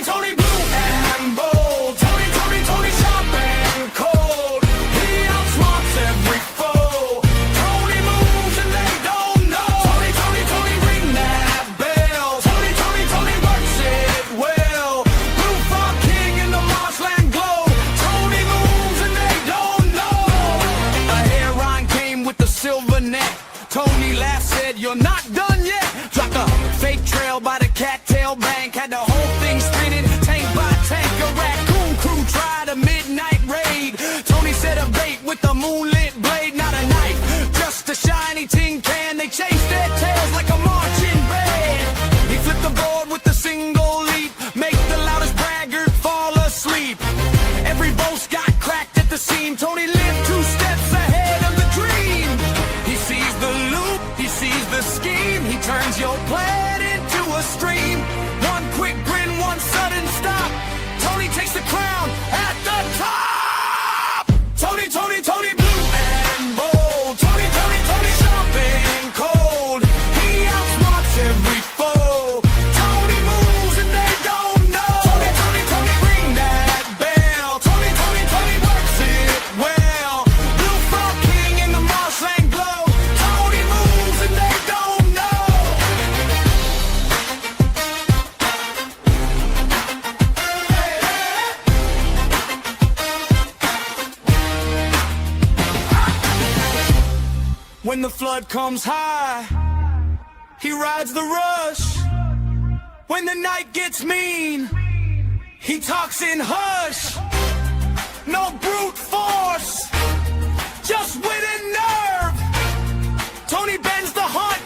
Tony blue and bold. Tony sharp and cold. He outsmarts every foe. Tony moves and they don't know. Tony, ring that bell. Tony works it well. Blue Frog King in the marshland glow. Tony moves and they don't know. A heron came with the silver net. Tony laughed, said, "You're not done yet." Dropped a fake trail by the cattail bank. Had the whole thing spinning, tank by tank. A raccoon crew tried a midnight raid. Tony set a bait with a moonlit blade. Not a knife, just a shiny tin can. They chased their tails like a marching band. He flipped the board with a single leap. Make the loudest braggart fall asleep. Every boast got cracked at the seam. Tony lived 2 steps ahead of the dream. He sees the loop, he sees the scheme. He turns your plan into a stream. One quick grin, one sudden stop. Tony takes the crown at the top. Tony blue and bold. Tony sharp and cold. He outsmarts every foe. Tony moves and they don't know. Tony ring that bell. Tony works it well. Blue Frog King in the marshland glow. Tony moves and they don't know. When the flood comes high, he rides the rush. When the night gets mean, he talks in hush. No brute force, just wit and nerve. Tony bends the hunt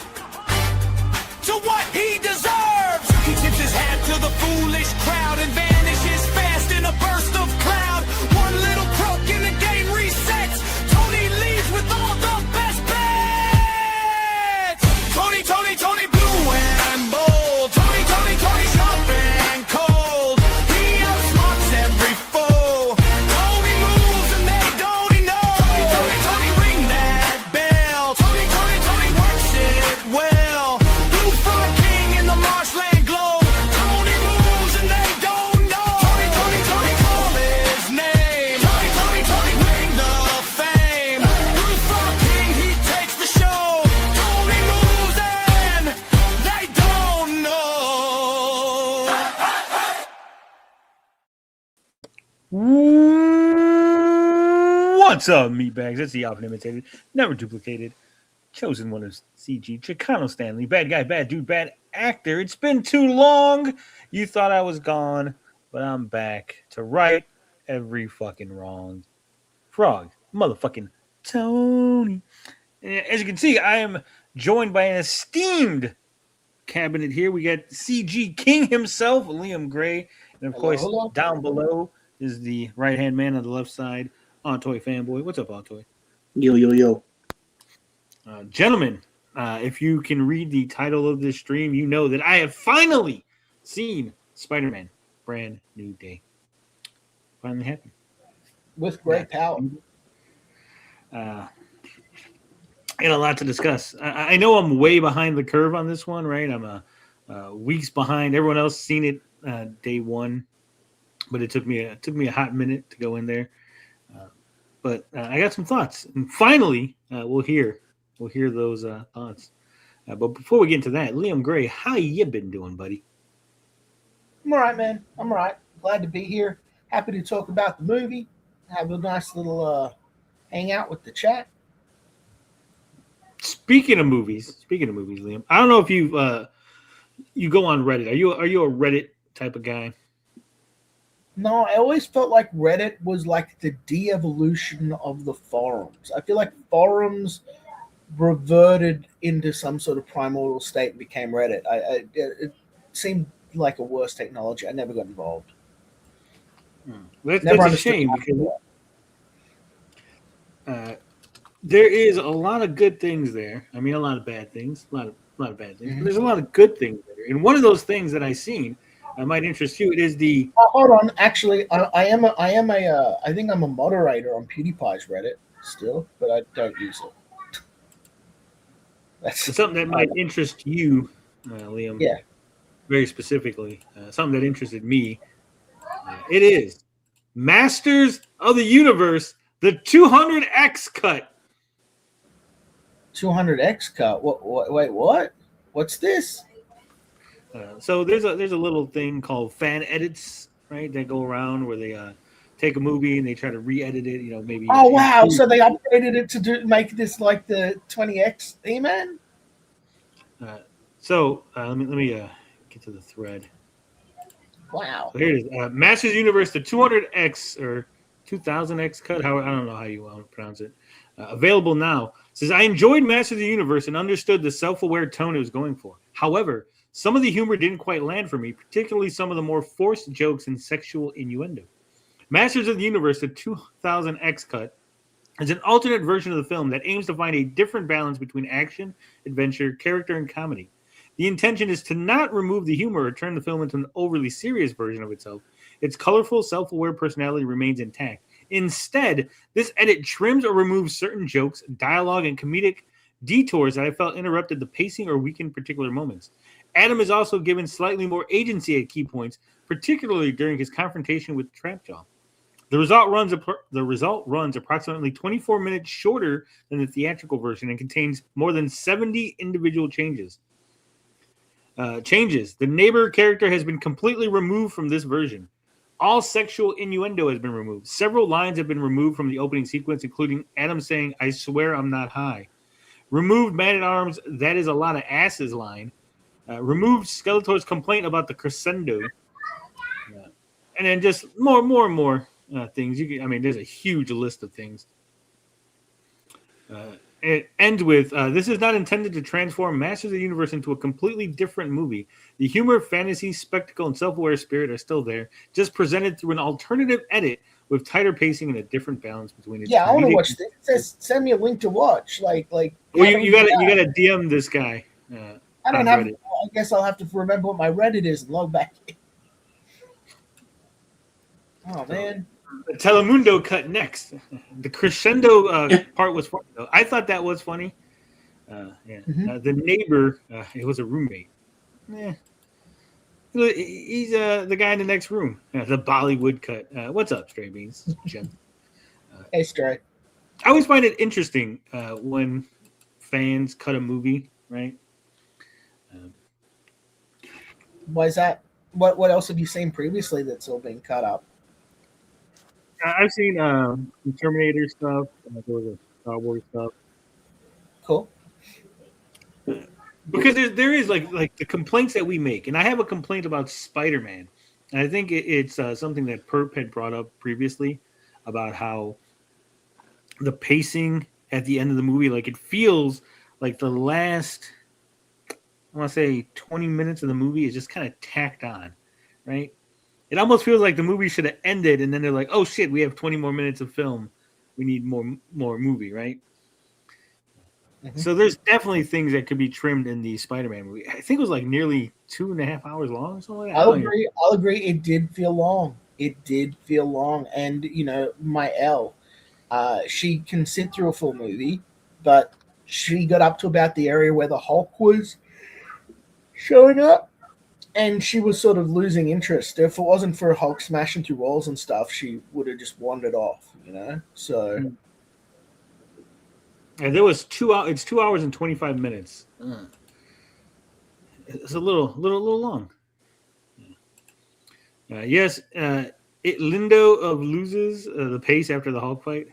to what he deserves. He tips his hat to the foolish crowd and vanishes fast in a burst of cloud. One little crook in the game resets. Tony leaves with all the best bets. Tony blue and bold. Tony sharp and cold. He outsmarts every foe. Tony moves and they don't know. Tony ring that bell. Tony works it well. Blue Frog King in the marshland glow. Tony moves and they don't know. Tony call his name. Tony ring the fame. Blue Frog King, he takes the show. Tony moves and they don't know. What's up, meatbags? It's the often imitated, never duplicated, chosen one of CG, Chicano Stanley, bad guy, bad dude, bad actor. It's been too long. You thought I was gone, but I'm back to right every fucking wrong. Frog, motherfucking Tony. And as you can see, I am joined by an esteemed cabinet here. We got CG King himself, Liam Gray, and of course, hello. down below is the right-hand man on the left side, Ontoy Fanboy. What's up, Ontoy? Yo. Gentlemen, if you can read the title of this stream, you know that I have finally seen Spider-Man Brand New Day. Finally happened. With great power. I got a lot to discuss. I know I'm way behind the curve on this one, right? I'm weeks behind. Everyone else seen it day one, but it took me a hot minute to go in there. But I got some thoughts, and finally, we'll hear those thoughts. But before we get into that, Liam Gray, how you been doing, buddy? I'm all right, man. I'm all right. Glad to be here. Happy to talk about the movie. Have a nice little hangout with the chat. Speaking of movies, Liam, I don't know if you go on Reddit. Are you a Reddit type of guy? No, I always felt like Reddit was like the de-evolution of the forums. I feel like forums reverted into some sort of primordial state and became Reddit. It seemed like a worse technology. I never got involved. That's a shame because there is a lot of good things there. I mean, a lot of bad things, a lot of bad things. But there's a lot of good things there. And one of those things that I've seen might interest you. It is the. Hold on, actually, I think I'm a moderator on PewDiePie's Reddit still, but I don't use it. That's something that might interest you, Liam. Yeah. very specifically, something that interested me. It is Masters of the Universe, the 200X cut. 200X cut. Wait, what? What's this? So there's a little thing called fan edits, right? That go around where they take a movie and they try to re-edit it. Maybe. Oh wow! So they upgraded it to make this like the 20X E-Man. Let me get to the thread. Wow. So here it is. Masters Universe, the 200X or 2000X cut. I don't know how you want to pronounce it. Available now. It says, I enjoyed Masters of the Universe and understood the self-aware tone it was going for. However, some of the humor didn't quite land for me, particularly some of the more forced jokes and sexual innuendo. Masters of the Universe, the 2000X cut, is an alternate version of the film that aims to find a different balance between action, adventure, character, and comedy. The intention is to not remove the humor or turn the film into an overly serious version of itself. Its colorful, self-aware personality remains intact. Instead, this edit trims or removes certain jokes, dialogue, and comedic detours that I felt interrupted the pacing or weakened particular moments. Adam is also given slightly more agency at key points, particularly during his confrontation with Trapjaw. The result runs approximately 24 minutes shorter than the theatrical version and contains more than 70 individual changes. The neighbor character has been completely removed from this version. All sexual innuendo has been removed. Several lines have been removed from the opening sequence, including Adam saying, I swear I'm not high. Removed Man-at-Arms, that is a lot of asses line. Removed Skeletor's complaint about the crescendo. And then just more and more things. There's a huge list of things. It ends with, this is not intended to transform Masters of the Universe into a completely different movie. The humor, fantasy, spectacle, and self-aware spirit are still there, just presented through an alternative edit with tighter pacing and a different balance between its. Yeah, I want to watch this. It says, send me a link to watch. You gotta DM this guy. I don't have. Reddit. I guess I'll have to remember what my Reddit is and log back in. Oh man. The Telemundo cut next. The crescendo part was funny, though. I thought that was funny. The neighbor, it was a roommate. Yeah. He's the guy in the next room. The Bollywood cut. What's up, Stray Beans? Jim. Hey, Stray. I always find it interesting when fans cut a movie, right? Why is that? What else have you seen previously that's all been cut up? I've seen some Terminator stuff. There was a Star Wars stuff. Cool. Because there is like the complaints that we make, and I have a complaint about Spider-Man. And I think it's something that Perp had brought up previously about how the pacing at the end of the movie, like it feels like the last, I want to say 20 minutes of the movie is just kind of tacked on, right? It almost feels like the movie should have ended, and then they're like, "Oh shit, we have 20 more minutes of film. We need more movie, right?" Mm-hmm. So there's definitely things that could be trimmed in the Spider-Man movie. I think it was like nearly 2.5 hours long or something like that. I'll agree. It did feel long. And my L, she can sit through a full movie, but she got up to about the area where the Hulk was showing up. And she was sort of losing interest. If it wasn't for Hulk smashing through walls and stuff, she would have just wandered off, So, and there was 2 hours. It's 2 hours and 25 minutes. It's a little long. Yes, Lindo of loses the pace after the Hulk fight.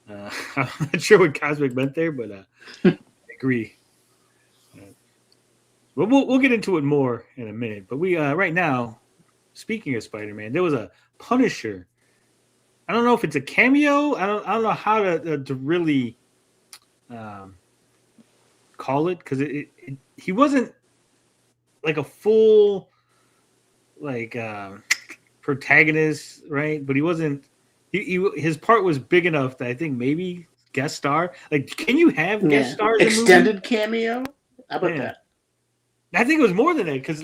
I'm not sure what Cosmic meant there, but I agree. But we'll get into it more in a minute. But we right now, speaking of Spider-Man, there was a Punisher. I don't know if it's a cameo. I don't know how to really call it, because he wasn't like a full protagonist, right? But he wasn't. His part was big enough that I think maybe guest star. Like, can you have guest stars? Extended cameo? How about that? I think it was more than that, because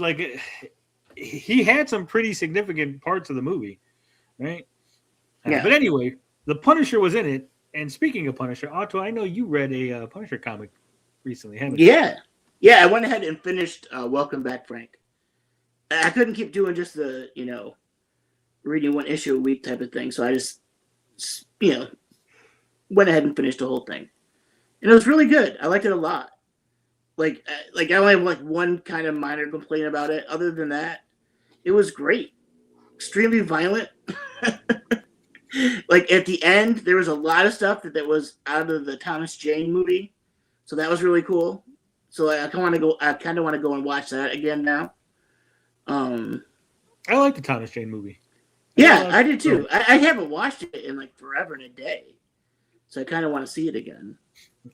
he had some pretty significant parts of the movie, right? Yeah. But anyway, the Punisher was in it. And speaking of Punisher, Otto, I know you read a Punisher comic recently, haven't you? Yeah. I went ahead and finished Welcome Back, Frank. I couldn't keep doing just the, reading one issue a week type of thing. So I just, went ahead and finished the whole thing. And it was really good. I liked it a lot. Like I only have like one kind of minor complaint about it. Other than that, it was great. Extremely violent. Like at the end, there was a lot of stuff that was out of the Thomas Jane movie. So that was really cool. So I kind of want to go and watch that again now. I like the Thomas Jane movie. Yeah, I did too. I haven't watched it in like forever and a day, so I kind of want to see it again.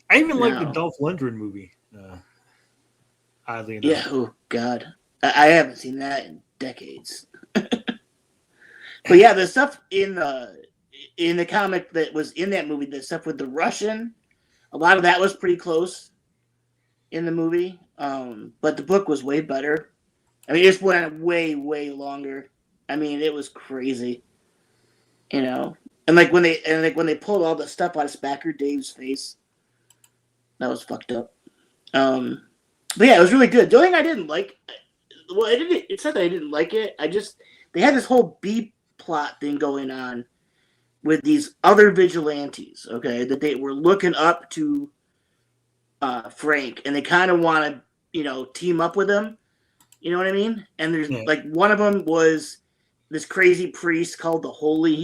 I even like the Dolph Lundgren movie. Oddly enough. Yeah. Oh God, I haven't seen that in decades. But yeah, the stuff in the comic that was in that movie, the stuff with the Russian, a lot of that was pretty close in the movie. But the book was way better. I mean, it just went on way, way longer. I mean, it was crazy, and like when they pulled all the stuff out of Spacker Dave's face, that was fucked up. But yeah, it was really good. The only thing I didn't like, well, it's not that I didn't like it. They had this whole B plot thing going on with these other vigilantes, okay, that they were looking up to Frank, and they kind of want to, team up with him. You know what I mean? And there's like one of them was this crazy priest called the Holy.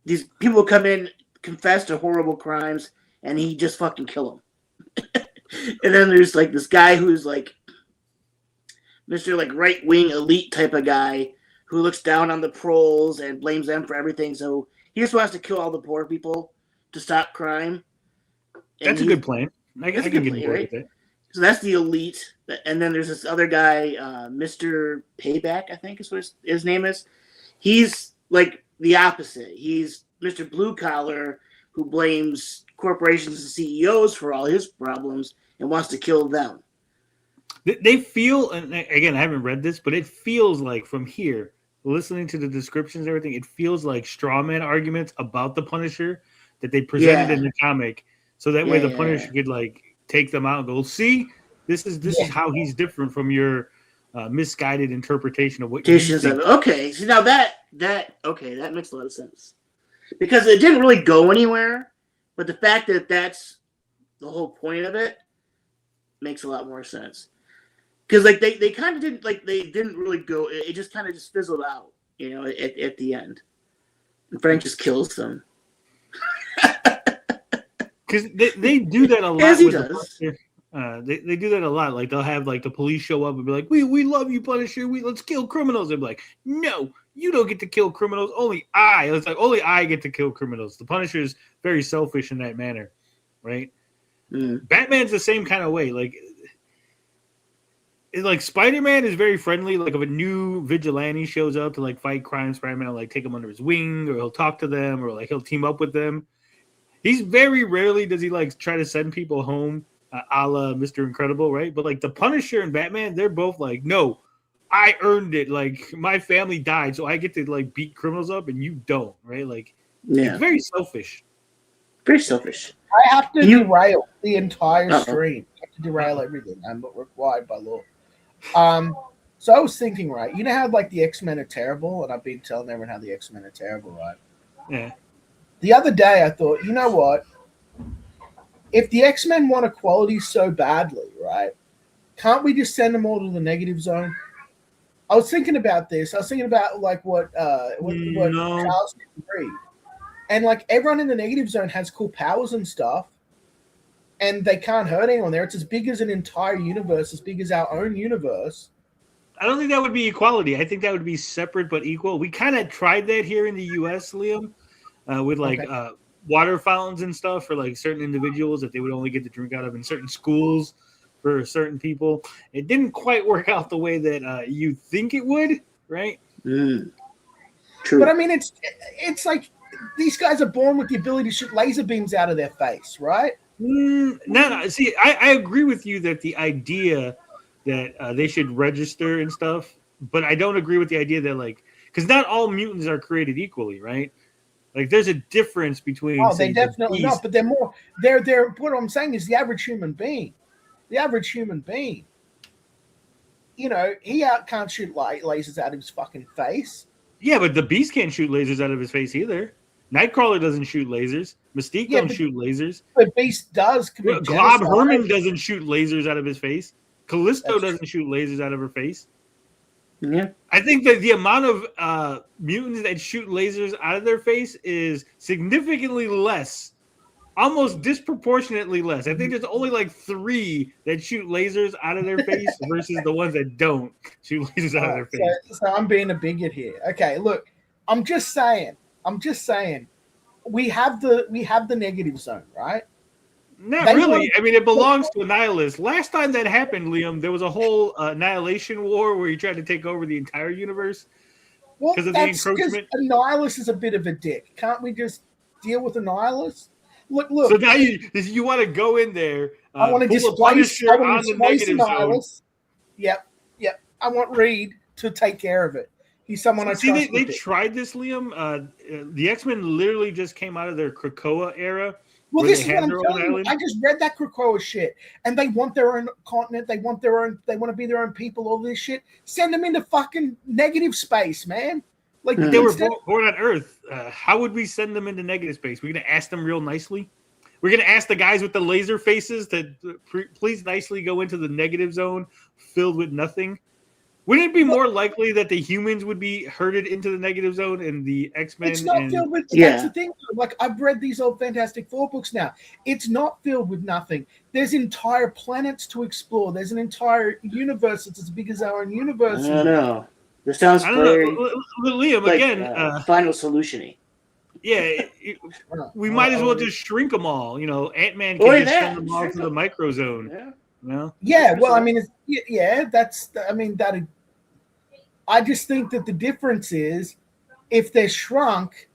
These people come in, confess to horrible crimes, and he just fucking kill them. And then there's like this guy who's like Mr. like right wing elite type of guy who looks down on the proles and blames them for everything. So he just wants to kill all the poor people to stop crime. That's a good plan. I can get bored with it. So that's the elite. And then there's this other guy, Mr. Payback, I think is what his name is. He's like the opposite. He's Mr. Blue Collar who blames corporations and CEOs for all his problems and wants to kill them. They feel, and again, I haven't read this, but it feels like from here, listening to the descriptions and everything, it feels like straw man arguments about the Punisher that they presented in the comic. So that way the Punisher could like take them out and go, see, this is how he's different from your misguided interpretation of what you think. Okay, so now that makes a lot of sense. Because it didn't really go anywhere, but the fact that that's the whole point of it makes a lot more sense. Because like they kind of didn't really go. It just kind of just fizzled out, at the end. And Frank just kills them. Because they do that a lot. As he does. They do that a lot. Like they'll have like the police show up and be like, "We love you, Punisher. Let's kill criminals." They'll be like, "No, you don't get to kill criminals. Only I." It's like only I get to kill criminals. The Punisher is very selfish in that manner, right? Batman's the same kind of way. Like Spider-Man is very friendly. Like if a new vigilante shows up to like fight crime, Spider-Man will like take them under his wing, or he'll talk to them, or like he'll team up with them. He's very rarely does he like try to send people home, a la Mr. Incredible, right? But like the Punisher and Batman, they're both like, no, I earned it. Like my family died, so I get to like beat criminals up, and you don't, right? Like, it's very selfish. Very selfish. I have to derail the entire stream. I have to derail everything. I'm required by law. So I was thinking, right? You know how like the X-Men are terrible, and I've been telling everyone how the X-Men are terrible, right? Yeah. The other day I thought, you know what? If the X-Men want equality so badly, right? Can't we just send them all to the negative zone? I was thinking about this. I was thinking about like what Charles agreed. And like everyone in the negative zone has cool powers and stuff, and they can't hurt anyone there. It's as big as an entire universe, as big as our own universe. I don't think that would be equality. I think that would be separate but equal. We kind of tried that here in the U.S., Liam, with like water fountains and stuff for like certain individuals that they would only get to drink out of in certain schools for certain people. It didn't quite work out the way that you think it would, right? True. But I mean, it's like these guys are born with the ability to shoot laser beams out of their face, right? No. See, I agree with you that the idea that they should register and stuff, but I don't agree with the idea that like, because not all mutants are created equally, right? Like, there's a difference between. Oh, they definitely not, but they're more. They're. What I'm saying is the average human being. The average human being. can't shoot lasers out of his fucking face. Yeah, but the Beast can't shoot lasers out of his face either. Nightcrawler doesn't shoot lasers. Mystique don't shoot lasers. But Beast does commit Glob genocide. Herman doesn't shoot lasers out of his face. Callisto doesn't shoot lasers out of her face. Yeah. I think that the amount of mutants that shoot lasers out of their face is significantly less, almost disproportionately less. I think there's only like 3 that shoot lasers out of their face versus the ones that don't shoot lasers out of their face. So I'm being a bigot here. Okay, look, I'm just saying. We have the negative zone, right? Not really. I mean, it belongs to Annihilus. Last time that happened, Liam, there was a whole annihilation war where he tried to take over the entire universe because of the encroachment. Annihilus is a bit of a dick. Can't we just deal with Annihilus? Look. So now you want to go in there. I want to displace Annihilus. Yep. I want Reed to take care of it. He's someone I trust. They tried this, Liam. The X-Men literally just came out of their Krakoa era. Well, this is what I'm telling you. I just read that Krakoa shit, and they want their own continent. They want to be their own people. All this shit. Send them into fucking negative space, man. Like they were born on Earth. How would we send them into negative space? We're gonna ask them real nicely. We're gonna ask the guys with the laser faces to please nicely go into the negative zone filled with nothing. Wouldn't it be more likely that the humans would be herded into the negative zone and the X-Men? It's not filled with. That's the thing. Like, I've read these old Fantastic Four books now. It's not filled with nothing. There's entire planets to explore. There's an entire universe that's as big as our own universe. I don't know. This sounds very Liam like, again. Final Solution-y. Yeah, we might as well just shrink them all. Ant-Man can just send them all to the microzone. Yeah. Yeah. Well, I mean, that's. I mean that. I just think that the difference is if they're shrunk,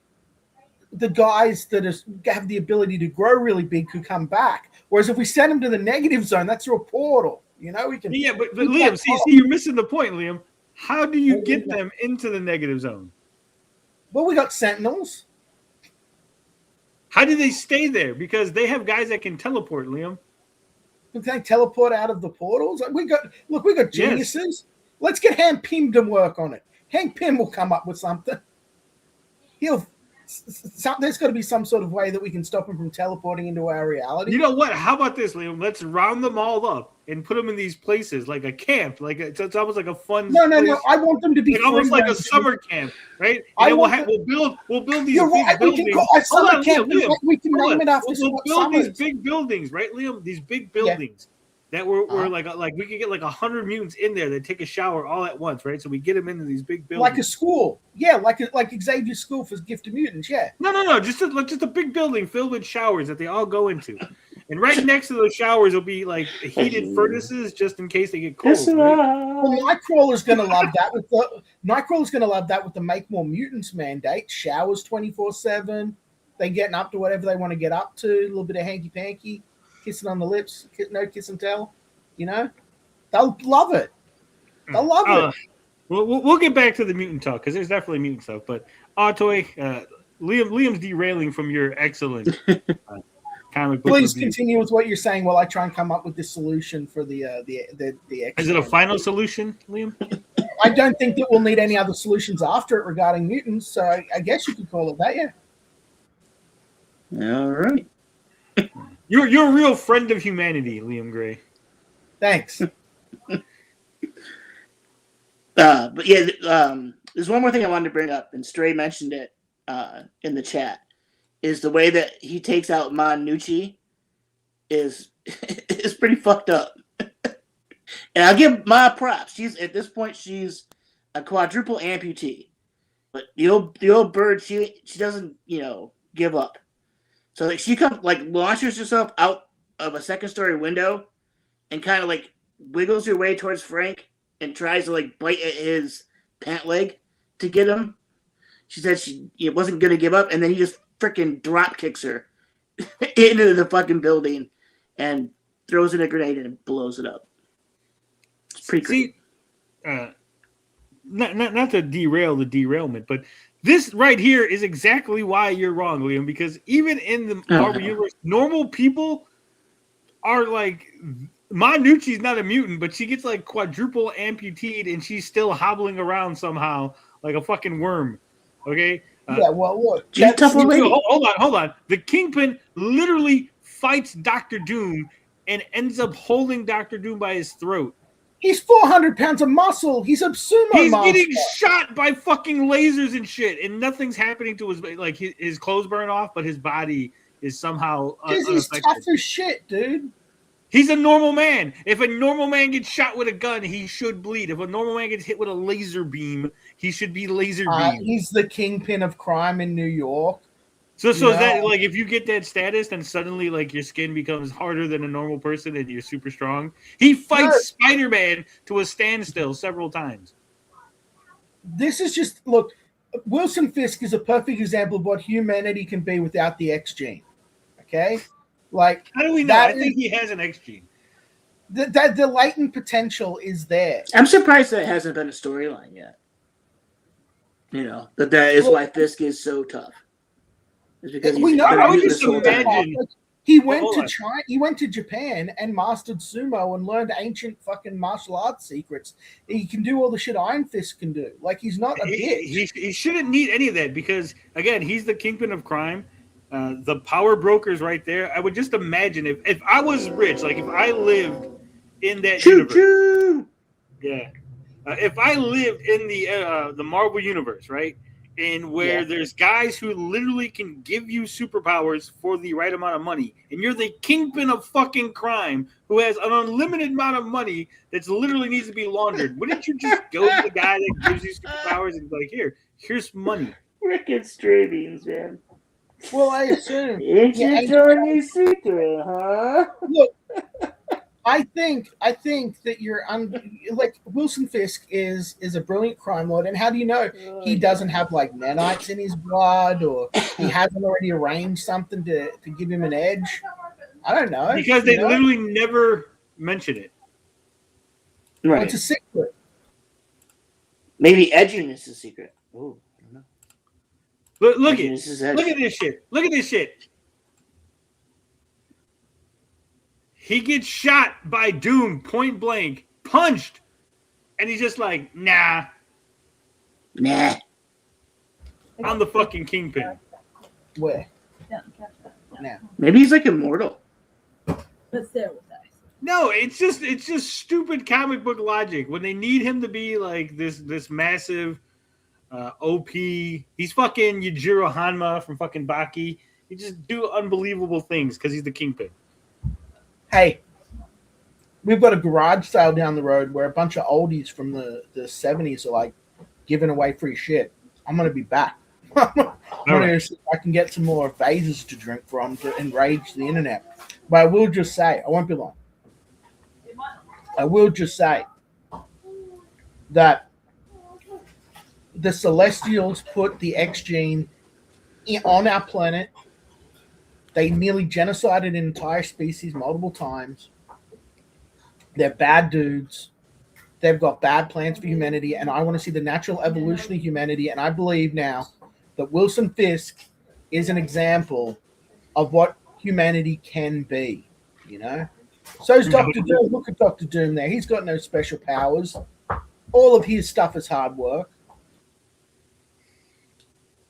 the guys that have the ability to grow really big could come back. Whereas if we send them to the negative zone, that's through a portal. We can. Yeah, but Liam, see, you're missing the point, Liam. How do you get them into the negative zone? Well, we got Sentinels. How do they stay there? Because they have guys that can teleport, Liam. Can they teleport out of the portals? We got geniuses. Yes. Let's get Hank Pym to work on it. Hank Pym will come up with something. There's got to be some sort of way that we can stop him from teleporting into our reality. You know what? How about this, Liam? Let's round them all up and put them in these places, like a camp. It's almost like a fun. No. I want them to be almost like a summer camp, right? We'll build these big buildings. We can call a summer camp. We can name it after. We'll build these big buildings, right, Liam? These big buildings. That we're like we could get like 100 mutants in there that take a shower all at once, right? So we get them into these big buildings, like a school, like Xavier's school for gifted mutants, No, just a big building filled with showers that they all go into, and right next to those showers will be like heated furnaces just in case they get cold. Right? Well, Nightcrawler's gonna love that with the Make More Mutants mandate. Showers 24/7. They getting up to whatever they want to get up to. A little bit of hanky panky. Kissing on the lips, no kiss and tell, they'll love it. They'll love it. We'll get back to the mutant talk because there's definitely mutant stuff. But Autoy, Liam's derailing from your excellent comic book. Please review. Continue with what you're saying while I try and come up with the solution for the X-Men. Is it a final solution, Liam? I don't think that we'll need any other solutions after it regarding mutants. So I guess you could call it that, All right. You're a real friend of humanity, Liam Gray. Thanks. But yeah, there's one more thing I wanted to bring up, and Stray mentioned it in the chat, is the way that he takes out Mon Nucci is pretty fucked up. And I'll give Ma props. At this point she's a quadruple amputee, but the old bird she doesn't give up. So she launches herself out of a second story window and kind of wiggles her way towards Frank and tries to bite at his pant leg to get him. She said she wasn't going to give up, and then he just freaking drop kicks her into the fucking building and throws in a grenade and blows it up. It's pretty great. Not to derail the derailment, but this right here is exactly why you're wrong, Liam, because even in the Marvel Universe, normal people are Manucci's not a mutant, but she gets like quadruple amputated and she's still hobbling around somehow like a fucking worm. Okay. Yeah, well, look, She's a that's- tough old lady. Hold on. The Kingpin literally fights Doctor Doom and ends up holding Doctor Doom by his throat. he's 400 pounds of muscle. He's a sumo He's master. getting shot by fucking lasers and shit, and nothing's happening to his like his clothes burn off, but his body is somehow Because he's tough as shit, dude. He's a normal man. If a normal man gets shot with a gun, he should bleed. If a normal man gets hit with a laser beam, he should be laser beamed. He's the kingpin of crime in New York. So is that like if you get that status, then suddenly like your skin becomes harder than a normal person and you're super strong? He fights Spider-Man to a standstill several times. This is just look. Wilson Fisk is a perfect example of what humanity can be without the X gene. Okay, like How do we know? I think he has an X gene. The latent potential is there. I'm surprised that hasn't been a storyline yet. You know, that is why Fisk is so tough. It's because We he's know. been I would mutant just this whole time. imagine- He went Hold to on. China. He went to Japan and mastered sumo and learned ancient fucking martial arts secrets. He can do all the shit Iron Fist can do. Like he's not a bitch. He shouldn't need any of that because again, he's the kingpin of crime. The power broker's right there. I would just imagine if I was rich, like if I lived in that universe. Choo-choo! Yeah. If I lived in the Marvel universe, right, and where there's guys who literally can give you superpowers for the right amount of money, and you're the kingpin of fucking crime who has an unlimited amount of money that literally needs to be laundered, wouldn't you just go to the guy that gives you superpowers and be like, here's money? Rick and stray beans, man. Well, I assume. Ain't Yeah, you telling me secret, huh? Look, I think that you're like Wilson Fisk is a brilliant crime lord, and how do you know he doesn't have like nanites in his blood, or he hasn't already arranged something to give him an edge? I don't know, Because they literally never mention it. Right. It's a secret. Maybe edginess is a secret. Oh, I don't know. Look Edginess is at this shit. Look at this shit. He gets shot by Doom point blank, punched, and he's just like, nah, Nah. I'm the fucking kingpin. Where? Don't catch that. Now, Maybe he's like immortal. But there with us. No, it's just stupid comic book logic. When they need him to be like this massive OP, he's fucking Yujiro Hanma from fucking Baki. He just do unbelievable things because he's the kingpin. hey, we've got a garage sale down the road where a bunch of oldies from the 70s are like giving away free shit. I'm gonna be back. I'm gonna see if I can get some more vases to drink from to enrage the internet. But I will just say, I won't be long. I will just say that the Celestials put the X gene on our planet. They nearly genocided an entire species multiple times. They're bad dudes. They've got bad plans for humanity, and I want to see the natural evolution of humanity. And I believe now that Wilson Fisk is an example of what humanity can be. You know, so is Doctor Doom. Look at Doctor Doom there. He's got no special powers. All of his stuff is hard work.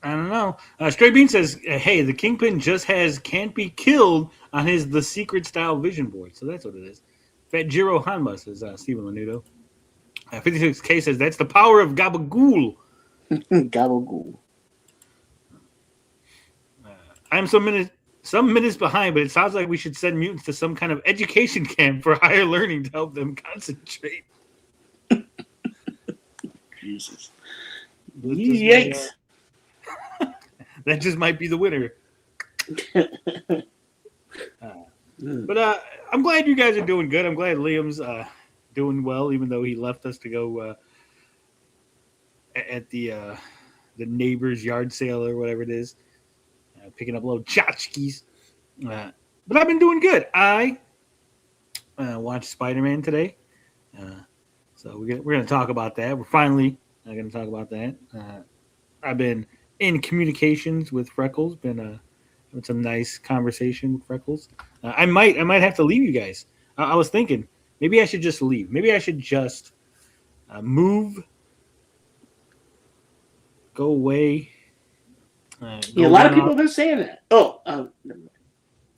I don't know. Stray Bean says, hey, the Kingpin just has can't be killed on his The Secret style vision board. So that's what it is. Fat Jiro Hanma, says Stephen Lanudo. 56K says, that's the power of Gabagool. Gabagool. I'm some minutes behind, but it sounds like we should send mutants to some kind of education camp for higher learning to help them concentrate. Jesus. Yikes. That just might be the winner. But I'm glad you guys are doing good. I'm glad Liam's doing well, even though he left us to go at the neighbor's yard sale or whatever it is, picking up little tchotchkes. But I've been doing good. I watched Spider-Man today, so we're gonna talk about that. We're finally going to talk about that. I've been in communications with Freckles. Been having some nice conversation with Freckles. I might have to leave you guys I was thinking maybe I should just leave. Maybe I should just move, go away. Yeah, a lot of people have been saying that. Oh, never mind.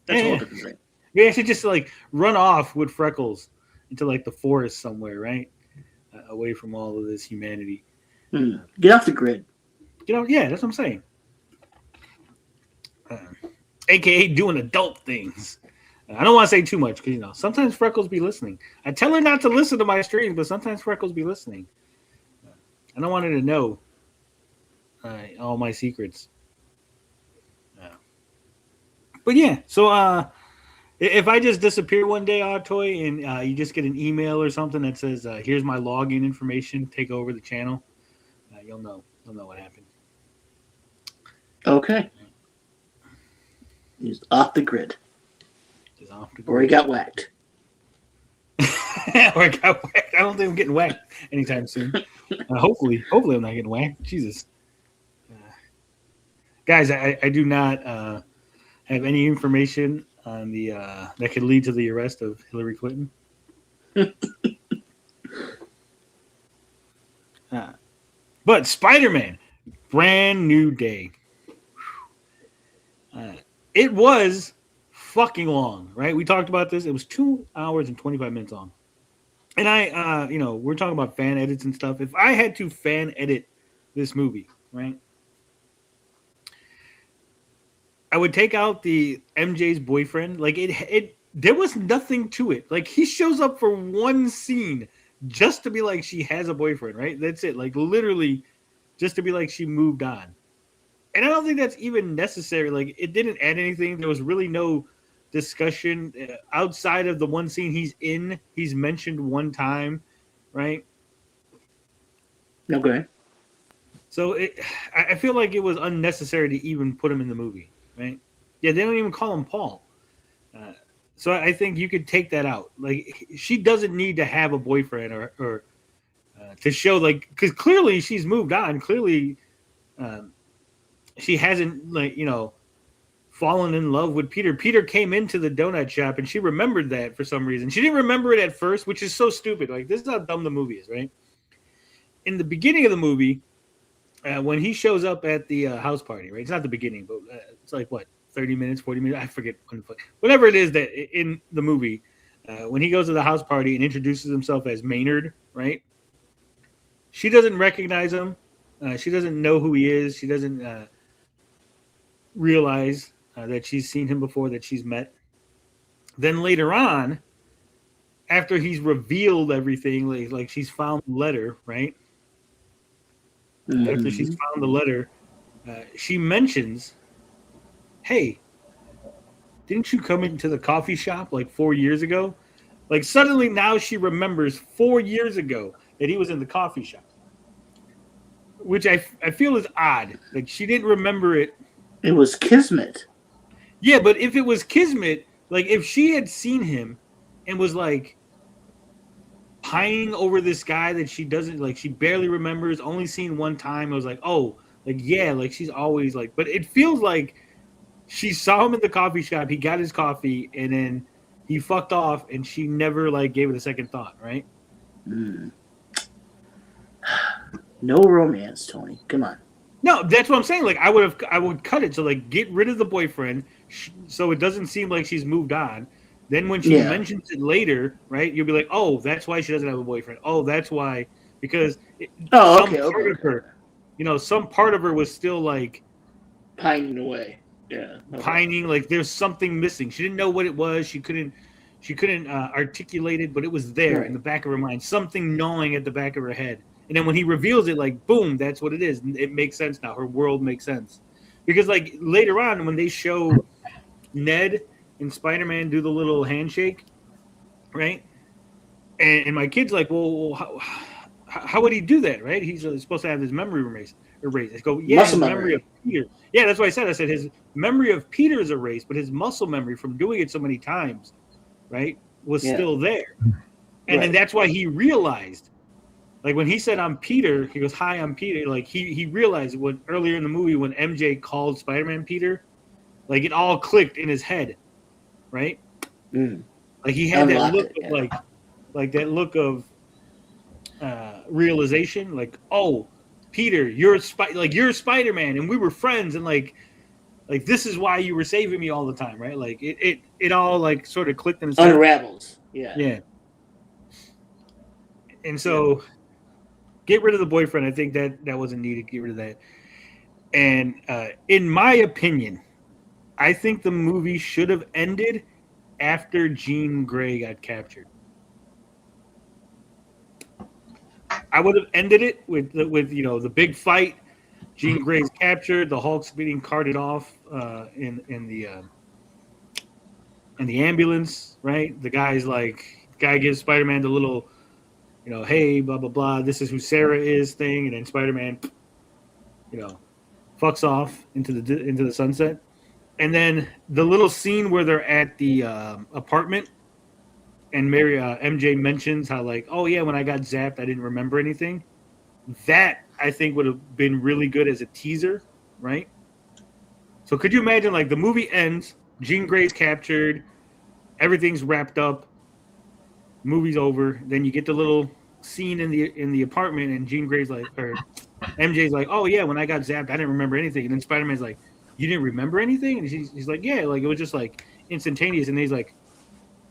That's a whole Yeah. different thing. Maybe I should just like run off with Freckles into like the forest somewhere, right? Away from all of this humanity. Get off the grid. Yeah, that's what I'm saying. AKA doing adult things. I don't want to say too much because sometimes Freckles be listening. I tell her not to listen to my streams, but sometimes Freckles be listening. I don't want her to know all my secrets. But yeah, so if I just disappear one day, Toy, and you just get an email or something that says, "Here's my login information. Take over the channel," you'll know. You'll know what happened. Okay. He's off the grid. He's off the grid. Or he got whacked. Or I got whacked. I don't think I'm getting whacked anytime soon. Hopefully I'm not getting whacked. Jesus, guys, I do not have any information on the that could lead to the arrest of Hillary Clinton. But Spider-Man, brand new day. It was fucking long, right? We talked about this. It was 2 hours and 25 minutes long. And we're talking about fan edits and stuff. If I had to fan edit this movie, right, I would take out the MJ's boyfriend. Like there was nothing to it. Like he shows up for one scene just to be like she has a boyfriend, right? That's it. Like literally just to be like she moved on. And I don't think that's even necessary. Like it didn't add anything. There was really no discussion outside of the one scene he's in. He's mentioned one time, right? Okay. So I feel like it was unnecessary to even put him in the movie, right? Yeah, they don't even call him Paul. So I think you could take that out. Like she doesn't need to have a boyfriend or to show like because clearly she's moved on. Clearly, she hasn't fallen in love with Peter. Peter came into the donut shop and she remembered that for some reason. She didn't remember it at first, which is so stupid. Like this is how dumb the movie is, right? In the beginning of the movie, when he shows up at the house party, right? It's not the beginning, but it's like what, 30 minutes, 40 minutes? I forget. Whatever it is that in the movie, when he goes to the house party and introduces himself as Maynard, right? She doesn't recognize him. She doesn't know who he is. She doesn't realize that she's seen him before, that she's met. Then later on, after he's revealed everything, like she's found the letter, right? Mm-hmm. After she's found the letter, she mentions, "Hey, didn't you come into the coffee shop like 4 years ago?" Like suddenly now she remembers 4 years ago that he was in the coffee shop, which I feel is odd. Like she didn't remember it. It was Kismet. Yeah, but if it was Kismet, like if she had seen him and was like pining over this guy that she doesn't like, she barely remembers, only seen one time, it was like, oh, like yeah, like she's always like, but it feels like she saw him in the coffee shop, he got his coffee, and then he fucked off, and she never like gave it a second thought, right? No romance, Tony. Come on. No, that's what I'm saying. Like I would cut it to like get rid of the boyfriend, so it doesn't seem like she's moved on. Then when she mentions it later, right, you'll be like, oh, that's why she doesn't have a boyfriend. Oh, that's why, because part of her, some part of her was still like pining away. Yeah, pining. Like there's something missing. She didn't know what it was. She couldn't articulate it, but it was there in the back of her mind. Something gnawing at the back of her head. And then when he reveals it, like, boom, that's what it is. It makes sense now. Her world makes sense. Because, like, later on, when they show Ned and Spider-Man do the little handshake, right? And my kid's like, well, how would he do that, right? He's supposed to have his memory erased. I go, yeah, his memory of Peter. Yeah, that's what I said. I said his memory of Peter is erased, but his muscle memory from doing it so many times, right, was still there. And then that's why he realized. Like when he said, "I'm Peter," he goes, "Hi, I'm Peter." Like he realized when earlier in the movie when MJ called Spider-Man Peter, like it all clicked in his head, right? Like Like he had that Unlocked look it, of yeah. like that look of realization. Like, oh, Peter, you're you're Spider-Man, and we were friends, and like this is why you were saving me all the time, right? Like it all like sort of clicked in his head. Unravels. Yeah. Yeah. And so get rid of the boyfriend. I think that wasn't needed. Get rid of that. And in my opinion, I think the movie should have ended after Jean Grey got captured. I would have ended it with the big fight. Jean Grey's captured. The Hulk's being carted off in the ambulance. Right. The guy gives Spider-Man the little, hey, blah blah blah. This is who Sarah is thing, and then Spider-Man, fucks off into the sunset. And then the little scene where they're at the apartment, and MJ mentions how oh yeah, when I got zapped, I didn't remember anything. That I think would have been really good as a teaser, right? So could you imagine the movie ends, Jean Grey's captured, everything's wrapped up, movie's over, then you get the little scene in the apartment, and Jean Grey's or MJ's oh yeah, when I got zapped, I didn't remember anything, and then Spider-Man's you didn't remember anything? And he's yeah, it was just instantaneous. And he's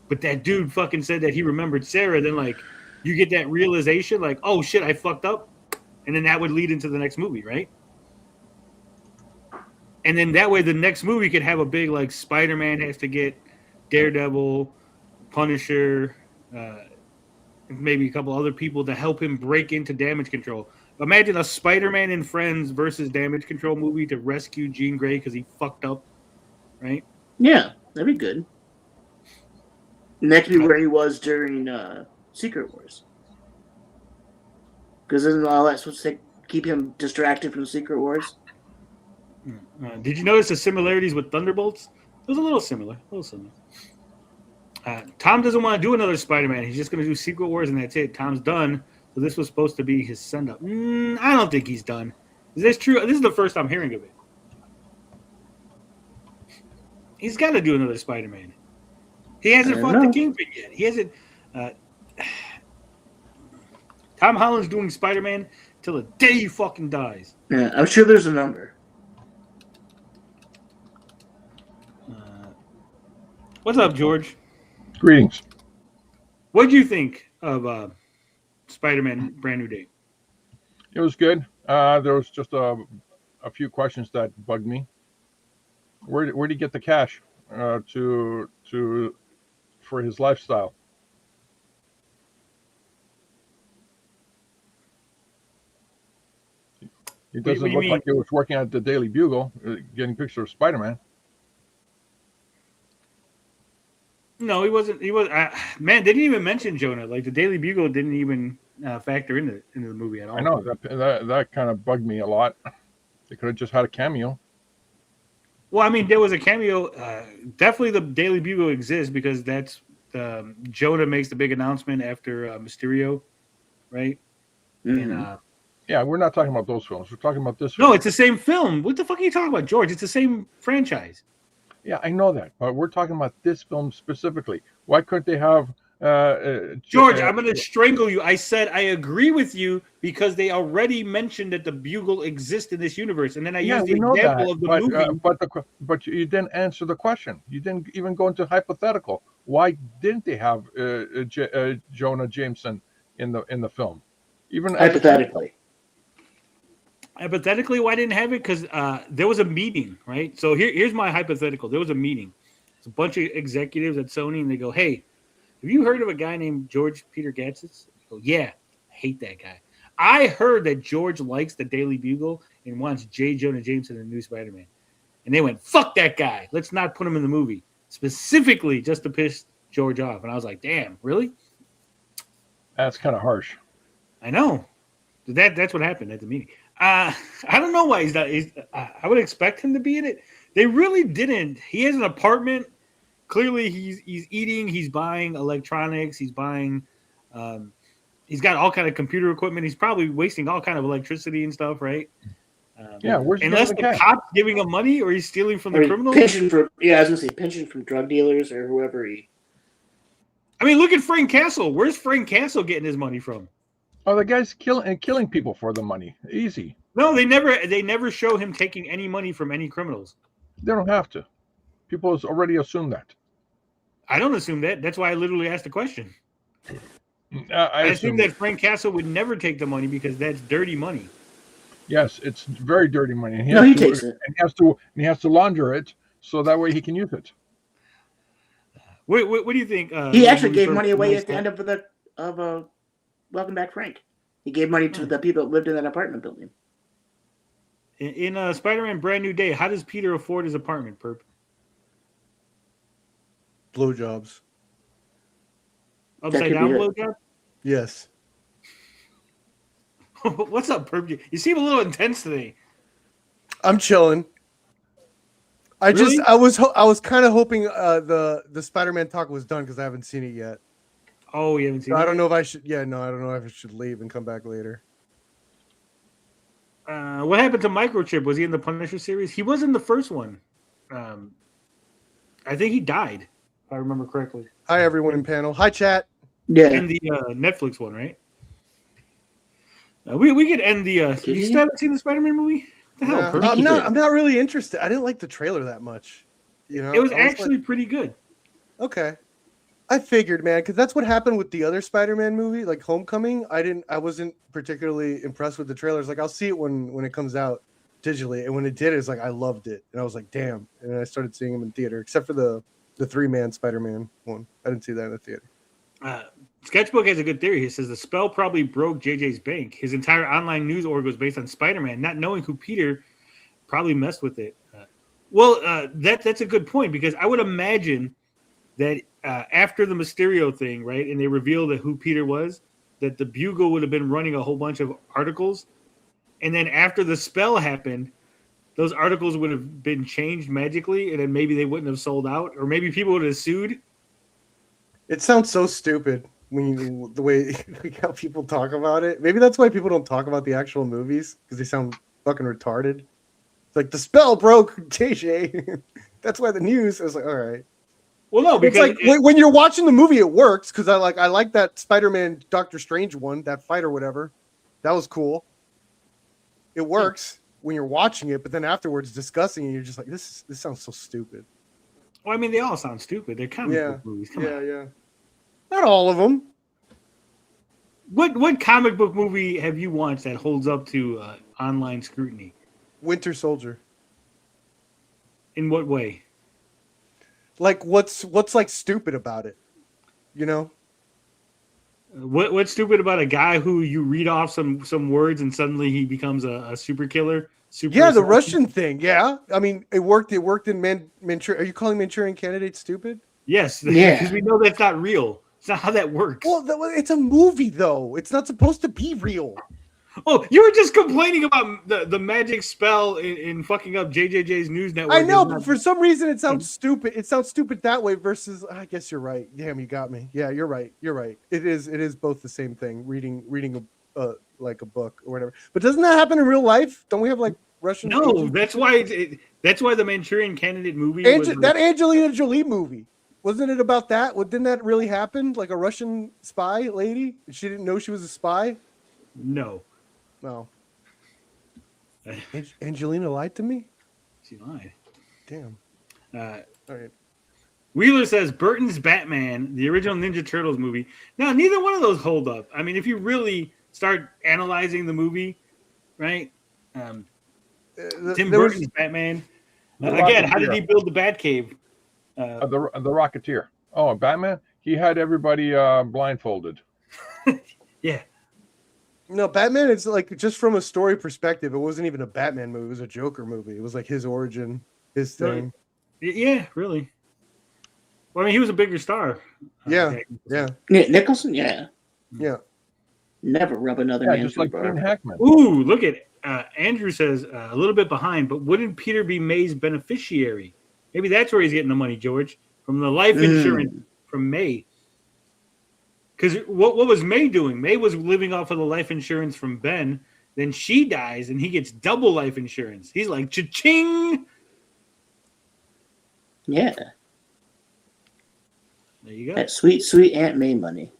but that dude fucking said that he remembered Sarah. Then you get that realization, oh shit, I fucked up. And then that would lead into the next movie, right? And then that way the next movie could have a big Spider-Man has to get Daredevil, Punisher, maybe a couple other people to help him break into damage control. Imagine a Spider-Man and Friends versus Damage Control movie to rescue Jean Grey because he fucked up, right? Yeah, that'd be good. And that could be where he was during Secret Wars. Because isn't all that supposed to keep him distracted from Secret Wars? Did you notice the similarities with Thunderbolts? It was a little similar. Tom doesn't want to do another Spider-Man. He's just going to do Secret Wars, and that's it. Tom's done. So this was supposed to be his send-up. I don't think he's done. Is this true? This is the first I'm hearing of it. He's got to do another Spider-Man. He hasn't fought the Kingpin yet. He hasn't. Tom Holland's doing Spider-Man till the day he fucking dies. Yeah, I'm sure there's a number. What's up, George? Greetings. What did you think of Spider-Man Brand New Day? It was good. There was just a few questions that bugged me. Where did he get the cash for his lifestyle? It doesn't look like he was working at the Daily Bugle getting pictures of Spider-Man. No, he wasn't. He was. Man, they didn't even mention Jonah. The Daily Bugle didn't even factor into the movie at all. I know that kind of bugged me a lot. They could have just had a cameo. Well, I mean, there was a cameo. Definitely, the Daily Bugle exists because that's Jonah makes the big announcement after Mysterio, right? Mm-hmm. And yeah, we're not talking about those films. We're talking about this film. No, it's the same film. What the fuck are you talking about, George? It's the same franchise. Yeah, I know that, but we're talking about this film specifically. Why couldn't they have George? I'm going to strangle you. I said I agree with you because they already mentioned that the Bugle exists in this universe, and then I used the example of the movie. But you didn't answer the question. You didn't even go into hypothetical. Why didn't they have Jonah Jameson in the film? Even hypothetically. Hypothetically, why didn't have it? Because there was a meeting, right? So here's my hypothetical. There was a meeting. It's a bunch of executives at Sony, and they go, "Hey, have you heard of a guy named George Peter Gatzis?" I go, "Yeah, I hate that guy. I heard that George likes the Daily Bugle and wants J. Jonah Jameson in the new Spider-Man." And they went, "Fuck that guy. Let's not put him in the movie." Specifically just to piss George off. And I was like, damn, really? That's kind of harsh. I know. That's what happened at the meeting. I don't know why he's not. I would expect him to be in it. They really didn't. He has an apartment. Clearly, he's eating. He's buying electronics. He's buying. He's got all kind of computer equipment. He's probably wasting all kind of electricity and stuff, right? Yeah, unless the cop's giving him money or he's stealing from the criminals. Pension from pension from drug dealers or whoever he. I mean, look at Frank Castle. Where's Frank Castle getting his money from? Oh, the guy's killing people for the money. Easy. No, they never show him taking any money from any criminals. They don't have to. People already assume that. I don't assume that. That's why I literally asked the question. I assume that Frank Castle would never take the money because that's dirty money. Yes, it's very dirty money. And he takes it. And he has to launder it so that way he can use it. What do you think? He actually gave money away at the end of Welcome Back, Frank. He gave money to the people that lived in that apartment building. In Spider-Man Brand New Day, how does Peter afford his apartment, Perp? Blowjobs. Upside down blowjob? Yes. What's up, Perp? You seem a little intense today. I'm chilling. I was kind of hoping the Spider-Man talk was done because I haven't seen it yet. Oh, you haven't seen it? I don't know if I should. Yeah, no, I don't know if I should leave and come back later. What happened to Microchip? Was he in the Punisher series? He was in the first one. I think he died, if I remember correctly. Hi, everyone in panel. Hi, chat. Yeah. In the Netflix one, right? We could end the. You still haven't seen the Spider-Man movie? What the hell? Perp? I'm not really interested. I didn't like the trailer that much. You know, it was actually pretty good. Okay. I figured, man, because that's what happened with the other Spider-Man movie, like Homecoming. I wasn't particularly impressed with the trailers. Like, I'll see it when it comes out digitally, and when it did, it's like I loved it, and I was like, damn. And then I started seeing them in theater, except for the 3-man Spider-Man one. I didn't see that in the theater. Sketchbook has a good theory. He says the spell probably broke JJ's bank. His entire online news org was based on Spider-Man. Not knowing who Peter probably messed with it. That's a good point because I would imagine that after the Mysterio thing, right, and they revealed that who Peter was, that the Bugle would have been running a whole bunch of articles, and then after the spell happened, those articles would have been changed magically, and then maybe they wouldn't have sold out, or maybe people would have sued. It sounds so stupid the way how people talk about it. Maybe that's why people don't talk about the actual movies because they sound fucking retarded. It's like the spell broke JJ. That's why the news. I was like, all right. Well, no, because it's like when you're watching the movie, it works because I like that Spider-Man Doctor Strange one, that fight or whatever. That was cool. It works when you're watching it, but then afterwards discussing it, you're just like, this sounds so stupid. Well, I mean, they all sound stupid. They're comic book movies. Come on. Yeah. Not all of them. What comic book movie have you watched that holds up to online scrutiny? Winter Soldier. In what way? Like what's like stupid about it? You know? What's stupid about a guy who you read off some words and suddenly he becomes a super killer? The Russian thing. Yeah, I mean, it worked. It worked in Manchurian. Are you calling Manchurian Candidate stupid? Yes, because we know that's not real. It's not how that works. Well, it's a movie, though. It's not supposed to be real. Oh, you were just complaining about the magic spell in fucking up JJJ's news network. I know, but for some reason it sounds stupid. It sounds stupid that way versus. I guess you're right. Damn, you got me. Yeah, you're right. You're right. It is both the same thing. Reading like a book or whatever. But doesn't that happen in real life? Don't we have like Russian? No, agents? that's why. That's why the Manchurian Candidate movie. That Angelina Jolie movie. Wasn't it about that? Didn't that really happen? Like a Russian spy lady? She didn't know she was a spy? No. No. Angelina lied to me? She lied. Damn. All right. Wheeler says Burton's Batman, the original Ninja Turtles movie. Now, neither one of those hold up. I mean, if you really start analyzing the movie, right? Tim Burton's Batman. Again, how did he build the Batcave? The Rocketeer. Oh, Batman? He had everybody blindfolded. Yeah. No, Batman, it's like just from a story perspective, it wasn't even a Batman movie. It was a Joker movie. It was like his origin, his thing. Yeah, really. Well, I mean, he was a bigger star. Yeah. Nicholson, yeah. Never rub another man just through like the bar. Gene Hackman. Ooh, look at Andrew says a little bit behind, but wouldn't Peter be May's beneficiary? Maybe that's where he's getting the money, George, from the life insurance from May. Because what was May doing? May was living off of the life insurance from Ben. Then she dies, and he gets double life insurance. He's like, cha-ching! Yeah. There you go. That sweet, sweet Aunt May money.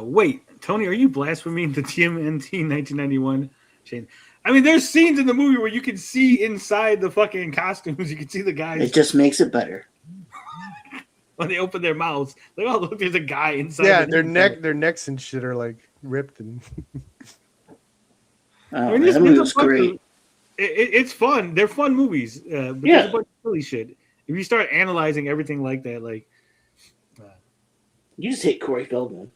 Wait, Tony, are you blaspheming the TMNT 1991 chain? I mean, there's scenes in the movie where you can see inside the fucking costumes. You can see the guys It just makes it better. when they open their mouths. Like, oh, look, there's a guy inside. Yeah, the their necks and shit are like ripped and. Oh, I mean, that movie there's was a bunch great. of- it's fun. They're fun movies. But Yeah. there's a bunch of silly shit. If you start analyzing everything like that, like, You just hate Corey Feldman.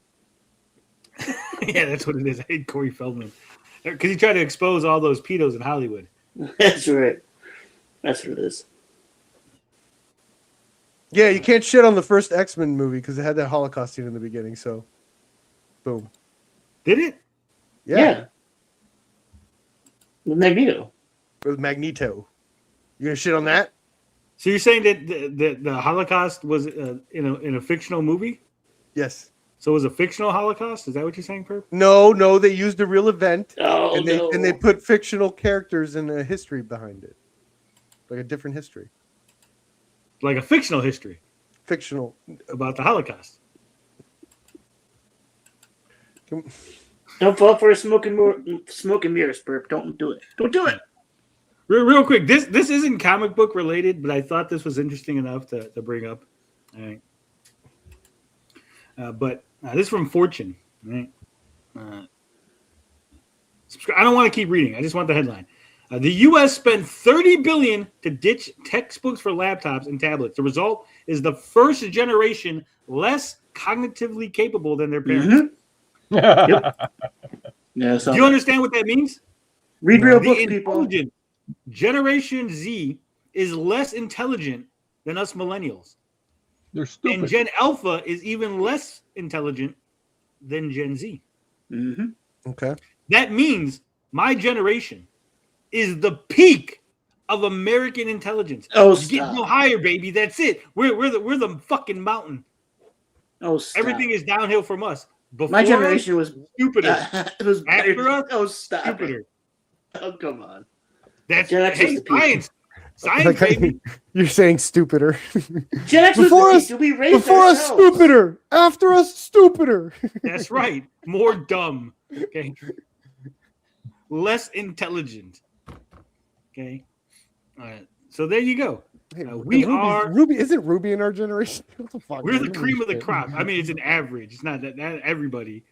yeah, that's what it is. I hate Corey Feldman because he tried to expose all those pedos in Hollywood. That's right. That's what it is. Yeah, you can't shit on the first X-Men movie because it had that Holocaust scene in the beginning. So, boom. Did it? Yeah, With Magneto. with Magneto. You gonna shit on that? So you're saying that the Holocaust was in a fictional movie? Yes. So it was a fictional Holocaust? Is that what you're saying, Perp? No, they used a real event Oh, and no. they put fictional characters and a history behind it, like a different history, Like a fictional history fictional. about the Holocaust. Don't fall for a smoke and mirrors, Burp. Don't do it. Don't do it. Real quick, this isn't comic book related, but I thought this was interesting enough to bring up. All right. But this is from Fortune. Right? I don't want to keep reading. I just want the headline. The U.S. spent $30 billion to ditch textbooks for laptops and tablets. The result is the first generation less cognitively capable than their parents. Yeah, Do you understand what that means? Read real The books, people. intelligent Generation Z is less intelligent than us millennials. They're stupid. And Gen Alpha is even less intelligent than Gen Z. Mm-hmm. Okay. That means my generation is the peak of American intelligence. Oh, You get no stop. higher, baby. That's it. We're the fucking mountain. Oh, stop. Everything is downhill from us. Before My generation was us, stupider. it was After us, oh, stop it. stupider. Oh, come on. That's Gen X was hey, the peak. science. Science, baby. You're saying stupider. Gen X Before was us- the peak. We raised Before us, ourselves. stupider. After us, stupider. That's right. More dumb. Okay. Less intelligent. Okay. All right. So there you go. Hey, we are- Ruby. Isn't Ruby in our generation? What the fuck? We're the Ruby cream of the shit. crop. I mean, it's an average. It's not that everybody.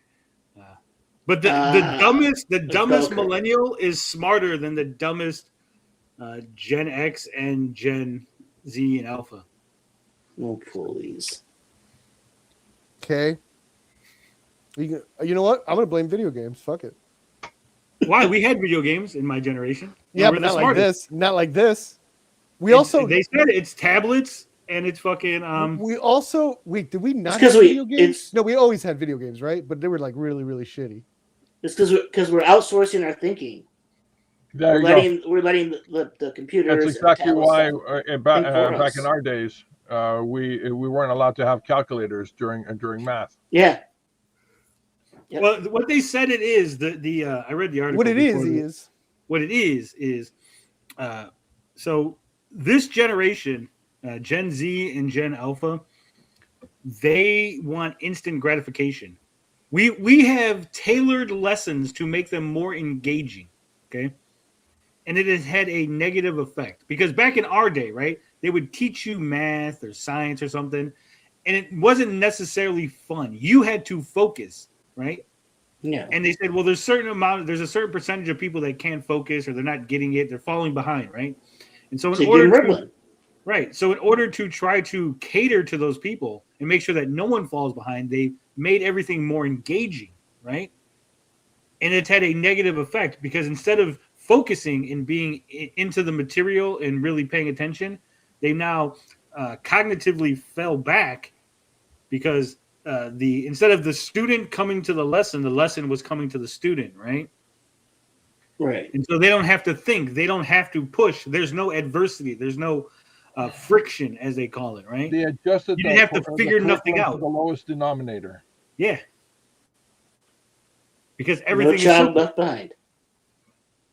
But the dumbest okay. millennial is smarter than the dumbest Gen X and Gen Z and Alpha. Oh, please. Okay. You know what? I'm gonna blame video games. Fuck it. Why? We had video games in my generation. Yeah, We're but the not like smartest. this. Not like this. We It's- also they said it's tablets and it's fucking we also wait. Did we not It's 'cause have we- video games? it's- No, we always had video games, right? But they were like really, really shitty. It's because we're outsourcing our thinking. There We're you go. letting the computers. That's and exactly tablets why think for back us. in our days, we weren't allowed to have calculators during math. Yeah. Yep. Well, what they said it is the I read the article. What it before is this. is What it is so this generation, Gen Z and Gen Alpha, they want instant gratification. We have tailored lessons to make them more engaging, okay? And it has had a negative effect because back in our day, right, they would teach you math or science or something, and it wasn't necessarily fun. You had to focus, right? Yeah. And they said, well, there's a certain percentage of people that can't focus or they're not getting it, they're falling behind, right? And so So you get ribbon. so in order to try to cater to those people and make sure that no one falls behind, they made everything more engaging, right? And it's had a negative effect because instead of focusing and being into the material and really paying attention, they now cognitively fell back because instead of the student coming to the lesson was coming to the student, right? Right. And so they don't have to think, they don't have to push. There's no adversity, there's no friction, as they call it, right? They adjusted. You didn't have to the figure nothing curriculum out. to the lowest denominator. Yeah, because No everything is child simple. left behind.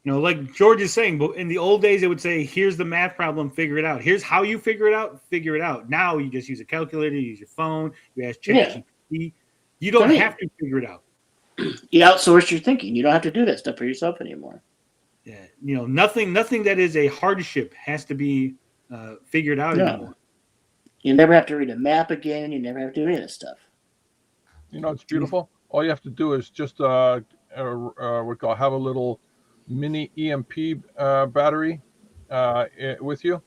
You know, like George is saying, but in the old days, it would say, here's the math problem, figure it out. Here's how you figure it out. Now you just use a calculator, you use your phone, you ask ChatGPT. You don't have to figure it out. You outsource your thinking. You don't have to do that stuff for yourself anymore. Yeah, you know, nothing that is a hardship has to be figured out anymore. You never have to read a map again. You never have to do any of this stuff. You know, it's beautiful. All you have to do is just have a little mini EMP battery with you,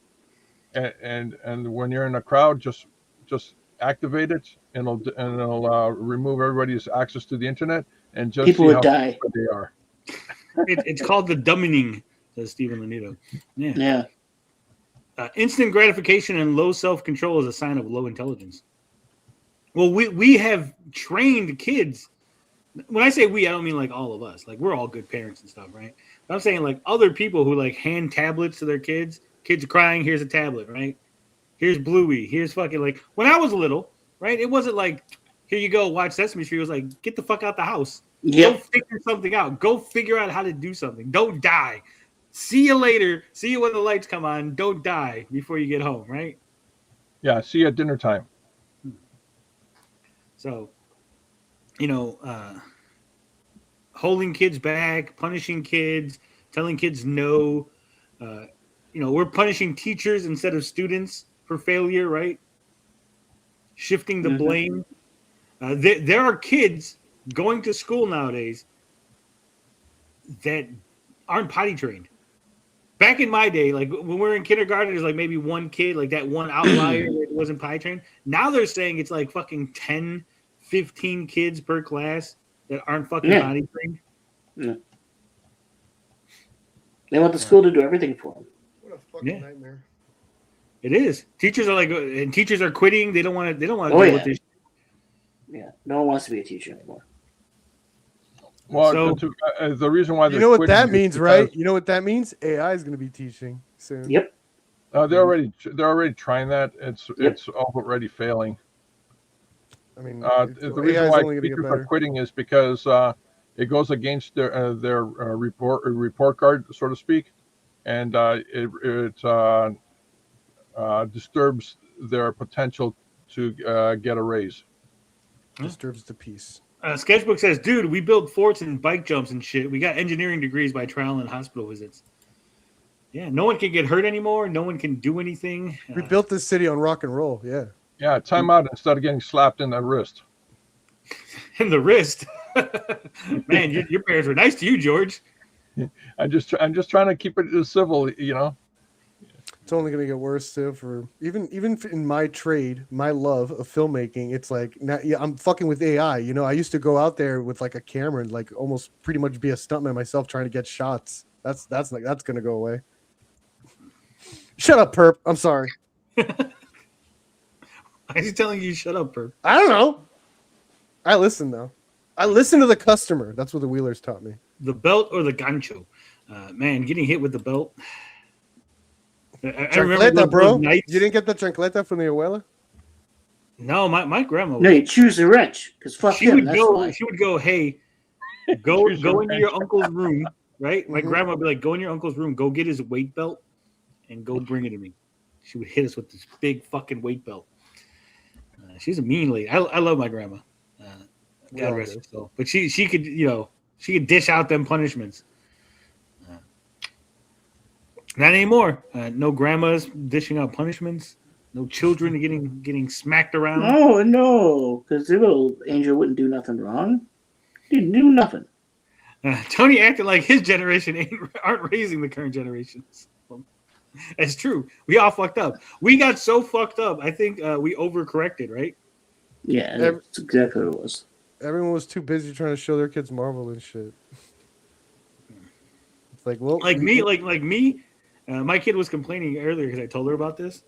and when you're in a crowd, just activate it, and it'll remove everybody's access to the internet, and just people see would how die. They are. It's called the dumbing, says Stephen Lanito. Yeah. Instant gratification and low self-control is a sign of low intelligence. Well, we have trained kids. When I say we, I don't mean like all of us. Like, we're all good parents and stuff, right? But I'm saying like other people who like hand tablets to their kids. Kids are crying, here's a tablet, right? Here's Bluey. Here's fucking like when I was little, right? It wasn't like, here you go, watch Sesame Street. It was like, get the fuck out the house. Yep. Go figure something out. Go figure out how to do something. Don't die. See you later. See you when the lights come on. Don't die before you get home, right? Yeah, see you at dinner time. So, you know, holding kids back, punishing kids, telling kids no. You know, we're punishing teachers instead of students for failure, right? Shifting the blame. There are kids going to school nowadays that aren't potty trained. Back in my day, like when we were in kindergarten, there's like maybe one kid, like that one outlier that wasn't potty trained. Now they're saying it's like fucking 10, 15 kids per class that aren't fucking potty trained. Yeah. They want the school to do everything for them. What a fucking nightmare. It is. Teachers are like, and teachers are quitting. They don't want to. They don't want to Oh, deal yeah. with this. Yeah, no one wants to be a teacher anymore. Well, So- the reason why You know what that quitting is means, because, right? You know what that means? AI is going to be teaching soon. Yep. they're already trying that. It's already failing. I mean, The AI reason is why only going to get teachers are better. quitting is because it goes against their report card, so to speak, and it disturbs their potential to get a raise. Disturbs the peace. Sketchbook says, dude, we built forts and bike jumps and shit. We got engineering degrees by trial and hospital visits. Yeah, no one can get hurt anymore. No one can do anything. We built this city on rock and roll. Yeah. Yeah, time out instead of getting slapped in the wrist. In the wrist. Man, your parents were nice to you, George. I'm just trying to keep it civil, you know. It's only going to get worse too. For even in my trade, my love of filmmaking, it's like now, yeah, I'm fucking with AI. You know, I used to go out there with like a camera and like almost pretty much be a stuntman myself, trying to get shots. That's going to go away. Shut up, perp. I'm sorry. Why is he telling you shut up, perp? I don't know. I listen though. I listen to the customer. That's what the Wheelers taught me. The belt or the gancho? Man, getting hit with the belt. I remember Chancleta, those bro. nights. You didn't get the chancleta from the abuela? No, my grandma. No, you choose the wrench because fuck she him. would That's go. why. She would go. Hey, go into your uncle's room. Right. My Mhm. grandma would be like, go in your uncle's room. Go get his weight belt, and go bring it to me. She would hit us with this big fucking weight belt. She's a mean lady. I love my grandma. God rest her soul. But she could she could dish out them punishments. Not anymore. No grandmas dishing out punishments. No children getting smacked around. Oh no, because the little angel wouldn't do nothing wrong. He didn't do nothing. Tony acted like his generation aren't raising the current generations. That's true. We all fucked up. We got so fucked up. I think we overcorrected, right? Yeah, that's exactly what it was. Everyone was too busy trying to show their kids Marvel and shit. It's like, well, Like me. My kid was complaining earlier because I told her about this,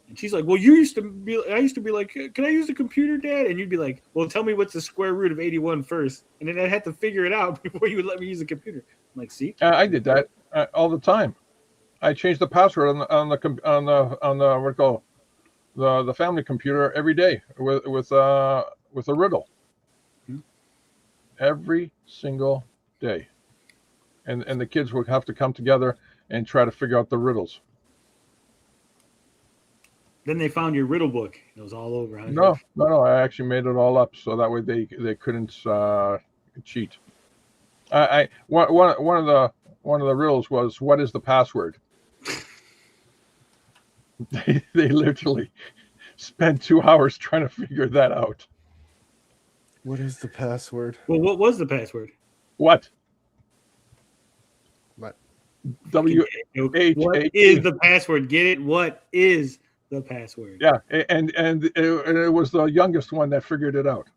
and she's like, "Well, I used to be like, can I use the computer, Dad?" And you'd be like, "Well, tell me what's the square root of 81 first," and then I'd have to figure it out before you would let me use the computer. I'm like, see, I did that all the time. I changed the password on the what do you call the family computer every day with a riddle. Every single day. and the kids would have to come together and try to figure out the riddles. Then they found your riddle book. It was all over. Huh? No. I actually made it all up so that way they couldn't cheat. One of the riddles was, what is the password? They literally spent 2 hours trying to figure that out. What is the password? Well, what was the password? What? What? W H What A is T. the password? Get it? What is the password? Yeah, and it was the youngest one that figured it out.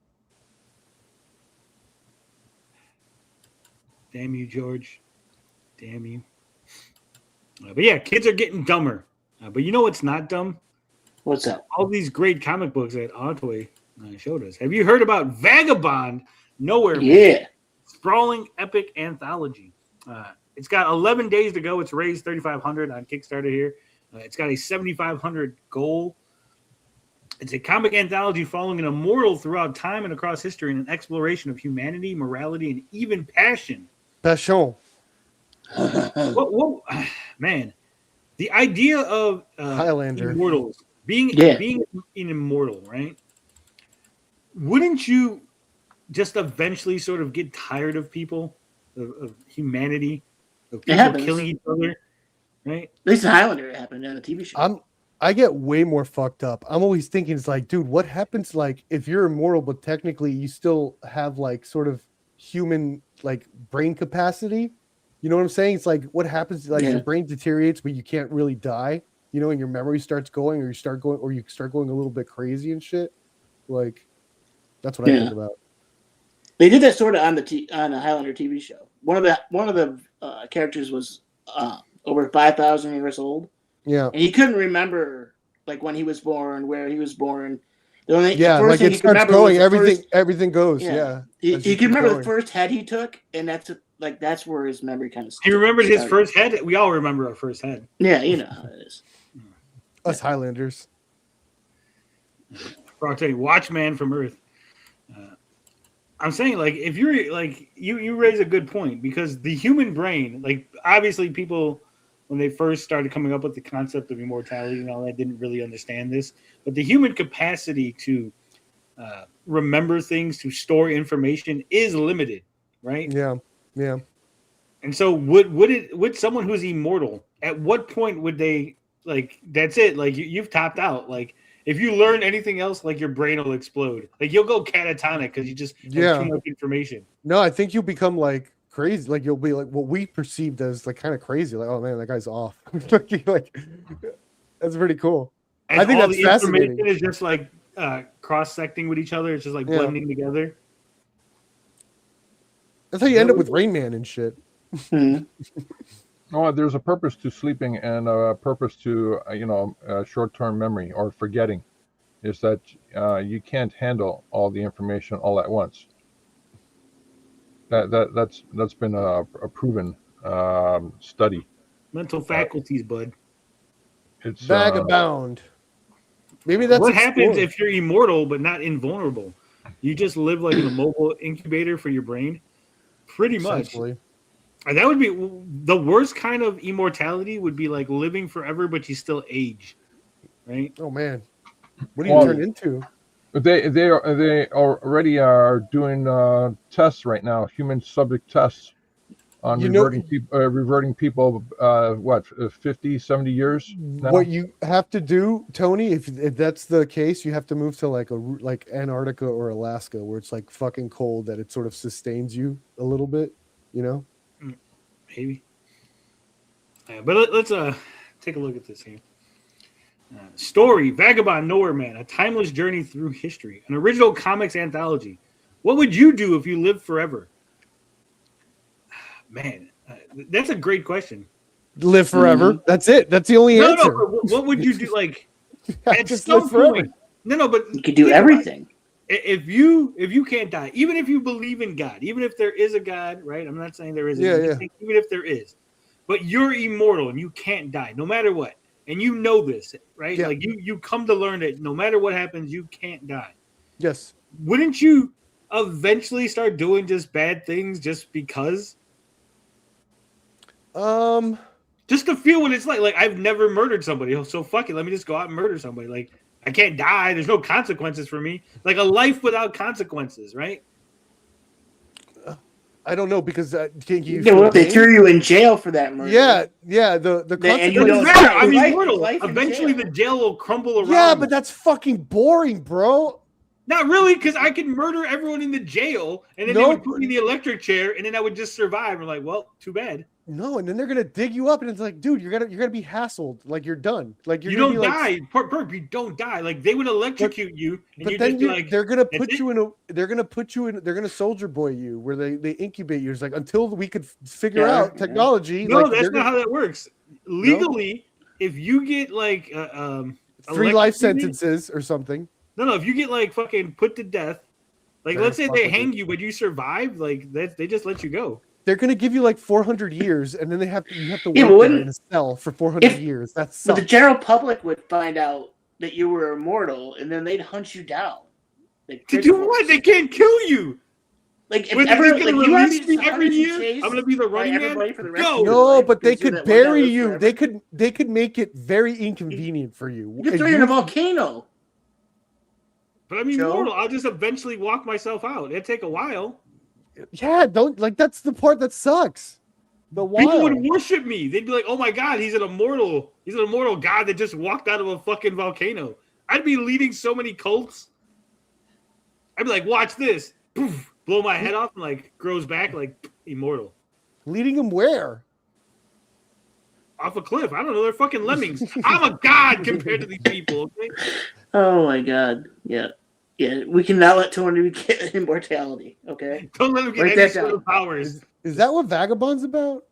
Damn you, George. Damn you. But yeah, kids are getting dumber. But you know what's not dumb? What's up? All these great comic books that Autoy showed us. Have you heard about Vagabond Nowhere? Yeah. Sprawling epic anthology. It's got 11 days to go. It's raised $3,500 on Kickstarter here. It's got a $7,500 goal. It's a comic anthology following an immortal throughout time and across history in an exploration of humanity, morality, and even passion. Passion. What, man, the idea of Highlander. immortals being an immortal, right? Wouldn't you just eventually sort of get tired of people, of humanity, of people happens. killing each other, right? At least in Highlander, it happened on the TV show. I get way more fucked up. I'm always thinking, it's like, dude, what happens like if you're immortal, but technically you still have like sort of human like brain capacity? You know what I'm saying? It's like, what happens? Like your brain deteriorates, but you can't really die. You know, and your memory starts going, or you start going a little bit crazy and shit. Like, that's what I think about. They did that sort of on the Highlander TV show. One of the characters was over 5,000 years old. Yeah, and he couldn't remember like when he was born, where he was born. The only like it starts going, everything goes. Yeah, he can remember the first head he took, and that's where his memory kind of. He remembered his first head. We all remember our first head. Yeah, you know how it is. Us Highlanders. I'll tell you, Watchman from Earth. I'm saying, like, if you're like you raise a good point, because the human brain, like, obviously people, when they first started coming up with the concept of immortality and all that, didn't really understand this. But the human capacity to remember things, to store information, is limited, right? Yeah. And so, would someone who's immortal, at what point would they, like, that's it? Like, you've topped out. Like, if you learn anything else, like, your brain will explode. Like, you'll go catatonic because you just have too much information. No, I think you'll become like crazy. Like, you'll be like what we perceived as like kind of crazy. Like, oh man, that guy's off. like that's pretty cool. And I think all that's the fascinating. information is just like cross-secting with each other. It's just like blending together. That's how you end up with Rain Man and shit. Oh, there's a purpose to sleeping and a purpose to short-term memory or forgetting, is that you can't handle all the information all at once. That's been a proven study. Mental faculties, bud. It's Vagabond. Maybe that's what happens if you're immortal but not invulnerable. You just live like in a mobile incubator for your brain, pretty much. And that would be the worst kind of immortality. Would be like living forever, but you still age, right? Oh man, what do you turn into? They already are doing tests right now, human subject tests on reverting people 50, 70 years now? What you have to do, Tony, if that's the case, you have to move to like Antarctica or Alaska, where it's like fucking cold, that it sort of sustains you a little bit, you know? Maybe. But let's take a look at this here. Story, Vagabond Nowhere Man, a timeless journey through history, an original comics anthology. What would you do if you lived forever? Man, that's a great question. Live forever. Mm-hmm. That's it. That's the only answer. No, what would you do? Like, at just some live forever. point. No, but you could do everything. If you can't die, even if you believe in God, even if there is a God, right? I'm not saying there isn't. Even if there is, but you're immortal and you can't die, no matter what. And you know this, right? Yeah. Like you come to learn that no matter what happens, you can't die. Yes. Wouldn't you eventually start doing just bad things just because? Just to feel what it's like. Like, I've never murdered somebody, so fuck it. Let me just go out and murder somebody. Like, I can't die. There's no consequences for me. Like a life without consequences, right? I don't know because can you? Yeah, well, they threw you in jail for that murder. Yeah. The And you What's don't- that? I'm life- immortal. life in Eventually, jail. the jail will crumble around. Yeah, me. but that's fucking boring, bro. Not really, because I could murder everyone in the jail, and then they would put me in the electric chair, and then I would just survive. I'm like, well, too bad. No, and then they're gonna dig you up, and it's like, dude, you're gonna be hassled. Like you're done. Like You gonna don't be die, Perp. You don't die. Like they would electrocute you, and But you'd then just be like, they're gonna "That's put it?" you in a. They're gonna soldier boy you, where they incubate you. It's like until we could figure Yeah, out yeah. technology. No, like, that's they're not how that works. Legally, if you get like 3 life electrocuted- sentences or something. No, if you get like fucking put to death, like They're let's say they fucking- hang you, but you survive, like they just let you go. They're gonna give you like 400 years, and then you have to Yeah, wait but there wouldn't- in a cell for 400 if- years. That's But the general public would find out that you were immortal, and then they'd hunt you down. Like, To do what? They can't kill you. Like, if When ever, they're like, gonna you want release to me be every year, chased I'm gonna be the by running man. everybody for the rest Yo. of your No, life but they because you're could that one guy bury lives you. forever. They could make it very inconvenient for you. You could And throw you in a volcano. But I'm Joe? immortal. I'll just eventually walk myself out. It'd take a while. Yeah, don't like that's the part that sucks. The People wild. would worship me. They'd be like, "Oh my god, he's an immortal. He's an immortal god that just walked out of a fucking volcano." I'd be leading so many cults. I'd be like, "Watch this." Poof, blow my head off and like grows back like immortal. Leading them where? Off a cliff. I don't know. They're fucking lemmings. I'm a god compared to these people. Okay? Oh my god. Yeah. Yeah. We cannot let Tony get immortality. Okay. Don't let them get Write any that sort down. of powers. Is that what Vagabond's about?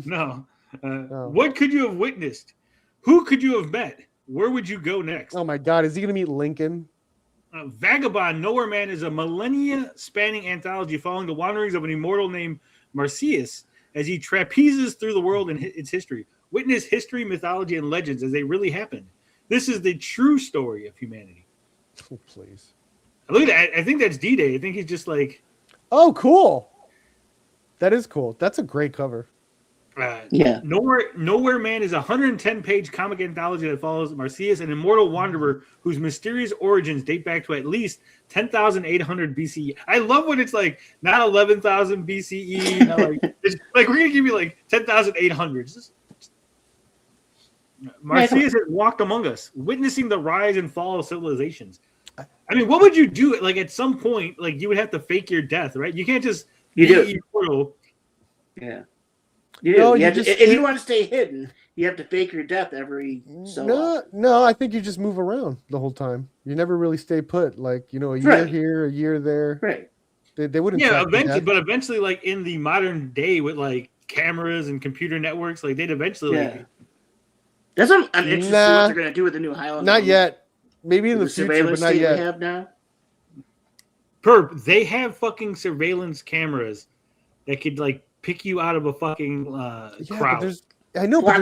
No. Oh. What could you have witnessed? Who could you have met? Where would you go next? Oh my god, is he gonna meet Lincoln? Vagabond Nowhere Man is a millennia-spanning anthology following the wanderings of an immortal named Marcius as he trapezes through the world and its history. Witness history, mythology, and legends as they really happened. This is the true story of humanity. Oh, please. Look at that. I think that's D-Day. I think he's just like... Oh, cool. That is cool. That's a great cover. Yeah. Nowhere Man is a 110-page comic anthology that follows Marcius, an immortal wanderer whose mysterious origins date back to at least 10,800 BCE. I love when it's like not 11,000 BCE. Not like, it's like we're gonna give you like 10,800. Marcius has walked among us, witnessing the rise and fall of civilizations. I mean, what would you do? Like at some point, like you would have to fake your death, right? You can't just You do. be immortal. Yeah. You do. No, You you have to- just- if you want to stay hidden, you have to fake your death every so often. No, I think you just move around the whole time. You never really stay put. Like, a year Right. here, a year there. Right. They wouldn't. Yeah, track your eventually, death. but eventually, like in the modern day with like cameras and computer networks, like they'd eventually Yeah. like That's what I'm interested to see Nah. what they're going to do with the new Highlander. Not movie. yet. Maybe in With the future, but not state yet. we have now. Perp, they have fucking surveillance cameras that could like pick you out of a fucking Yeah, but crowd. I know, but Black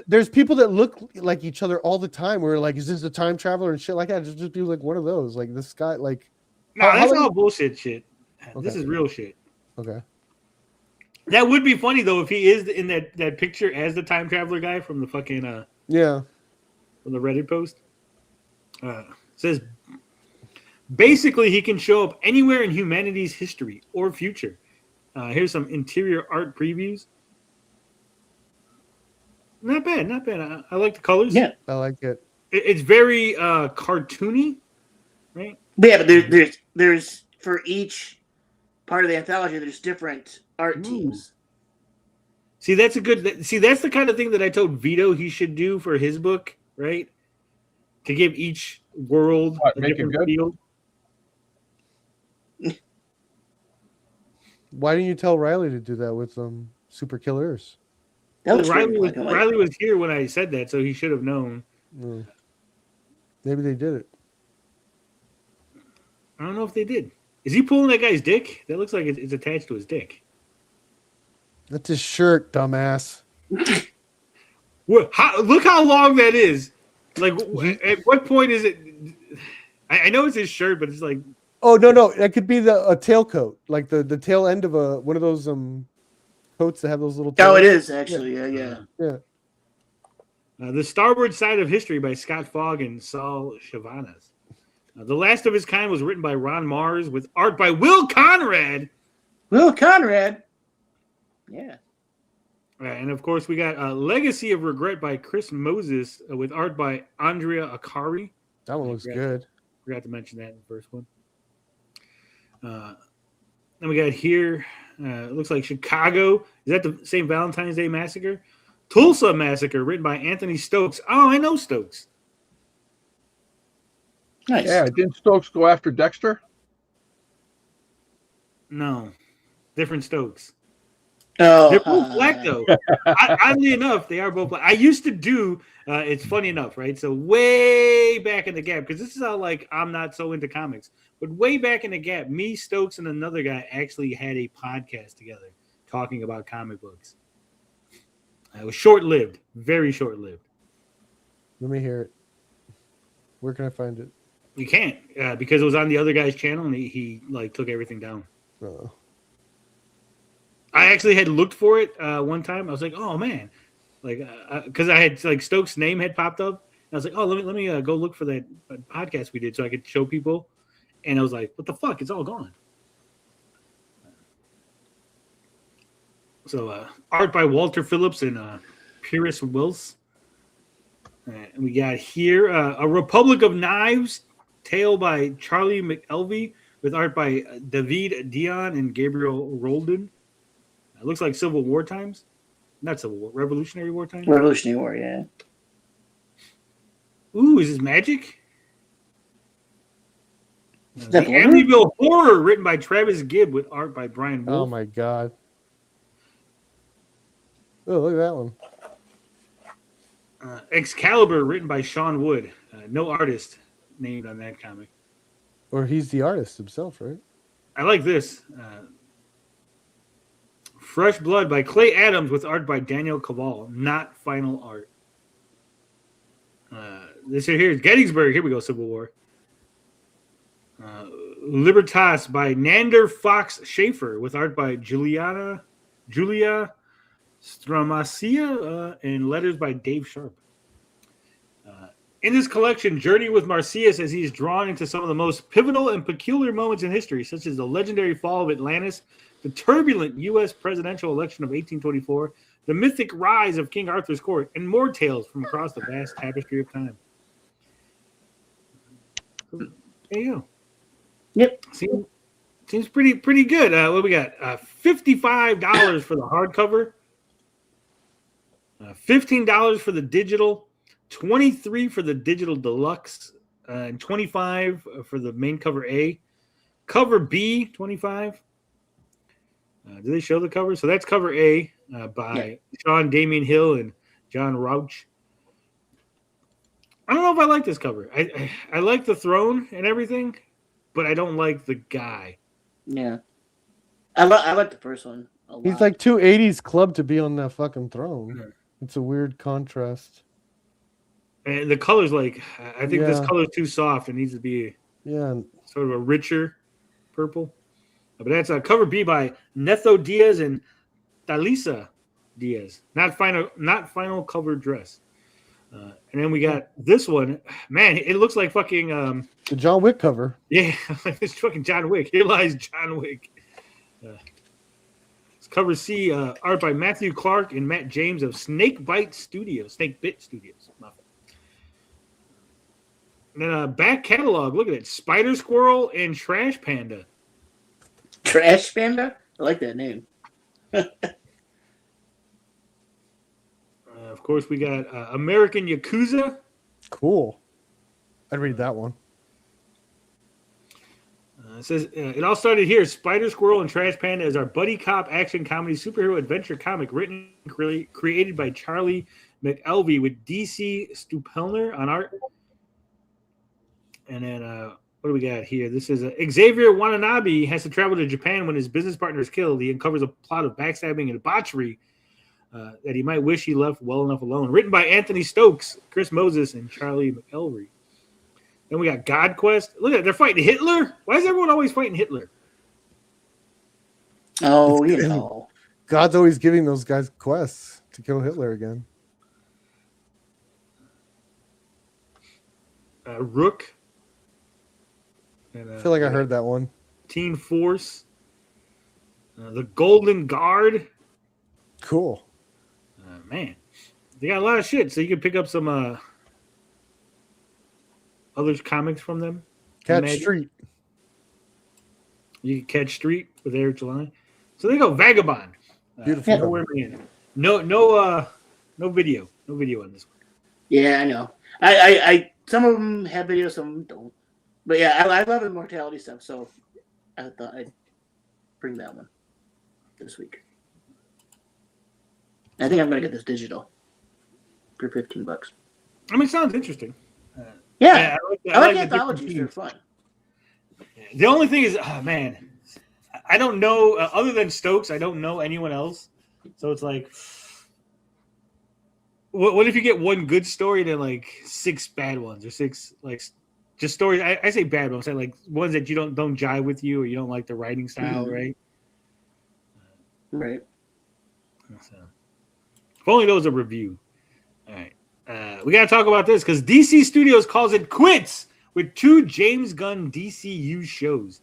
there's baby. people that look like each other all the time. Where like, is this a time traveler and shit like that? Just be like one of those. Like this guy, like No, how that's many- all bullshit shit. This Okay. is real shit. okay. That would be funny though if he is in that picture as the time traveler guy from the fucking Yeah. from the Reddit post. Says basically he can show up anywhere in humanity's history or future. Here's some interior art previews. Not bad, not bad. I like the colors. Yeah. I like it. It's very cartoony, right? But yeah, but there's for each part of the anthology, there's different art teams. See, that's the kind of thing that I told Vito he should do for his book, right? To give each world What, a make it different good? feel. Why didn't you tell Riley to do that with Super Killers? That looks Riley great, was, black and white. Riley was here when I said that, so he should have known. Mm. Maybe they did it. I don't know if they did. Is he pulling that guy's dick? That looks like it's attached to his dick. That's his shirt, dumbass. Look how long that is. Like, at what point is it? I know it's his shirt, but it's like, Oh no, that could be a tailcoat, like the tail end of one of those coats that have those little. Oh, it tails. is actually. Yeah. Yeah. The Starboard Side of History by Scott Fogg and Saul Chavanas. The Last of His Kind was written by Ron Mars with art by Will Conrad. Will Conrad. Yeah. And of course, we got Legacy of Regret by Chris Moses with art by Andrea Akari. That one looks good. Forgot to mention that in the first one. Then we got here, it looks like Chicago. Is that the same Valentine's Day Massacre? Tulsa Massacre, written by Anthony Stokes. Oh, I know Stokes. Nice. Yeah, didn't Stokes go after Dexter? No, different Stokes. Oh, They're both black, though. Oddly enough, they are both black. I used to do, it's funny enough, right? So way back in the gap, because this is how, like, I'm not so into comics. But way back in the gap, me, Stokes, and another guy actually had a podcast together talking about comic books. It was short-lived, very short-lived. Let me hear it. Where can I find it? You can't, because it was on the other guy's channel, and he like took everything down. Oh. I actually had looked for it one time. I was like, oh man, like because I had like Stokes' name had popped up. I was like, oh, let me go look for that podcast we did so I could show people. And I was like, what the fuck? It's all gone. So art by Walter Phillips and Pyrrhus Wills. And we got here A Republic of Knives, tale by Charlie McElvey with art by David Dion and Gabriel Roldan. It looks like Civil War times. Not Civil War, Revolutionary War times. Revolutionary War, yeah. Ooh, is this magic? Is The that horror? Amityville Horror, written by Travis Gibb with art by Brian Wolf. Oh my god. Oh, look at that one. Excalibur, written by Sean Wood. No artist named on that comic. Or he's the artist himself, right? I like this. Fresh Blood by Clay Adams with art by Daniel Caval, not final art. This here is Gettysburg. Here we go, Civil War. Libertas by Nander Fox Schaefer with art by Julia Stramacia and letters by Dave Sharp. In this collection, journey with Marcius as he is drawn into some of the most pivotal and peculiar moments in history, such as the legendary fall of Atlantis, the turbulent U.S. presidential election of 1824, the mythic rise of King Arthur's court, and more tales from across the vast tapestry of time. There you go. Yep. Seems pretty good. What we got? $55 for the hardcover, $15 for the digital, $23 for the digital deluxe, and $25 for the main cover A. Cover B, $25. Do they show the cover? So that's cover A by Sean Damian Hill and John Rauch. I don't know if I like this cover. I like the throne and everything, but I don't like the guy. Yeah. I like the first one a lot. He's like 280s club to be on that fucking throne. Yeah. It's a weird contrast. And the color's like, I think this Yeah. color's too soft. It needs to be Yeah. sort of a richer purple. But that's cover B by Netho Diaz and Thalisa Diaz. Not final cover dress. And then we got this one. Man, it looks like fucking The John Wick cover. yeah, like this fucking John Wick. Here lies John Wick. It's cover C, art by Matthew Clark and Matt James of Snake Bite Studios. My fault. And then back catalog. Look at it. Spider Squirrel and Trash Panda. Trash Panda? I like that name. Of course, we got American Yakuza. Cool. I'd read that one. It says it all started here. Spider Squirrel and Trash Panda is our buddy cop action comedy superhero adventure comic written and created by Charlie McElvey with DC Stupelner on art. And then what do we got here? This is Xavier Watanabe has to travel to Japan when his business partner is killed. He uncovers a plot of backstabbing and debauchery that he might wish he left well enough alone. Written by Anthony Stokes, Chris Moses, and Charlie McElvey. Then we got God Quest. Look at it. They're fighting Hitler. Why is everyone always fighting Hitler? Oh, you know. God's always giving those guys quests to kill Hitler again. Rook. And, I feel like I heard that one. Teen Force. The Golden Guard. Cool. Man, they got a lot of shit. So you can pick up some other comics from them. Cat Imagine. Street. You can Catch Street with Eric July. So they go Vagabond. Beautiful. No women in it. No video. No video on this one. Yeah, I know. I some of them have videos, some of them don't. But yeah, I love immortality stuff, so I thought I'd bring that one this week. I think I'm gonna get this digital for $15. I mean, it sounds interesting. Yeah, I like the anthologies. different They're themes. fun. The only thing is, oh man, I don't know other than Stokes. I don't know anyone else. So it's like, what if you get one good story and then like 6 bad ones or 6 like just stories? I say bad ones. I say like ones that you don't jive with you or you don't like the writing style, right? Right. So, if only there was a review. All right. We got to talk about this because DC Studios calls it quits with 2 James Gunn DCU shows.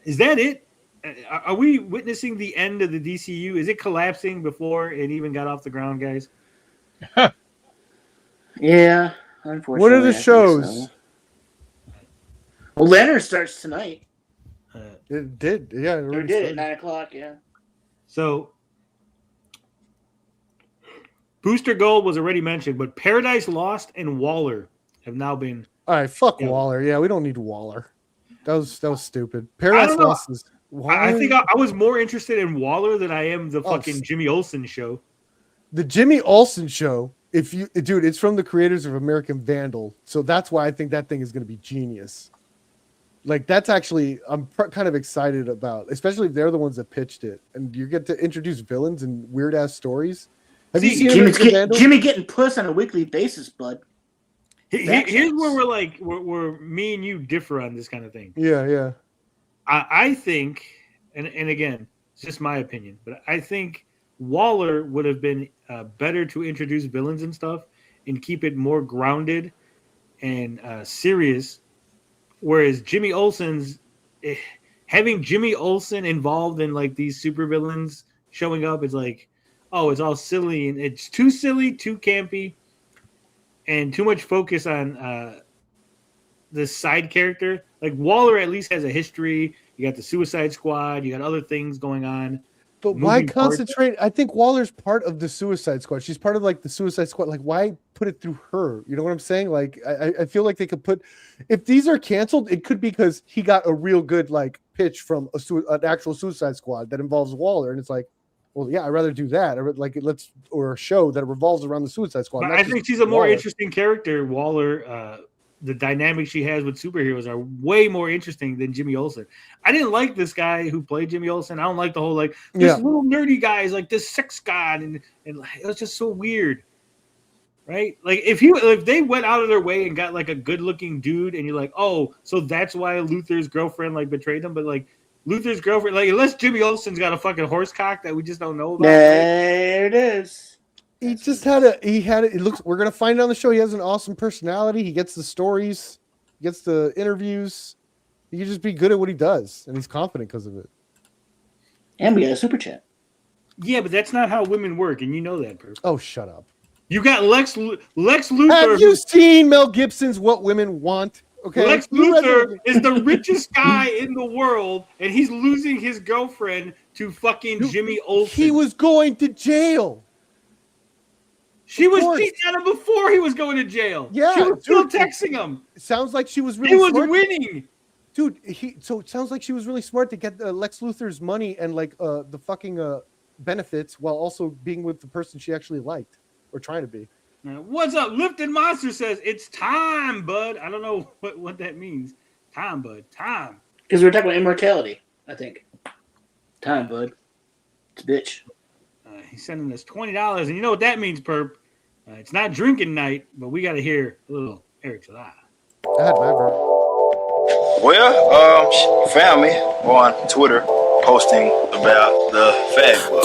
Is that it? Are we witnessing the end of the DCU? Is it collapsing before it even got off the ground, guys? Yeah, unfortunately. What are the I think shows? so. Well, Leonard starts tonight. It did. Yeah. It Or already did started. at 9:00. Yeah. So, Booster Gold was already mentioned, but Paradise Lost and Waller have now been. All right. Fuck Yeah. Waller. Yeah, we don't need Waller. That was stupid. Paradise don't know. Lost is. I think I was more interested in Waller than I am the Oh, fucking Jimmy Olsen show. The Jimmy Olsen show. Dude, it's from the creators of American Vandal, so that's why I think that thing is going to be genius. Like that's actually, I'm kind of excited about, especially if they're the ones that pitched it, and you get to introduce villains and weird ass stories. Have you seen American Vandal? Jimmy getting puss on a weekly basis, bud. Here's where we're like, where me and you differ on this kind of thing. Yeah. I think, and again, it's just my opinion, but I think Waller would have been better to introduce villains and stuff and keep it more grounded and serious. Whereas Jimmy Olsen's having Jimmy Olsen involved in like these supervillains showing up is like, oh, it's all silly and it's too silly, too campy, and too much focus on this side character. Like Waller at least has a history. You got the Suicide Squad. You got other things going on. But why moving parts. concentrate? I think Waller's part of the Suicide Squad. She's part of like the Suicide Squad. Like, why put it through her? You know what I'm saying? Like, I feel like they could put, if these are canceled, it could be because he got a real good like pitch from an actual Suicide Squad that involves Waller, and it's like, well, yeah, I'd rather do that, or a show that revolves around the Suicide Squad. But not I just think she's a more Waller. interesting character. Waller, the dynamic she has with superheroes are way more interesting than Jimmy Olsen. I didn't like this guy who played Jimmy Olsen. I don't like the whole like this little nerdy guy is like this sex god, and it was just so weird, right? Like if they went out of their way and got like a good looking dude, and you're like, oh, so that's why Luther's girlfriend like betrayed him, but like Luther's girlfriend, like unless Jimmy Olsen's got a fucking horse cock that we just don't know about. There it is. He just had it. It looks. We're gonna find on the show. He has an awesome personality. He gets the stories. He gets the interviews. He can just be good at what he does, and he's confident because of it. And we got a super chat. Yeah, but that's not how women work, and you know that, Perp. Oh, shut up. You got Lex Luthor. Have you seen Mel Gibson's What Women Want? Okay, Lex Luthor is the richest guy in the world, and he's losing his girlfriend to fucking Jimmy Olsen. He was going to jail. She was course. cheating on him before he was going to jail. Yeah, she was still dude. texting him. It sounds like she was really He was smart. winning. Dude, so it sounds like she was really smart to get Lex Luthor's money and like the fucking benefits while also being with the person she actually liked or trying to be. What's up? Lifted Monster says, it's time, bud. I don't know what that means. Time, bud. Time. Because we're talking about immortality, I think. Time, bud. It's a bitch. He's sending us $20, and you know what that means, Perp. It's not drinking night, but we got to hear a little Eric July. God, my bad. Well, you found me on Twitter posting about the fag book.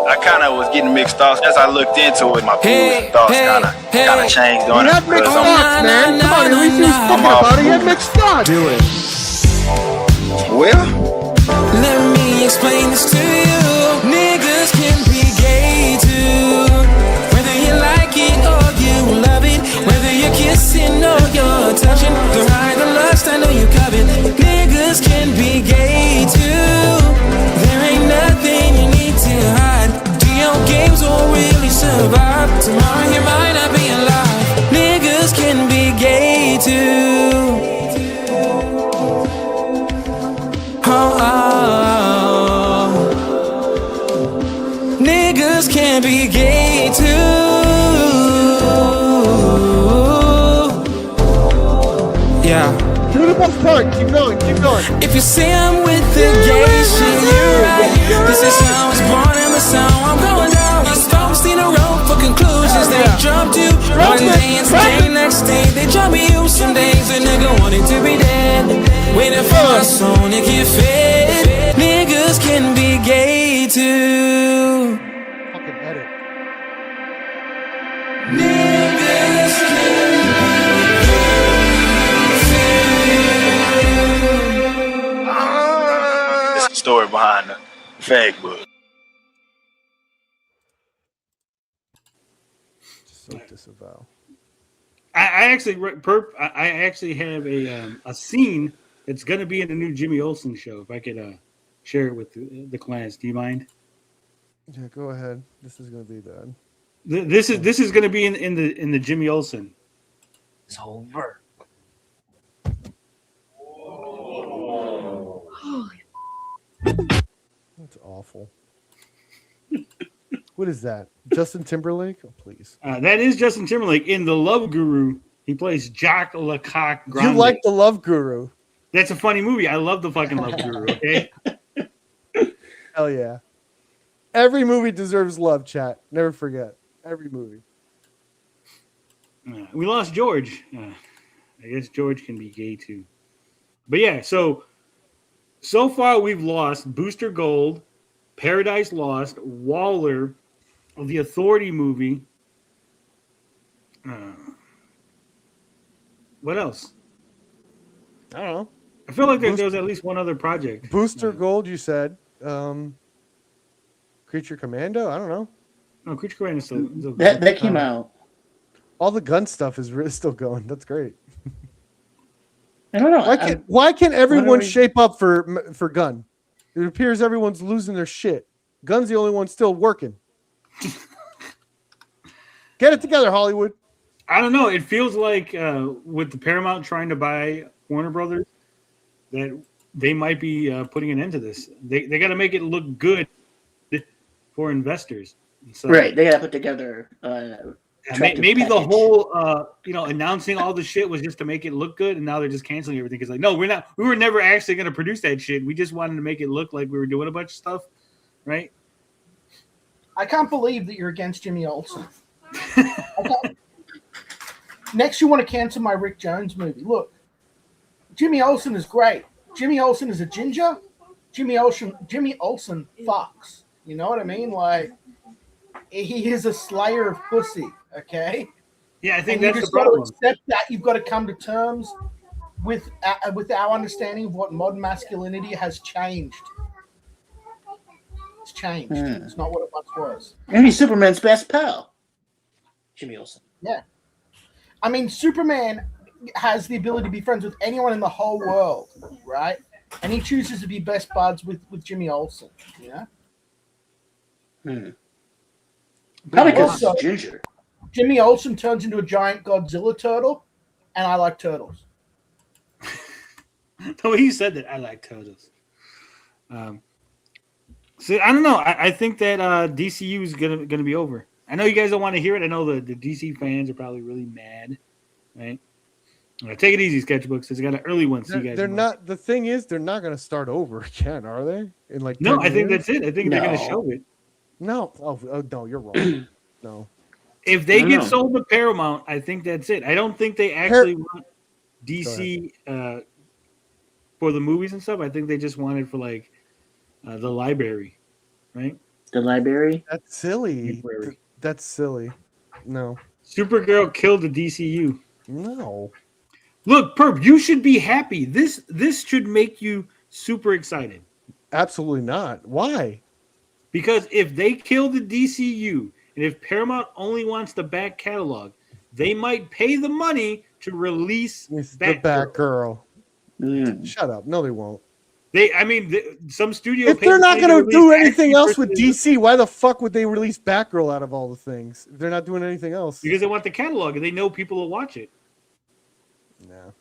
I kind of was getting mixed thoughts as I looked into it. My views and thoughts kind of changed on it. He had mixed because thoughts, man. Come on, at least he was thinking about it. He had mixed thoughts. Do it. Well, Let me explain this to you. Niggas can be gay too. Whether you like it or you love it, whether you're kissing or you're touching, the hide the lust I know you covet. Niggas can be gay too. There ain't nothing you need to hide. Do your games won't really survive. Tomorrow you might not be alive. Niggas can be gay too. Niggas can be gay too. Yeah. Do the best part. Keep going. Keep going. If you say I'm with the gay shit, you're right. This is how I was born and this how I'm going down. These folks need a rope for conclusions. They jumped you one day and stay next day. They jump you some days. A nigga wanted to be dead, waiting for a song to get fed. Niggas can be gay too. Fucking edit. Niggas can it's the story behind the fag book. So disavow. I actually have a scene that's going to be in the new Jimmy Olsen show. If I could share it with the class, do you mind? Yeah, go ahead. This is gonna be bad. This is going to be in the Jimmy Olsen. It's over. That's awful. What is that? Justin Timberlake? Oh, please. That is Justin Timberlake in The Love Guru. He plays Jacques Lecoq Grande. You like The Love Guru? That's a funny movie. I love the fucking Love Guru. Okay. Hell yeah. Every movie deserves love, chat. Never forget. Every movie. We lost George. I guess George can be gay too. But yeah, so far we've lost Booster Gold, Paradise Lost, Waller, the Authority movie. What else? I don't know. I feel like there was at least one other project. Booster Gold, you said. Creature Commando? I don't know. No, Creature Commando is still That came out. All the gun stuff is really still going. That's great. I don't know. Why can't everyone we- shape up for gun? It appears everyone's losing their shit. Gun's the only one still working. Get it together, Hollywood. I don't know. It feels like with the Paramount trying to buy Warner Brothers, that they might be putting an end to this. They got to make it look good for investors. So, Right, they got to put together. Maybe the whole announcing all the shit was just to make it look good, and now they're just canceling everything because like, no, we were never actually going to produce that shit. We just wanted to make it look like we were doing a bunch of stuff, right? I can't believe that you're against Jimmy Olsen. Okay. Next, you want to cancel my Rick Jones movie. Look, Jimmy Olsen is great. Jimmy Olsen is a ginger. Jimmy Olsen fucks. You know what I mean? Like, he is a slayer of pussy. Okay. Yeah, I think and that's you the problem. just got to accept that. You've got to come to terms with our understanding of what modern masculinity has changed. It's changed. It's not what it once was. And he's Superman's best pal, Jimmy Olsen. Yeah. I mean, Superman has the ability to be friends with anyone in the whole world, right? And he chooses to be best buds with Jimmy Olsen, you know? Probably because Also, he's ginger. Jimmy Olsen turns into a giant Godzilla turtle, and I like turtles. The way you said that, I like turtles. So I don't know. I think that DCU is gonna be over. I know you guys don't want to hear it. I know the DC fans are probably really mad, right? Take it easy, Sketchbooks. It's got an early one. So you guys. They're not. The thing is, they're not going to start over again, are they? In like no, 10 I think years? that's it. I think they're gonna show it. No. Oh no, you're wrong. No. If they get sold to Paramount, I think that's it. I don't think they actually want DC for the movies and stuff. I think they just wanted for like the library, right? The library. That's silly. Library. That's silly. No. Supergirl killed the DCU. No. Look, Perp, you should be happy. This should make you super excited. Absolutely not. Why? Because if they kill the DCU, and if Paramount only wants the back catalog, they might pay the money to release It's the Batgirl. Batgirl. Shut up. No, they won't. Some studio. If they're not going to do anything else with versus- DC, why the fuck would they release Batgirl out of all the things? If they're not doing anything else. Because they want the catalog and they know people will watch it. No.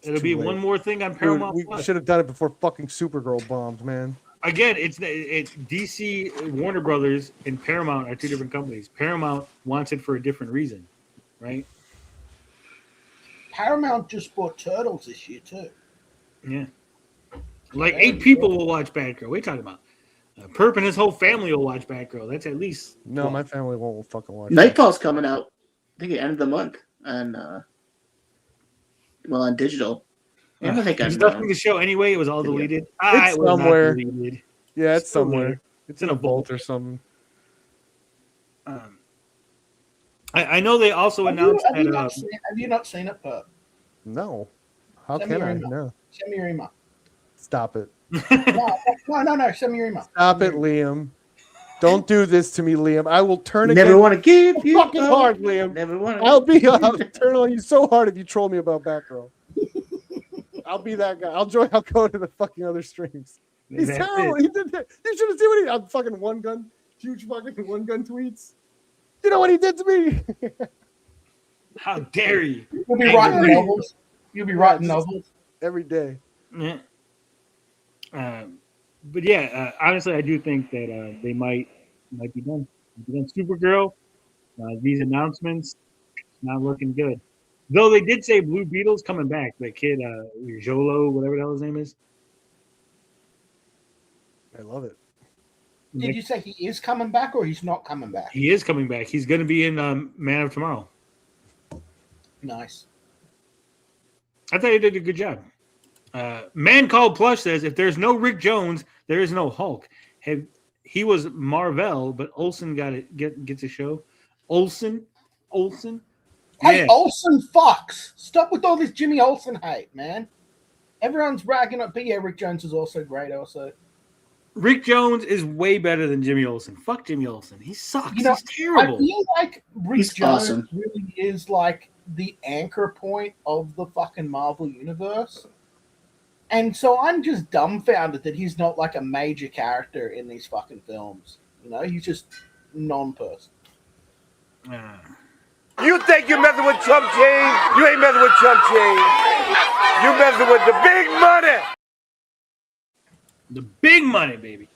It'll too be late. one more thing on Dude, Paramount we Plus. should have done it before fucking Supergirl bombed, man. Again, it's DC, Warner Brothers, and Paramount are two different companies. Paramount wants it for a different reason, right? Paramount just bought Turtles this year too. Yeah. Like 8 people will watch Batgirl. What are you talking about? Perp and his whole family will watch Batgirl. That's at least. No, my family won't fucking watch it. Nightfall's coming out. I think at the end of the month on on digital. And I think There's on nothing to show anyway. It was all deleted. It's It was not somewhere. deleted. Yeah, it's still somewhere. there. It's in a vault or something. I know they also announced Have you that. not seen it, Perp? No. How Send me can your I? email. No. Send me your email. Stop it. No. Send me your email. Stop it, Liam. Don't do this to me, Liam. I will turn Never against want to give you fucking up. hard, Liam. Never want to. I'll turn on you so hard if you troll me about Batgirl. I'll be that guy. I'll go to the fucking other streams. He's That's terrible. it. He did that. You should have seen what he on fucking one gun, huge fucking one gun tweets. You know what he did to me? How dare you? You'll be writing novels. You'll be writing novels. Every day. Yeah. But yeah, honestly, I do think that they might be done. Supergirl, these announcements, not looking good. Though they did say Blue Beetle's coming back. That kid, Jolo, whatever the hell his name is. I love it. Did you say he is coming back or he's not coming back? He is coming back. He's going to be in Man of Tomorrow. Nice. I thought he did a good job. Man Called Plush says, if there's no Rick Jones, there is no Hulk. He was Marvel, but Olsen gets a show. Olsen. Hey, Yeah. Olsen fucks. Stop with all this Jimmy Olsen hate, man. Everyone's ragging up. But yeah, Rick Jones is also great. Also, Rick Jones is way better than Jimmy Olsen. Fuck Jimmy Olsen. He sucks. You know, He's terrible. I feel like Rick He's Jones awesome. really is like the anchor point of the fucking Marvel universe. And so I'm just dumbfounded that he's not like a major character in these fucking films. You know, he's just non-person. You think you're messing with Chump Change? You ain't messing with Chump Change. You messing with the big money. The big money, baby.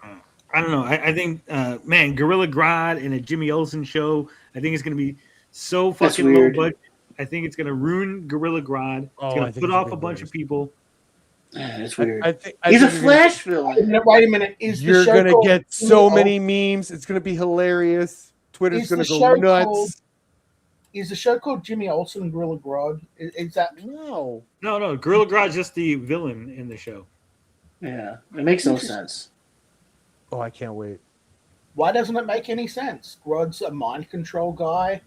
I don't know. I think, man, Gorilla Grodd in a Jimmy Olsen show, I think it's going to be so That's fucking low weird. budget. I think it's going to ruin Gorilla Grodd. It's Oh, I going think to put it's off gonna a be bunch worse. of people. That's weird. think He's a you're Flash villain. Wait a minute. Is the You're show gonna called get Jimmy so Olsen? many memes. It's gonna be hilarious. Twitter's Is gonna the go show nuts. called- Is the show called Jimmy Olsen and Gorilla Grodd? Is that No. No. Gorilla Grodd's just the villain in the show. Yeah, it makes no sense. Oh, I can't wait. why doesn't it make any sense? Grodd's a mind control guy.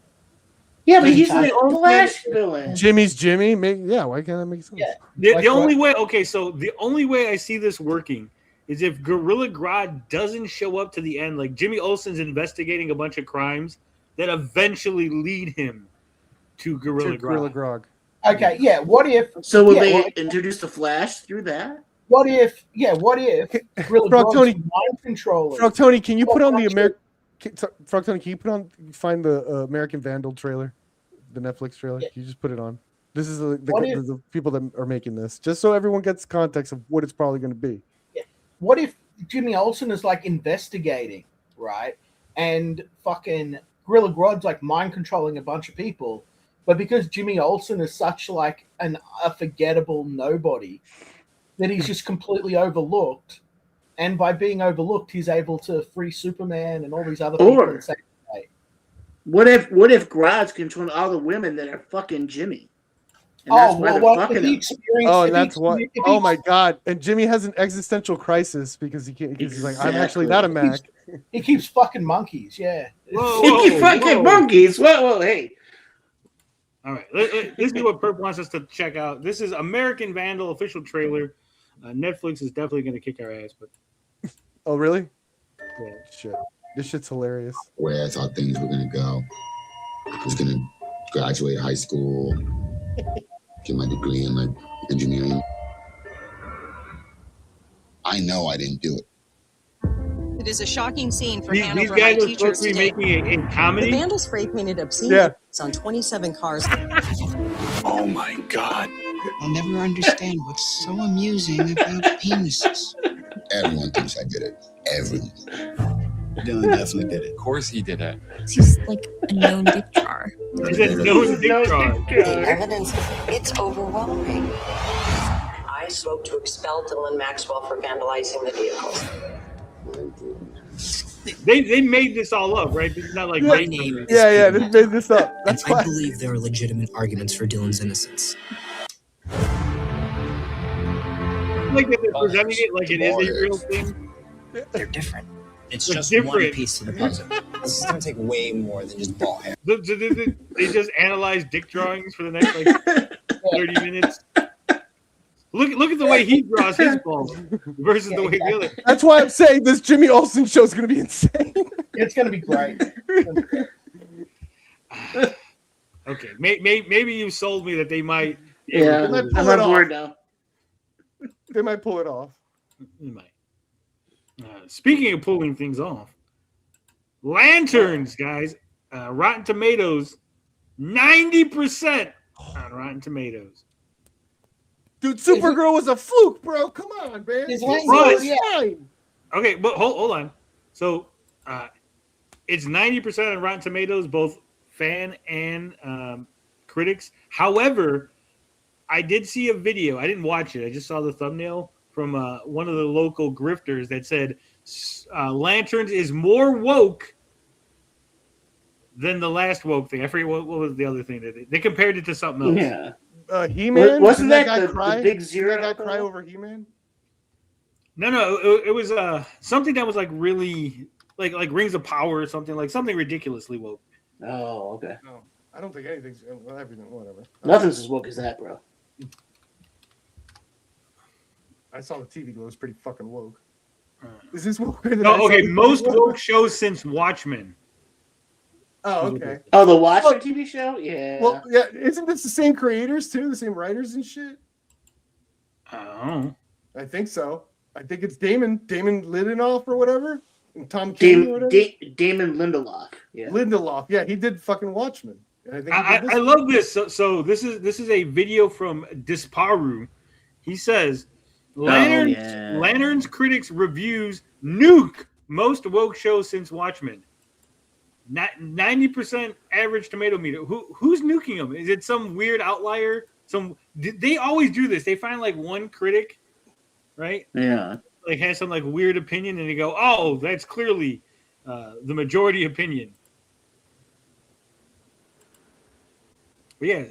Yeah, but he's the Fantastic. Flash villain. Jimmy's Jimmy. Yeah, why can't that make sense? Yeah. The Like only way, okay, so the only way I see this working is if Gorilla Grodd doesn't show up to the end, like Jimmy Olsen's investigating a bunch of crimes that eventually lead him to Gorilla To Gorilla Grodd. Grog. Okay, yeah. What if? So will yeah, they well, introduce the Flash through that? What if? Yeah. What if? Gorilla Frog Grodd's Tony- mind controller. Frog Tony, can you put on the Frog American? Frog Tony, can you find the American Vandal trailer, the Netflix trailer? Yeah. Can you just put it on? This is the What if- the people that are making this, just so everyone gets context of what it's probably going to be. What if Jimmy Olsen is like investigating, right? And fucking Gorilla Grodd's like mind controlling a bunch of people, but because Jimmy Olsen is such like a forgettable nobody, that he's just completely overlooked, and by being overlooked, he's able to free Superman and all these other people. Or- And say, hey, What if Grodd's controlling all the women that are fucking Jimmy? And that's Oh, why they're well, fucking if he him. experienced, Oh, if and he that's what. experienced- if Oh he- my god! And Jimmy has an existential crisis because he can't. Because he's like, I'm actually not a Mac. He keeps fucking monkeys. Yeah. Whoa, Sticky fucking whoa. monkeys. Whoa, hey. All right, this is what Perp wants us to check out. This is American Vandal official trailer. Netflix is definitely going to kick our ass, but Oh really? yeah. Shit. This shit's hilarious. Where I thought things were gonna go. I was gonna graduate high school, get my degree in like engineering. I know I didn't do it. It is a shocking scene for These Hanover High guys are teachers supposed to be today. making a The comedy. vandal spray painted obscene Yeah. on 27 cars. Oh my god. I'll never understand what's so amusing about penises. Everyone thinks I did it. Everyone. Dylan definitely did it. Of course he did it. It's just like a known dick jar. He said no dick jar. The evidence, it's overwhelming. I spoke to expel Dylan Maxwell for vandalizing the vehicles. They made this all up, right? This is not like Yeah. my name Yeah, they made this up. That's I why. believe there are legitimate arguments for Dylan's innocence. Like that they're presenting it like it is a real thing. They're different. It's They're just one different. piece to the puzzle. This is going to take way more than just ball hair. They just analyze dick drawings for the next like 30 minutes. Look at the way he draws his balls versus the way the other. That's why I'm saying this Jimmy Olsen show is gonna be insane. It's gonna be great. Okay, maybe you sold me that they might. Yeah, might I'm pull on it board off. now. They might pull it off. They might. Speaking of pulling things off, Lanterns, guys. Rotten Tomatoes, 90% on Rotten Tomatoes. Dude, Supergirl was a fluke, bro. Come on, man. Is It's Lanterns- fine. Okay, but hold on. So, it's 90% on Rotten Tomatoes, both fan and critics. However, I did see a video. I didn't watch it. I just saw the thumbnail from one of the local grifters that said Lanterns is more woke than the last woke thing. I forget what was the other thing that they compared it to something else. Yeah. He-Man? Wasn't Didn't that guy the cry? big Didn't zero that guy cry girl? over He-Man? No, it was something that was like really like Rings of Power or something, like something ridiculously woke. Oh, okay. No, I don't think anything's everything. Whatever. Nothing's as woke as that, bro. I saw the TV. It was pretty fucking woke. Is this woke? Than I No, saw okay, the most TV? woke shows since Watchmen. Oh, okay. Oh, the Watchmen TV show? Yeah. Well, yeah. Isn't this the same creators too? The same writers and shit? Oh, I think so. I think it's Damon Lindelof or whatever, and Tom King or whatever. Damon Lindelof. Yeah. Lindelof. Yeah, he did fucking Watchmen. And I think he did this I love this. So this is a video from Disparu. He says, Lanterns critics reviews nuke most woke shows since Watchmen. 90% average tomato meter. Who's nuking them? Is it some weird outlier? They always do this. They find like one critic, right? Yeah. Like has some like weird opinion, and they go, "Oh, that's clearly the majority opinion." But yeah,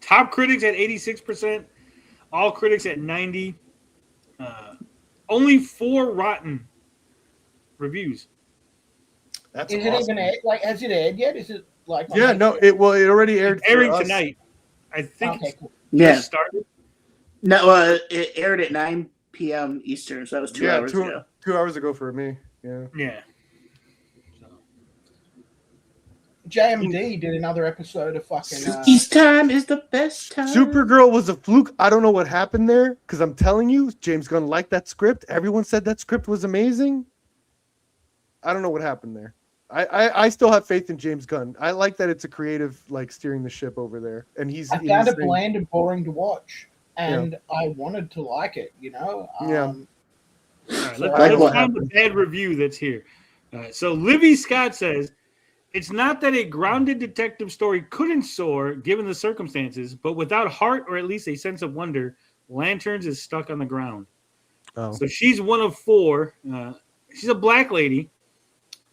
top critics at 86%, all critics at 90%. Only 4 rotten reviews. That's Is awesome. it even aired? Like, has it aired yet? Is it like? on Yeah, no. It already aired. It's airing for us. tonight. I think Okay, it's cool. Yeah. just started. No, it aired at 9 p.m. Eastern, so that was 2 Yeah, hours ago. 2 hours ago for me. Yeah. Yeah. JMD did another episode of fucking. Each time is the best time. Supergirl was a fluke. I don't know what happened there because I'm telling you, James Gunn liked that script. Everyone said that script was amazing. I don't know what happened there. I still have faith in James Gunn. I like that it's a creative, like steering the ship over there, and he's. I found it bland and boring to watch, and I wanted to like it. You know. Yeah. All right, So- let's find the bad review that's here. So Livy Scott says, it's not that a grounded detective story couldn't soar given the circumstances, but without heart or at least a sense of wonder, Lanterns is stuck on the ground. Oh. So she's one of 4. She's a black lady,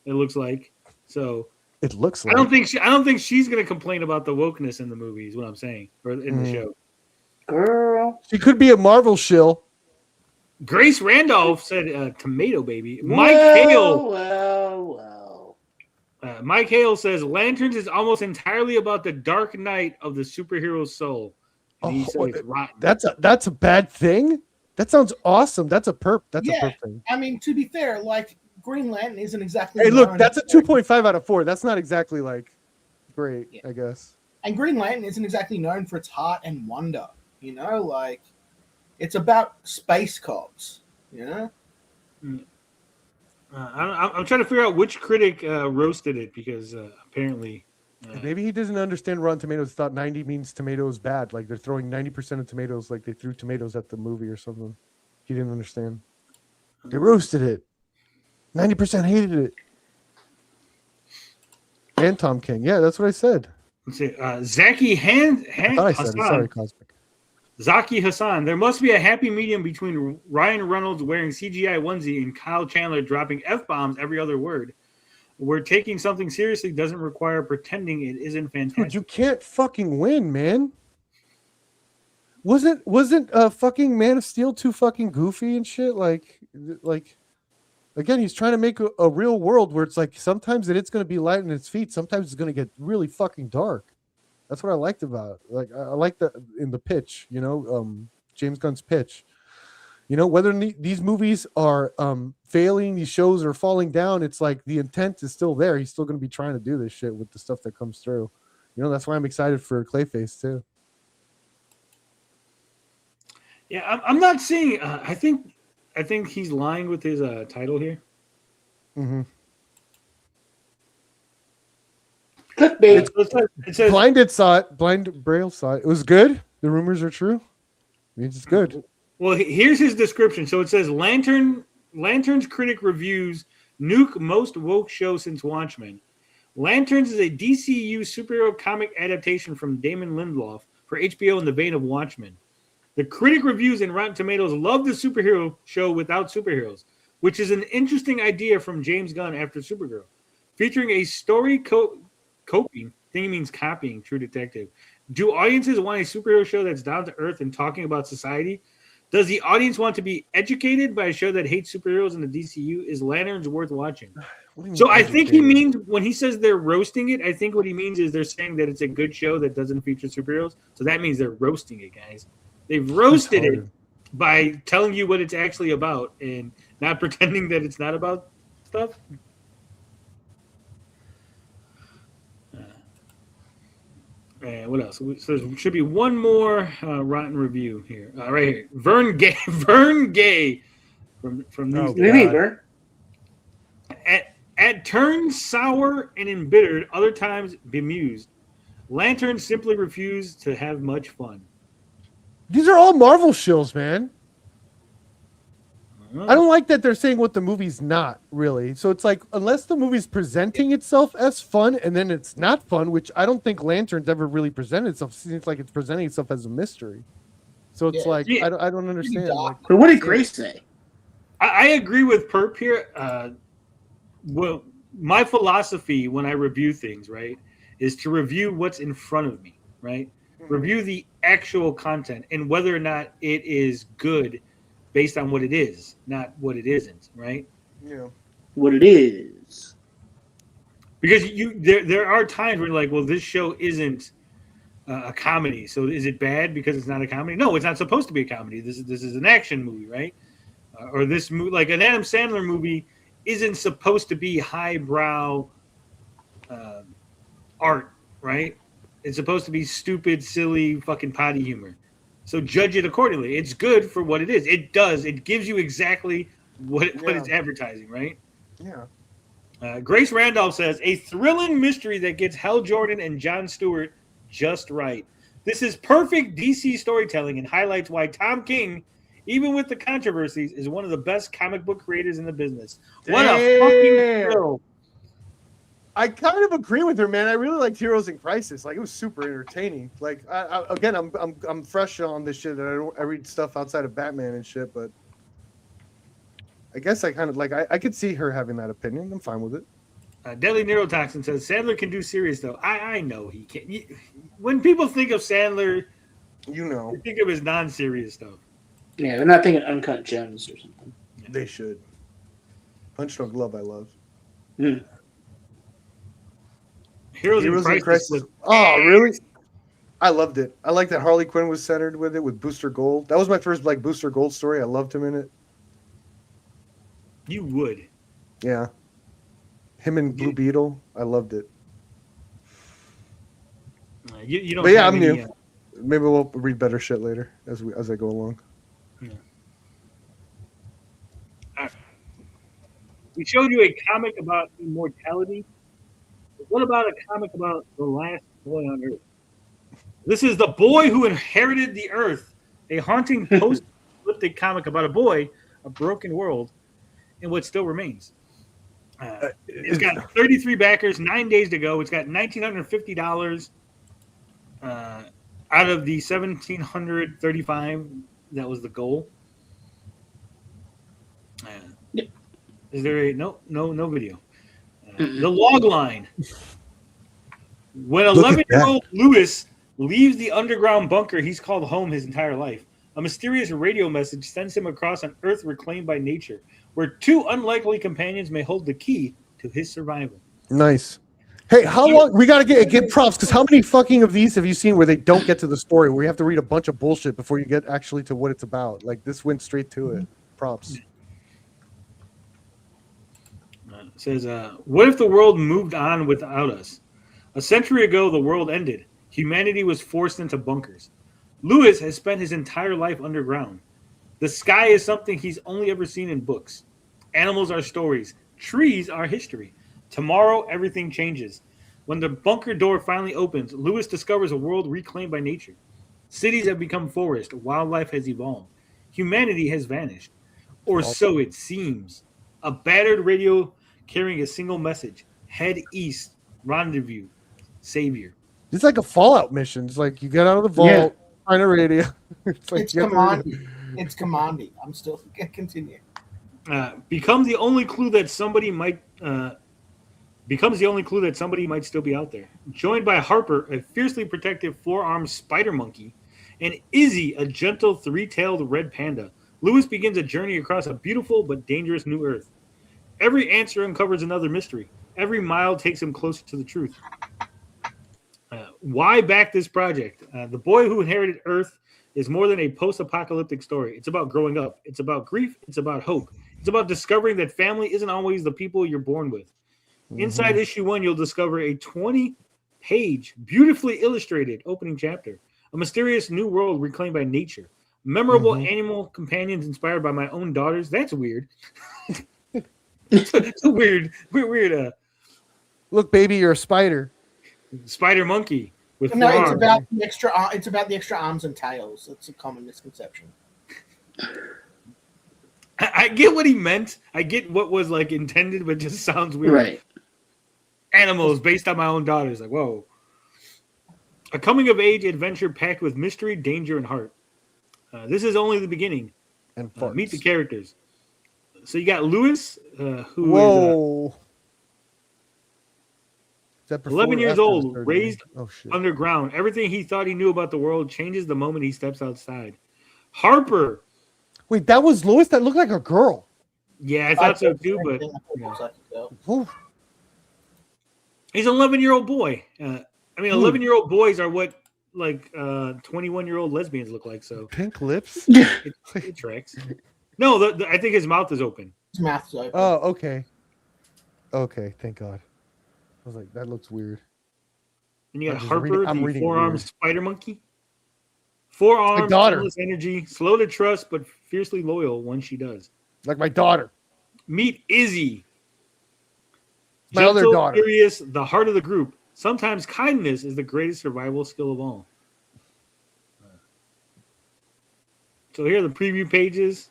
it looks like. So It looks like. I don't think she's gonna complain about the wokeness in the movie, is what I'm saying, or in the show. Girl. She could be a Marvel shill. Grace Randolph said tomato baby. Mike Hale. Well. Mike Hale says Lanterns is almost entirely about the dark night of the superhero's soul. And he said it's rotten. That's a bad thing? That sounds awesome. That's a perp. That's a perp thing. I mean, to be fair, like Green Lantern isn't exactly. Hey, look, that's a 2.5 out of 4. That's not exactly like great, I guess. And Green Lantern isn't exactly known for its heart and wonder. You know, like it's about space cops. You know. I'm trying to figure out which critic roasted it because apparently. Maybe he doesn't understand Rotten Tomatoes. Thought 90 means tomatoes bad. Like they're throwing 90% of tomatoes, like they threw tomatoes at the movie or something. He didn't understand. They roasted it. 90% hated it. And Tom King. Yeah, that's what I said. Let's see. Zaki Hassan. Sorry, Cosmic. Zaki Hassan. There must be a happy medium between Ryan Reynolds wearing CGI onesie and Kyle Chandler dropping F-bombs every other word. Where taking something seriously doesn't require pretending it isn't fantastic. Dude, you can't fucking win, man. Wasn't fucking Man of Steel too fucking goofy and shit? Like again, he's trying to make a real world where it's like sometimes it's going to be light on its feet, sometimes it's going to get really fucking dark. That's what I liked about it. Like I like that in the pitch, you know, James Gunn's pitch. You know, whether these movies are failing, these shows are falling down, it's like the intent is still there. He's still going to be trying to do this shit with the stuff that comes through. You know, that's why I'm excited for Clayface too. Yeah, I'm not seeing. I think he's lying with his title here. Mm-hmm. It says Blinded saw it. Blind Braille saw it. It was good. The rumors are true. Means it's good. Well, here's his description. So it says Lanterns critic reviews nuke most woke show since Watchmen. Lanterns is a DCU superhero comic adaptation from Damon Lindelof for HBO in the vein of Watchmen. The critic reviews and Rotten Tomatoes love the superhero show without superheroes, which is an interesting idea from James Gunn after Supergirl. Featuring a story coping, I think he means copying True Detective. Do audiences want a superhero show that's down to earth and talking about society? Does the audience want to be educated by a show that hates superheroes in the DCU? Is Lanterns worth watching? So I think he means when he says they're roasting it, I think what he means is they're saying that it's a good show that doesn't feature superheroes. So that means they're roasting it, guys. They've roasted it by telling you what it's actually about and not pretending that it's not about stuff. And what else? So there should be one more rotten review here. Right here. Vern Gay from News. At turns sour and embittered, other times bemused. Lanterns simply refuse to have much fun. These are all Marvel shills, man. I don't like that they're saying what the movie's not, really. So it's like, unless the movie's presenting itself as fun and then it's not fun, which I don't think Lanterns ever really presented itself. It seems like it's presenting itself as a mystery. So it's I don't understand. Like, but what did Grace say? I agree with Perp here. Well, my philosophy when I review things, right, is to review what's in front of me, right? Mm-hmm. Review the actual content and whether or not it is good based on what it is, not what it isn't, right? Yeah. What it is. Because there are times where you're like, well, this show isn't a comedy, so is it bad because it's not a comedy? No, it's not supposed to be a comedy. This is an action movie, right? Or this movie, like an Adam Sandler movie, isn't supposed to be highbrow art, right? It's supposed to be stupid, silly, fucking potty humor. So judge it accordingly. It's good for what it is. It does. It gives you exactly what it's advertising, right? Yeah. Grace Randolph says, a thrilling mystery that gets Hal Jordan and Jon Stewart just right. This is perfect DC storytelling and highlights why Tom King, even with the controversies, is one of the best comic book creators in the business. What a fucking thrill. I kind of agree with her, man. I really liked Heroes in Crisis. Like, it was super entertaining. Like, I'm fresh on this shit. I read stuff outside of Batman and shit, but I guess I kind of like. I could see her having that opinion. I'm fine with it. Deadly Neurotoxin says Sandler can do serious though. I know he can. When people think of Sandler, You know. You think of his non-serious stuff. Yeah, they're not thinking Uncut Gems or something. They should. Punch Drunk Love, I love. Mm. Heroes in Crisis. was- Oh, really? I loved it. I like that Harley Quinn was centered with it with Booster Gold. That was my first like Booster Gold story. I loved him in it. You would. Yeah. Him and Blue Beetle. I loved it. You don't. But yeah, have I'm any, new. Maybe we'll read better shit later as I go along. We showed you a comic about immortality. What about a comic about the last boy on Earth? This is The Boy Who Inherited the Earth, a haunting post-apocalyptic comic about a boy, a broken world, and what still remains. It's got 33 backers, 9 days to go. It's got $1,950 out of the 1,735. That was the goal. Is there a no video? The log line. When 11-year-old Lewis leaves the underground bunker he's called home his entire life, a mysterious radio message sends him across an Earth reclaimed by nature, where two unlikely companions may hold the key to his survival. Nice. Hey, how long we gotta get props? Because how many fucking of these have you seen where they don't get to the story, where you have to read a bunch of bullshit before you get actually to what it's about? Like this went straight to it. Props. It says, what if the world moved on without us? A century ago, the world ended. Humanity was forced into bunkers. Lewis has spent his entire life underground. The sky is something he's only ever seen in books. Animals are stories. Trees are history. Tomorrow, everything changes. When the bunker door finally opens, Lewis discovers a world reclaimed by nature. Cities have become forest. Wildlife has evolved. Humanity has vanished. Or so it seems. A battered radio carrying a single message: head east, rendezvous, savior. It's like a Fallout mission. It's like you get out of the vault, find a radio. It's commanding. It's commanding. I'm still gonna continue. Becomes the only clue that somebody might still be out there. Joined by Harper, a fiercely protective four-armed spider monkey, and Izzy, a gentle three-tailed red panda, Lewis begins a journey across a beautiful but dangerous new Earth. Every answer uncovers another mystery. Every mile takes him closer to the truth. Why back this project? The Boy Who Inherited Earth is more than a post-apocalyptic story. It's about growing up. It's about grief. It's about hope. It's about discovering that family isn't always the people you're born with. Inside issue 1, you'll discover a 20-page, beautifully illustrated opening chapter. A mysterious new world reclaimed by nature. Memorable animal companions inspired by my own daughters. That's weird. It's a weird. Look, baby, you're a spider. Spider monkey with No, four it's arms. about the extra. It's about the extra arms and tails. That's a common misconception. I get what he meant. I get what was like intended, but it just sounds weird. Right. Animals based on my own daughters. Like, whoa. A coming-of-age adventure packed with mystery, danger, and heart. This is only the beginning. And meet the characters. So you got Lewis, who Whoa. is 11 years old, raised shit. underground. Everything he thought he knew about the world changes the moment he steps outside. Harper. Wait, that was Lewis? That looked like a girl. Yeah, I thought so too, but he's an 11-year-old boy. 11-year-old boys are what like 21-year-old lesbians look like. So pink lips. It tracks. No, I think his mouth is open. His mouth is open. Oh, okay. Okay, thank God. I was like, that looks weird. And you got I'm just Harper, reading- I'm the reading four-armed weird. spider monkey. 4 arms, daughter. endless energy, slow to trust, but fiercely loyal once she does. Like my daughter. Meet Izzy. My other Gentle, daughter. Curious, the heart of the group. Sometimes kindness is the greatest survival skill of all. So here are the preview pages.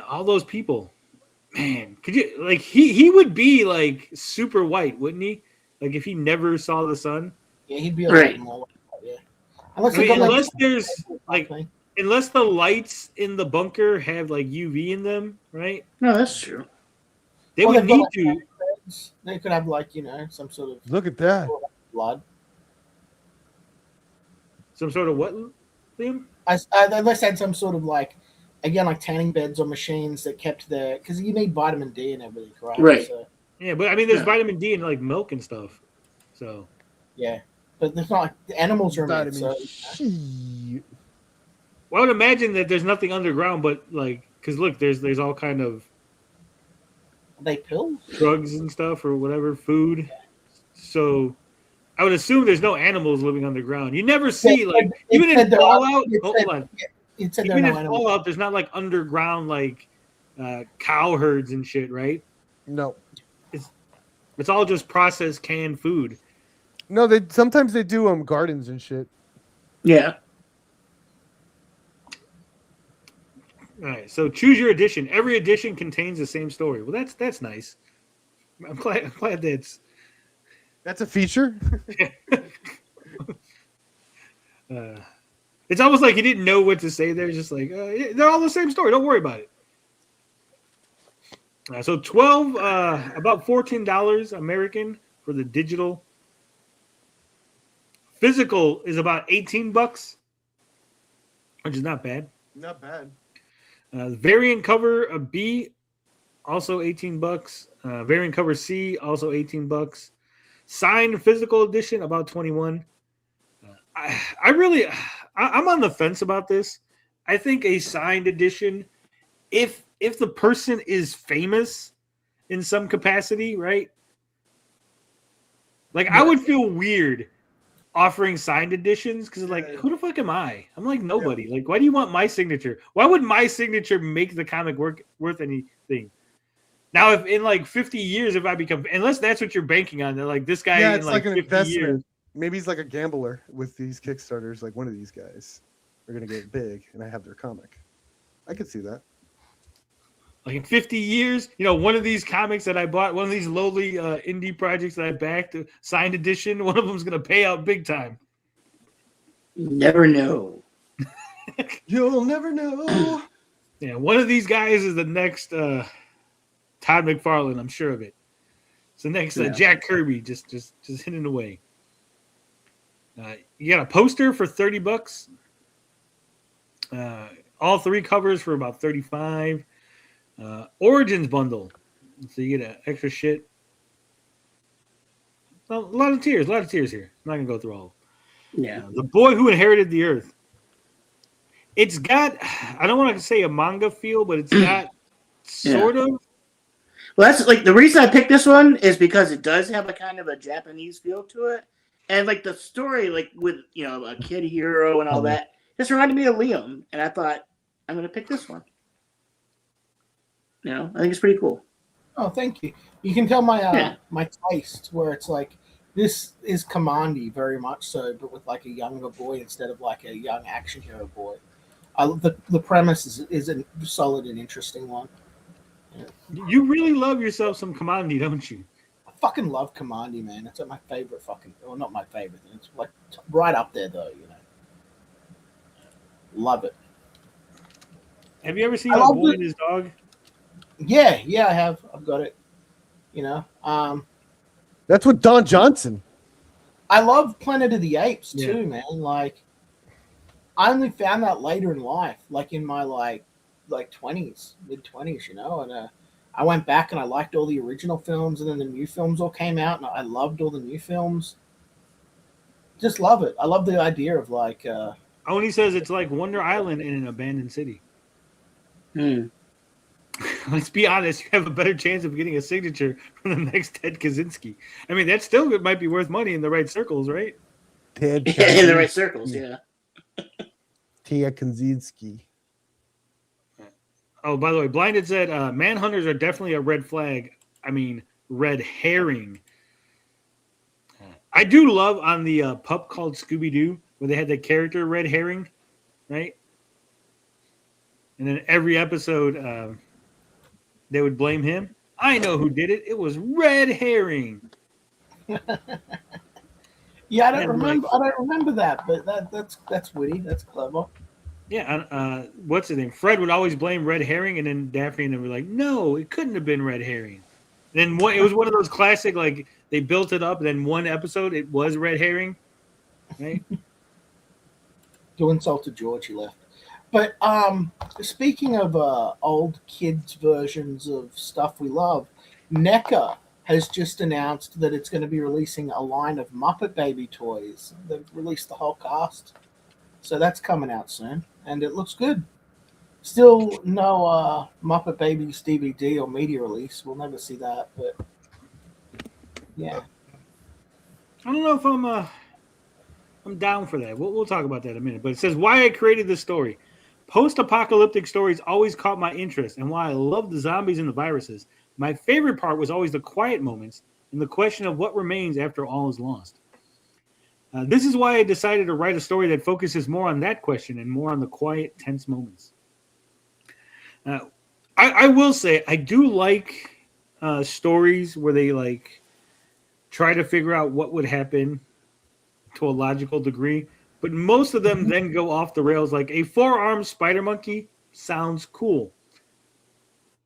All those people, man, could you like he would be like super white, wouldn't he? Like if he never saw the sun. Yeah, he'd be a Right. lot more. Yeah. Unless there's like unless the lights in the bunker have like UV in them, right? No, that's true. They Well, would they've need got, to. They could have like some sort of Look at that. blood. Some sort of what, Liam? Unless they had some sort of like, again, like tanning beds or machines that kept the, because you need vitamin D and everything, right? Right. So, Yeah, but I mean, there's Yeah. vitamin D in like milk and stuff. So yeah, but there's not like the animals are in it, so well, I would imagine that there's nothing underground, but like, because look, there's all kind of they pills, drugs and stuff or whatever, food. So I would assume there's no animals living underground. You never see like even in Fallout. Hold on. It said Even there in are no animals. Fallout, there's not like underground like cow herds and shit, right? No. It's all just processed canned food. No, they sometimes they do gardens and shit. Yeah. All right, so choose your edition. Every edition contains the same story. Well, that's nice. I'm glad that's a feature. It's almost like he didn't know what to say there. Just like they're all the same story. Don't worry about it. So 12, about $14 American for the digital. Physical is about $18, which is not bad. Not bad. Variant cover of B, also $18. Variant cover C, also $18. Signed physical edition, about 21. I'm on the fence about this. I think a signed edition, if the person is famous in some capacity, right? Like I would feel weird offering signed editions because like who the fuck am I? I'm like nobody. Like why do you want my signature? Why would my signature make the comic worth anything? Now if in like 50 years if I become, unless that's what you're banking on, that like this guy in it's like like an 50 investment. years. Maybe he's like a gambler with these Kickstarters. Like one of these guys are gonna get big, and I have their comic. I could see that. Like in 50 years, one of these comics that I bought, one of these lowly indie projects that I backed, signed edition, one of them's going to pay out big time. Never know. You'll never know. Yeah, one of these guys is the next Todd McFarlane, I'm sure of it. It's the next Jack Kirby, just hidden away. You got a poster for $30. All three covers for about $35. Origins bundle, so you get extra shit. A lot of tears here. I'm not gonna go through all. Yeah, The Boy Who Inherited the Earth. It's got, I don't want to say a manga feel, but it's got sort of. Well, that's like the reason I picked this one is because it does have a kind of a Japanese feel to it, and like the story, like with a kid hero and all that, just reminded me of Liam, and I thought I'm gonna pick this one. I think it's pretty cool. Oh, thank you. You can tell my my taste where it's like this is Commandy very much so, but with like a younger boy instead of like a young action hero boy. The premise is a solid and interesting one. Yeah. You really love yourself some Commandy, don't you? I fucking love Commandy, man. It's my favorite well, not my favorite. It's like right up there though, Love it. Have you ever seen A Boy and His Dog? Yeah, I have. I've got it. That's with Don Johnson. I love Planet of the Apes too, man. Like, I only found that later in life, like in my like 20s, mid-20s, and I went back and I liked all the original films, and then the new films all came out, and I loved all the new films. Just love it. I love the idea of like. Oni says it's like Wonder Island in an abandoned city. Let's be honest, you have a better chance of getting a signature from the next Ted Kaczynski. I mean, that still might be worth money in the right circles, right? Ted in the right circles, yeah. Ted Kaczynski. Oh, by the way, Blinded said manhunters are definitely a red flag. I mean, red herring. I do love on the pup called Scooby-Doo where they had the character Red Herring, right? And then every episode, they would blame him. I know who did it. It was Red Herring. Yeah, I don't remember that, but that's witty. That's clever. Yeah, what's his name? Fred would always blame Red Herring, and then Daphne and them were like, "No, it couldn't have been Red Herring." And then it was one of those classic, like they built it up, and then one episode it was Red Herring, right? You insulted George. He left. But speaking of old kids' versions of stuff we love, NECA has just announced that it's going to be releasing a line of Muppet Baby toys. They've released the whole cast. So that's coming out soon, and it looks good. Still no Muppet Babies DVD or media release. We'll never see that, but yeah. I don't know if I'm down for that. We'll talk about that in a minute. But it says why I created this story. Post-apocalyptic stories always caught my interest, and while I love the zombies and the viruses, my favorite part was always the quiet moments and the question of what remains after all is lost. This is why I decided to write a story that focuses more on that question and more on the quiet, tense moments. I will say I do like stories where they like try to figure out what would happen to a logical degree, but most of them then go off the rails. Like a 4-armed spider monkey sounds cool,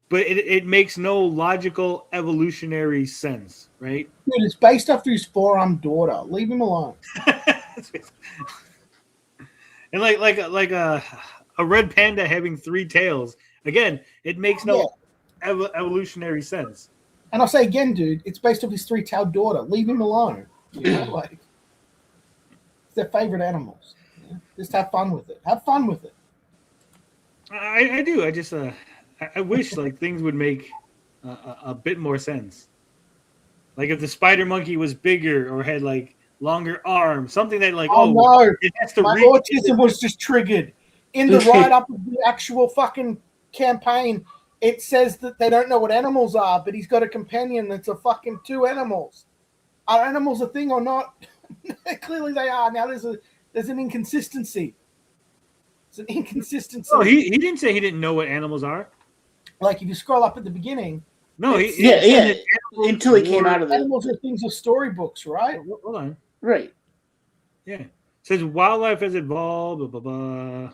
but it makes no logical evolutionary sense, right? Dude, it's based off his 4-armed daughter. Leave him alone. And like a red panda having 3 tails. Again, it makes no evolutionary sense. And I'll say again, dude, it's based off his 3-tailed daughter. Leave him alone. You know, like it's their favorite animals. You know? Just have fun with it. Have fun with it. I do. I just I wish like things would make a bit more sense. Like if the spider monkey was bigger or had like longer arms, something that like no, it has to my reach autism was just triggered in the write-up of the actual fucking campaign. It says that they don't know what animals are, but he's got a companion that's a fucking 2 animals. Are animals a thing or not? Clearly they are. Now there's an inconsistency. It's an inconsistency. Oh, he didn't say he didn't know what animals are. Like if you scroll up at the beginning. No, until he came out of the animals are things of storybooks, right? Hold on. Right. Yeah. It says wildlife has evolved, blah, blah, blah.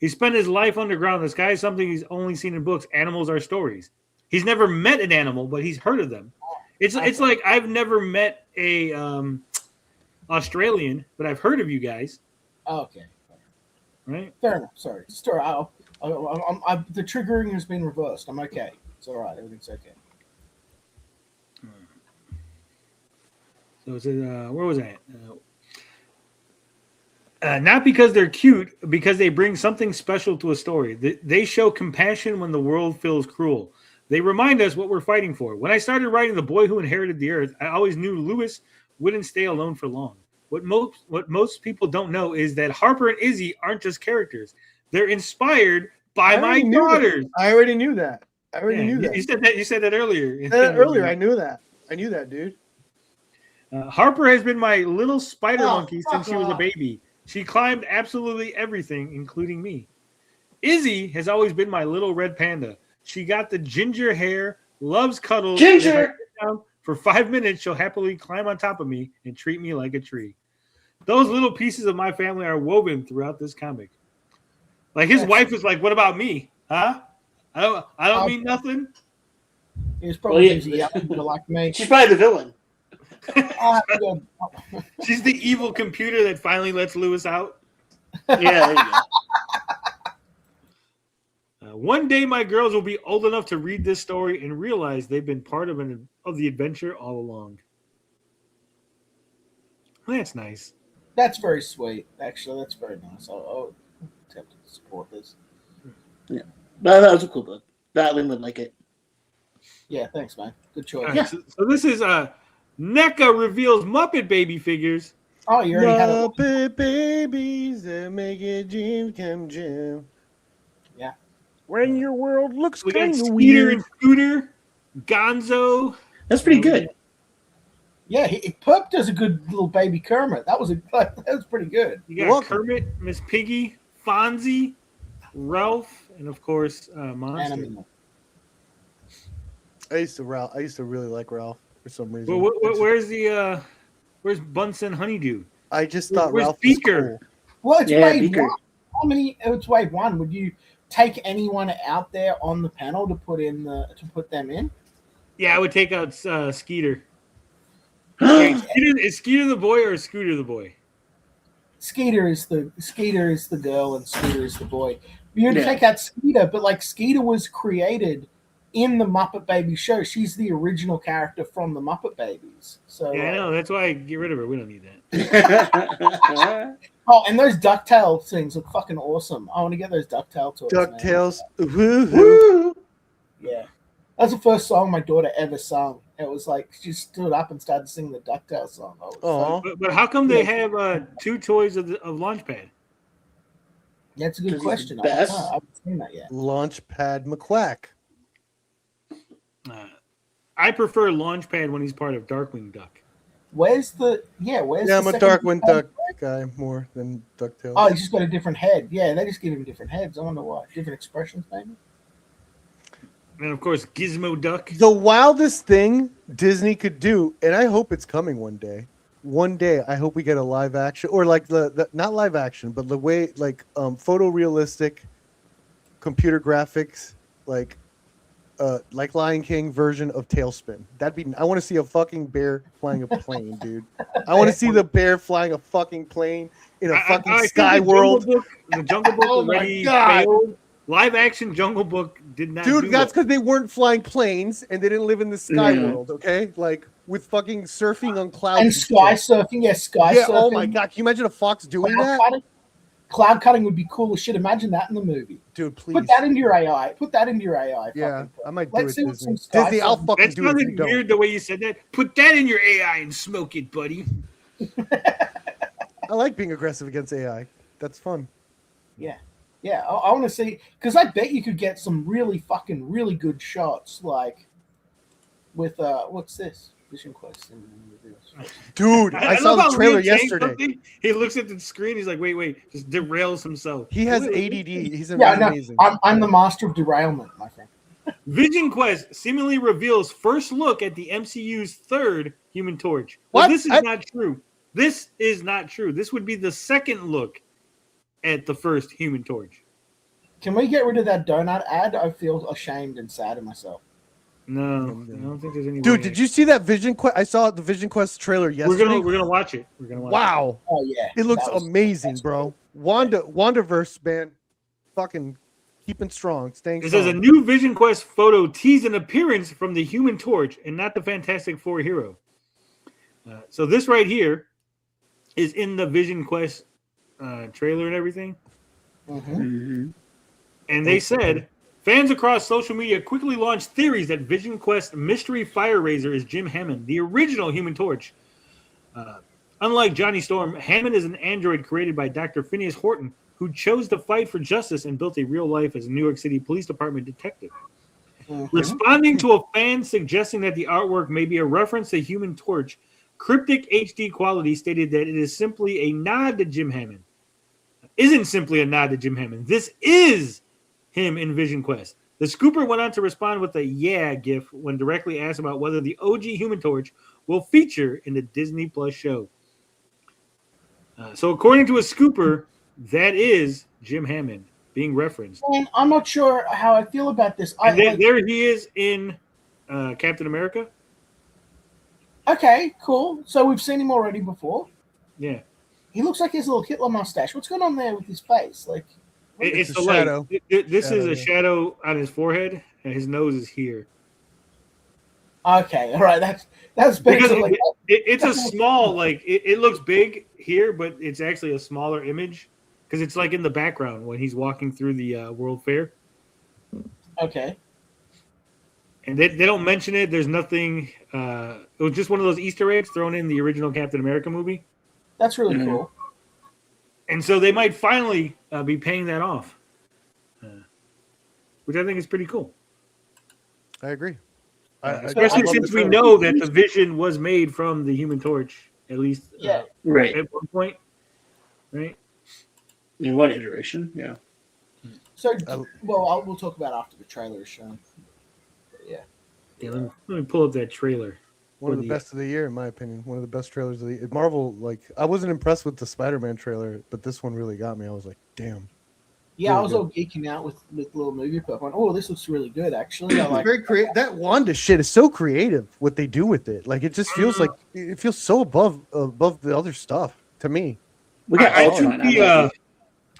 He spent his life underground. The sky is something he's only seen in books. Animals are stories. He's never met an animal, but he's heard of them. It's like I've never met a Australian, but I've heard of you guys. Oh, okay. Right? Fair enough. Sorry. Story. The triggering has been reversed. I'm okay. It's all right. Everything's okay. So it says, where was I at? Not because they're cute, because they bring something special to a story. They show compassion when the world feels cruel. They remind us what we're fighting for. When I started writing The Boy Who Inherited the Earth, I always knew Lewis wouldn't stay alone for long. What most people don't know is that Harper and Izzy aren't just characters. They're inspired by my daughters. I already knew that. I already knew that. You said that earlier. Earlier, I knew that. I knew that, dude. Harper has been my little spider monkey since she was a baby. She climbed absolutely everything, including me. Izzy has always been my little red panda. She got the ginger hair, loves cuddles. Ginger! If I sit down for 5 minutes, she'll happily climb on top of me and treat me like a tree. Those little pieces of my family are woven throughout this comic. Like his wife is like, "What about me? Huh? I don't mean nothing." He's probably like me. She's probably the villain. She's the evil computer that finally lets Lewis out. Yeah, there you go. One day, my girls will be old enough to read this story and realize they've been part of the adventure all along. That's nice. That's very sweet. Actually, that's very nice. I'll attempt to support this. Yeah, that was a cool book. That would like it. Yeah, thanks, man. Good choice. Right, so this is NECA reveals Muppet Baby figures. Oh, you already had it. Muppet babies that make your dreams come true. Yeah. When your world looks We got kind of Skeeter weird. and Scooter, Gonzo. That's pretty good. Yeah, Perp does a good little baby Kermit. That was pretty good. You got Kermit, Miss Piggy, Fonzie, Ralph, and of course Monster. Animal. I used to really like Ralph for some reason. Well, where's Bunsen Honeydew? I just thought where's Ralph was Beaker? cool. Well, it's Yeah, wave Beaker. one. How many? It's wave one. Would you take anyone out there on the panel to put them in? Yeah, I would take out Skeeter. Wait, is Skeeter the boy or is Scooter the boy? Skeeter is the girl and Scooter is the boy. You Yeah. take out Skeeter, but like Skeeter was created in the Muppet Babies show. She's the original character from the Muppet Babies. So Yeah, I know. That's why I get rid of her. We don't need that. Oh, and those DuckTale things look fucking awesome. I want to get those DuckTale toys. man. DuckTales. Woo-hoo. Yeah. That's the first song my daughter ever sung. It was like she stood up and started singing the DuckTales song. I was Aw. But how come they have 2 toys of Launchpad? That's a good 'Cause he's the question. I don't best. know. I haven't seen that yet. Launchpad McQuack. I prefer Launchpad when he's part of Darkwing Duck. Where's the Yeah, the I'm a second Darkwing one? Duck guy more than DuckTales. Oh, he's just got a different head. Yeah, they just give him different heads. I wonder why. Different expressions, maybe. And of course, Gizmo Duck. The wildest thing Disney could do, and I hope it's coming one day. One day, I hope we get a live action, or like the not live action, but the way like photorealistic computer graphics, like Lion King version of Tailspin. That'd be. I want to see a fucking bear flying a plane, dude. I want to see the bear flying a fucking plane in a fucking I think sky world. The Jungle Book Oh my already God. failed. Live action Jungle Book did not. Dude, do that's well. because they weren't flying planes and they didn't live in the sky Yeah. world, okay? Like with fucking surfing on clouds. And shit. sky surfing, yeah, sky Yeah, surfing. oh my god, can you imagine a fox doing Cloud that? cutting. Cloud cutting would be cool as shit. Imagine that in the movie. Dude, please. Put that into your AI. Put that into your AI. Yeah, I might do Let's it, see what Disney. some sky Disney, I'll surfing- fucking That do it if you sounded don't. weird the way you said that. Put that in your AI and smoke it, buddy. I like being aggressive against AI. That's fun. Yeah. Yeah, I want to see, because I bet you could get some really good shots, like with what's this? Vision Quest. Dude, I love saw the how trailer Liam's saying yesterday. something, he looks at the screen. He's like, wait, just derails himself. He has ADD. He's Yeah, no, amazing. I'm the master of derailment, my friend. Vision Quest seemingly reveals first look at the MCU's third Human Torch. What? Well, this is not true. This is not true. This would be the second look at the first Human Torch. Can we get rid of that donut ad? I feel ashamed and sad of myself. No, I don't think there's any. Dude, way. did you see that Vision Quest? I saw the Vision Quest trailer yesterday. We're gonna watch it. We're gonna watch Wow. Oh yeah, It looks that was- amazing, bro. Wandaverse, man. Fucking keeping strong, staying It strong. says a new Vision Quest photo teased an appearance from the Human Torch and not the Fantastic Four hero. So this right here is in the Vision Quest trailer and everything. Mhm. And they said fans across social media quickly launched theories that Vision Quest mystery fire raiser is Jim Hammond, the original Human Torch. Unlike Johnny Storm, Hammond is an android created by Dr. Phineas Horton, who chose to fight for justice and built a real life as a New York City Police Department detective. Responding to a fan suggesting that the artwork may be a reference to Human Torch, Cryptic HD Quality stated that it is simply a nod to Jim Hammond. Isn't simply a nod to Jim Hammond. This is him in Vision Quest. The scooper went on to respond with a yeah gif when directly asked about whether the OG Human Torch will feature in the Disney Plus show. So according to a scooper, that is Jim Hammond being referenced. And I'm not sure how I feel about this. And there he is in Captain America. Okay, cool. So we've seen him already before. Yeah. He looks like he has a little Hitler mustache. What's going on there with his face? Like, It's a the light. shadow. This Shadow, is a yeah. shadow on his forehead, and his nose is here. okay, all right, that's better. Because Like, it's a small, like it looks big here, but it's actually a smaller image because it's like in the background when he's walking through the World Fair, okay, and they don't mention it. There's nothing. It was just one of those Easter eggs thrown in the original Captain America movie, that's really cool. and so they might finally be paying that off, which I think is pretty cool. I agree. Especially I love since the we trailer. know that the Vision was made from the Human Torch, at least Yeah. Right. at one point, right? In one iteration, yeah. So, well, we'll talk about after the trailer is shown. But yeah. Yeah, let me pull up that trailer. One of the best of the year, in my opinion. One of the best trailers of the year. Marvel, like, I wasn't impressed with the Spider-Man trailer, but this one really got me. I was like, damn. Yeah, I Really was good. all geeking out with little movie pup. Going, oh, this looks really good, actually. I It's like. very creative. That Wanda shit is so creative. What they do with it, like, it just feels like it feels so above the other stuff to me. We got I Ultron. took the,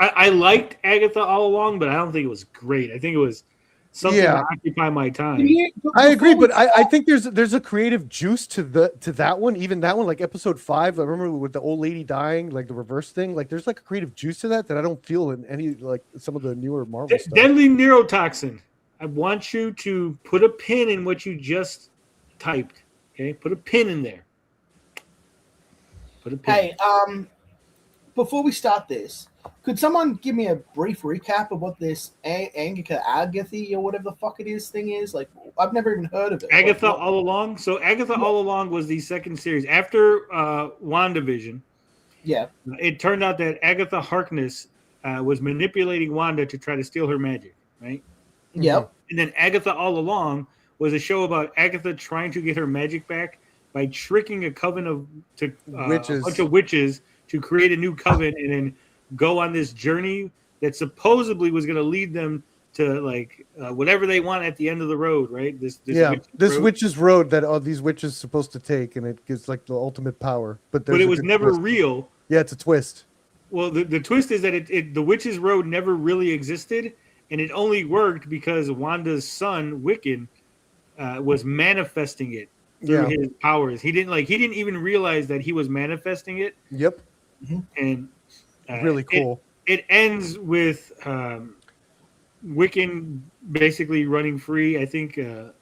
I liked Agatha all along, but I don't think it was great. I think it was something to occupy my time. I agree, but I think there's a creative juice to that one. Even that one, like episode 5, I remember with the old lady dying, like the reverse thing. Like there's like a creative juice to that I don't feel in any like some of the newer Marvel stuff. Deadly neurotoxin. I want you to put a pin in what you just typed. Okay, put a pin in there. Put a pin. Hey, before we start this, could someone give me a brief recap of what this Agatha or whatever the fuck it is thing is? Like, I've never even heard of it. Agatha All Along. So Agatha All Along was the second series after WandaVision. Yeah. It turned out that Agatha Harkness was manipulating Wanda to try to steal her magic, right? Yep. And then Agatha All Along was a show about Agatha trying to get her magic back by tricking a coven of a bunch of witches to create a new coven and then go on this journey that supposedly was going to lead them to like whatever they want at the end of the road, right? This witch's road that all these witches supposed to take, and it gives like the ultimate power. But it was never real. Yeah, it's a twist. Well, the twist is that the witch's road never really existed, and it only worked because Wanda's son Wiccan was manifesting it through his powers. He didn't even realize that he was manifesting it. Yep. And really cool. It ends with Wiccan basically running free. I think, if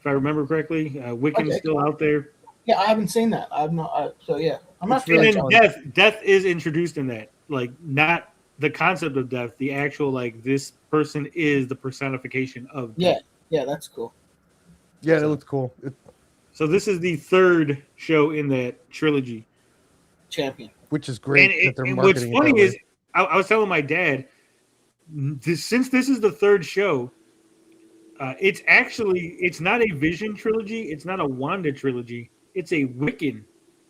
I remember correctly, Wiccan's still out there. Yeah, I haven't seen that. I've not. So yeah, I'm not. And then death is introduced in that, like not the concept of death, the actual like this person is the personification of death. Yeah, that's cool. Yeah, it looks cool. So this is the third show in that trilogy. Champion. Which is great that they're and marketing. What's funny is I was telling my dad, since this is the third show, it's not a Vision trilogy, it's not a Wanda trilogy, it's a Wiccan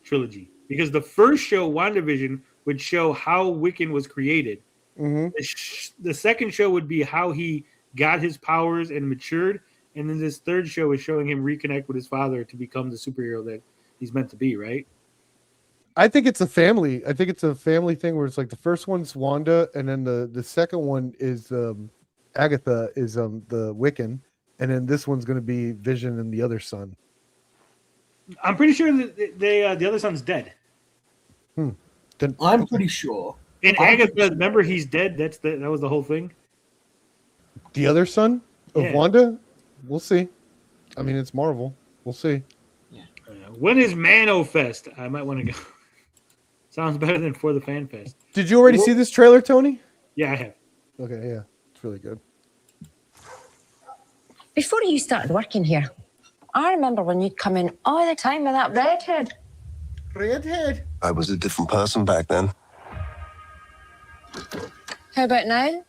trilogy. Because the first show, WandaVision, would show how Wiccan was created. Mm-hmm. The second show would be how he got his powers and matured. And then this third show is showing him reconnect with his father to become the superhero that he's meant to be, right? I think it's a family. I think it's a family thing where it's like the first one's Wanda, and then the second one is Agatha is the Wiccan, and then this one's going to be Vision and the other son. I'm pretty sure that the other son's dead. Then, I'm pretty sure. And Agatha, remember he's dead. That was the whole thing. The other son of Wanda. We'll see. I mean, it's Marvel. We'll see. Yeah. When is Mano Fest? I might want to go. Sounds better than For the Fan Fest. Did you already see this trailer, Tony? Yeah, I have. Okay, yeah. It's really good. Before you started working here, I remember when you'd come in all the time with that redhead. Redhead? I was a different person back then. How about now?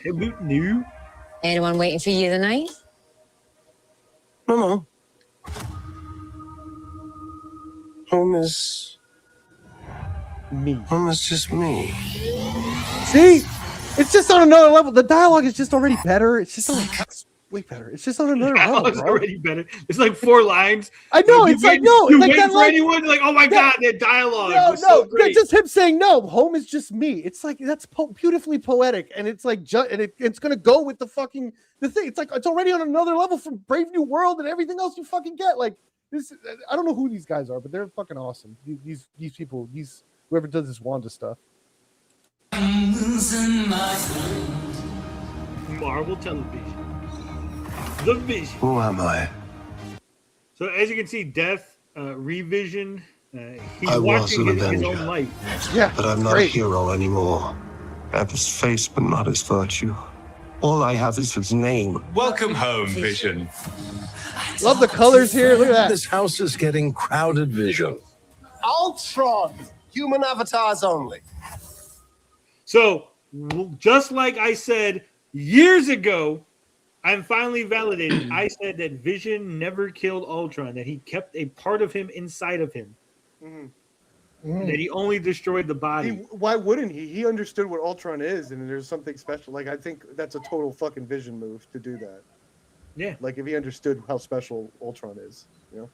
How about new? Anyone waiting for you tonight? No. Home is me. Home is just me. See? It's just on another level. The dialogue is just already better. It's just way better. It's just on another level. It's already better. It's like 4 lines. I know. It's like, no. You Like wait that, for anyone? Like, oh my God, their dialogue. No, just him saying no. Home is just me. It's like that's beautifully poetic, and it's like it's gonna go with the thing. It's like it's already on another level from Brave New World and everything else you fucking get. Like this, I don't know who these guys are, but they're fucking awesome. These people, whoever does this Wanda stuff. Marvel Television. The Vision. Who am I? So as you can see, Death, Revision, he's I was watching an his Avenger. own life. Yeah, but I'm not a hero anymore. I have his face, but not his virtue. All I have is his name. Welcome home, Vision. Love the colors here. Look at that. This house is getting crowded, Vision. Ultron. Human avatars only. So, just like I said years ago, I'm finally validated. I said that Vision never killed Ultron, that he kept a part of him inside of him. That he only destroyed the body. Why wouldn't he? He understood what Ultron is, and there's something special. Like, I think that's a total fucking Vision move to do that. Yeah. Like, if he understood how special Ultron is, you know?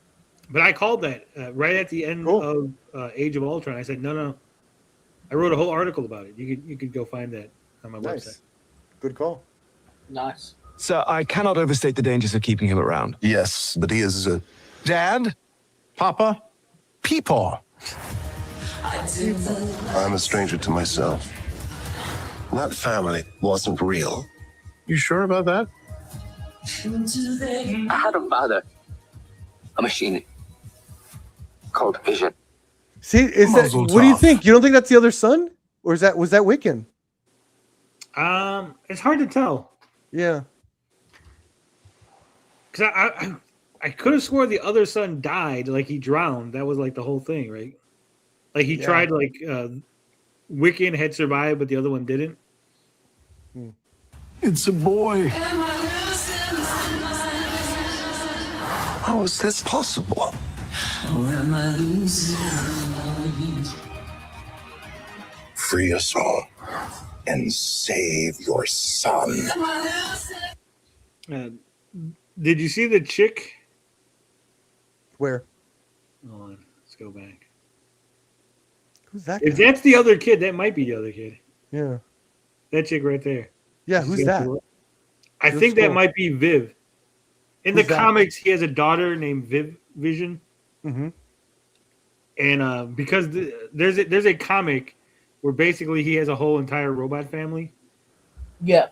But I called that right at the end of Age of Ultron. I said, no. I wrote a whole article about it. You could go find that on my website. Good call. Nice. Sir, I cannot overstate the dangers of keeping him around. Yes, but he is Dad? Papa? Peepaw? I'm a stranger to myself. That family wasn't real. You sure about that? I had a father, a machine called Vision. See, Muzzle what do you tough. think? You don't think that's the other son? Or was that Wiccan? It's hard to tell. Yeah. Because I could have swore the other son died, like he drowned. That was like the whole thing, right? Like he tried, like Wiccan had survived, but the other one didn't. It's a boy. How is this possible? Free us all and save your son. Did you see the chick? Where? Hold on, let's go back. Who's that? If guy? that's the other kid, that might be the other kid. Yeah. That chick right there. Yeah, who's that? I think that might be Viv. In the Who's that? comics, he has a daughter named Vision. Mm-hmm. And because there's a comic where basically he has a whole entire robot family. Yeah.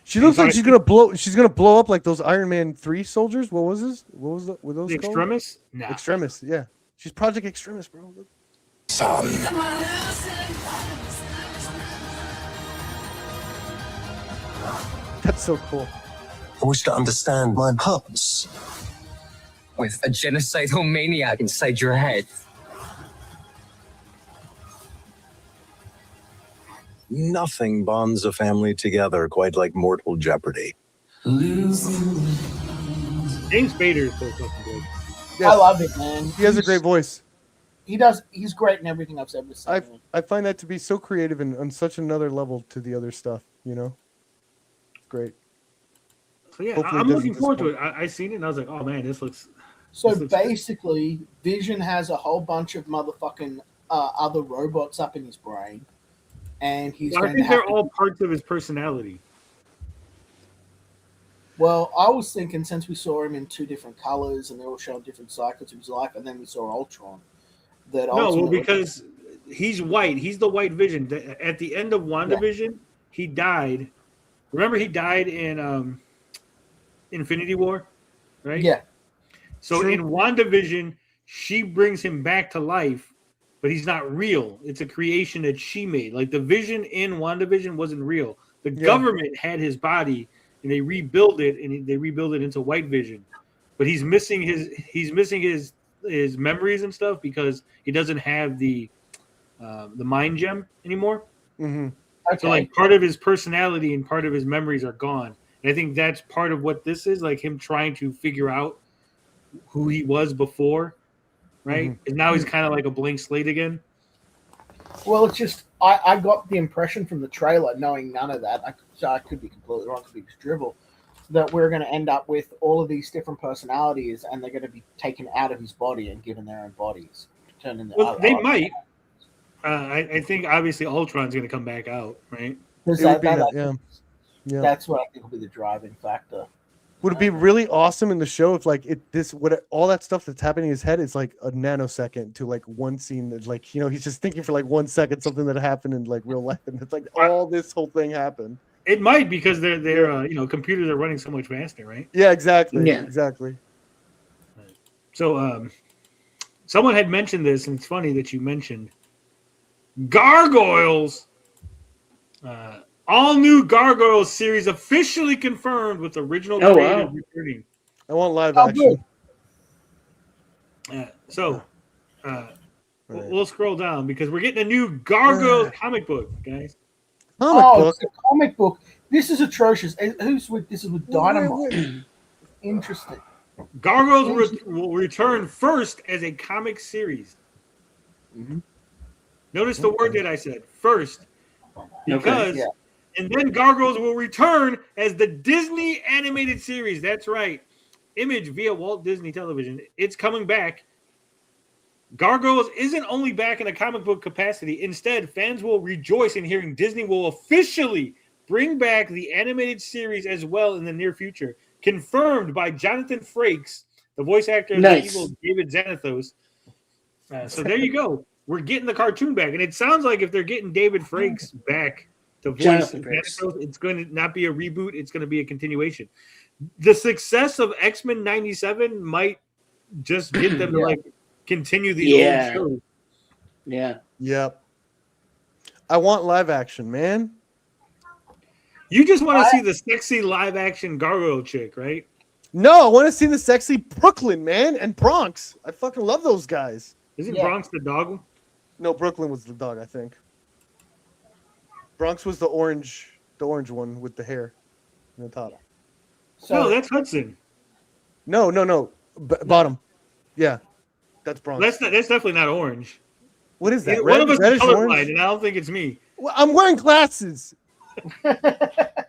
She looks like she's gonna blow up like those Iron Man 3 soldiers. What was this? What was were those The called? Extremis? No. Extremis, yeah. She's Project Extremis, bro. Son. That's so cool. I wish to understand my purpose. With a genocidal maniac inside your head. Nothing bonds a family together quite like mortal jeopardy. James Spader is so fucking good. I love it, man. He has a great voice. He's great in everything I've ever seen. I find that to be so creative and on such another level to the other stuff, you know? Great. So yeah, Hopefully I'm it looking doesn't forward to it. disappoint. I seen it and I was like, oh man, this looks. So this looks basically, Vision has a whole bunch of motherfucking other robots up in his brain, and he's Well, I going to think have they're all parts of his personality. Well, I was thinking since we saw him in two different colors and they all showed different cycles of his life, and then we saw Ultron. That No, well, ultimately- because he's white. He's the white Vision. At the end of WandaVision, he died. Remember, he died in Infinity War, right? Yeah. So True. in WandaVision, she brings him back to life, but he's not real. It's a creation that she made. Like the Vision in WandaVision wasn't real. The government had his body, and they rebuilt it, and they rebuilt it into White Vision. But he's missing his memories and stuff because he doesn't have the mind gem anymore. Mm-hmm. Okay. So like part of his personality and part of his memories are gone. And I think that's part of what this is, like him trying to figure out who he was before, right? Mm-hmm. And now he's kind of like a blank slate again. Well, it's just I got the impression from the trailer, knowing none of that. I could be completely wrong, could be dribble, that we're going to end up with all of these different personalities, and they're going to be taken out of his body and given their own bodies. Turned into Well, they might. I think obviously Ultron's going to come back out, right? That's what I think will be the driving factor. Would it be really awesome in the show if like all that stuff that's happening in his head is like a nanosecond to like one scene that like, you know, he's just thinking for like 1 second something that happened in like real life, and it's like all this whole thing happened. It might, because they're computers are running so much faster, right? Yeah, exactly. Yeah. Exactly. So someone had mentioned this, and it's funny that you mentioned Gargoyles. All new Gargoyles series officially confirmed with original creators returning. I want live action. We'll scroll down because we're getting a new Gargoyles comic book, guys. It's a comic book. This is atrocious. Who's with this? Is with Dynamite. Interesting. Gargoyles will return first as a comic series. Mm-hmm. Notice the word that I said first, because Yeah. and then Gargoyles will return as the Disney animated series. That's right. image via Walt Disney Television. It's coming back. Gargoyles isn't only back in a comic book capacity. Instead, fans will rejoice in hearing Disney will officially bring back the animated series as well in the near future. Confirmed by Jonathan Frakes, the voice actor of the evil David Xanathos. So there you go. We're getting the cartoon back. And it sounds like if they're getting David Frakes back to voice Xanathos, it's going to not be a reboot. It's going to be a continuation. The success of X-Men 97 might just get them to like continue these old shows. Yeah. Yep. I want live action, man. You just want to see the sexy live action gargoyle chick, right? No, I want to see the sexy Brooklyn, man, and Bronx. I fucking love those guys. Isn't Bronx the dog? No, Brooklyn was the dog, I think. Bronx was the orange one with the hair on the top. No, that's Hudson. No. Bottom. Yeah, that's Bronx. That's definitely not orange. What is that? One of us is reddish colorblind, orange? and I don't think it's me. Well, I'm wearing glasses. But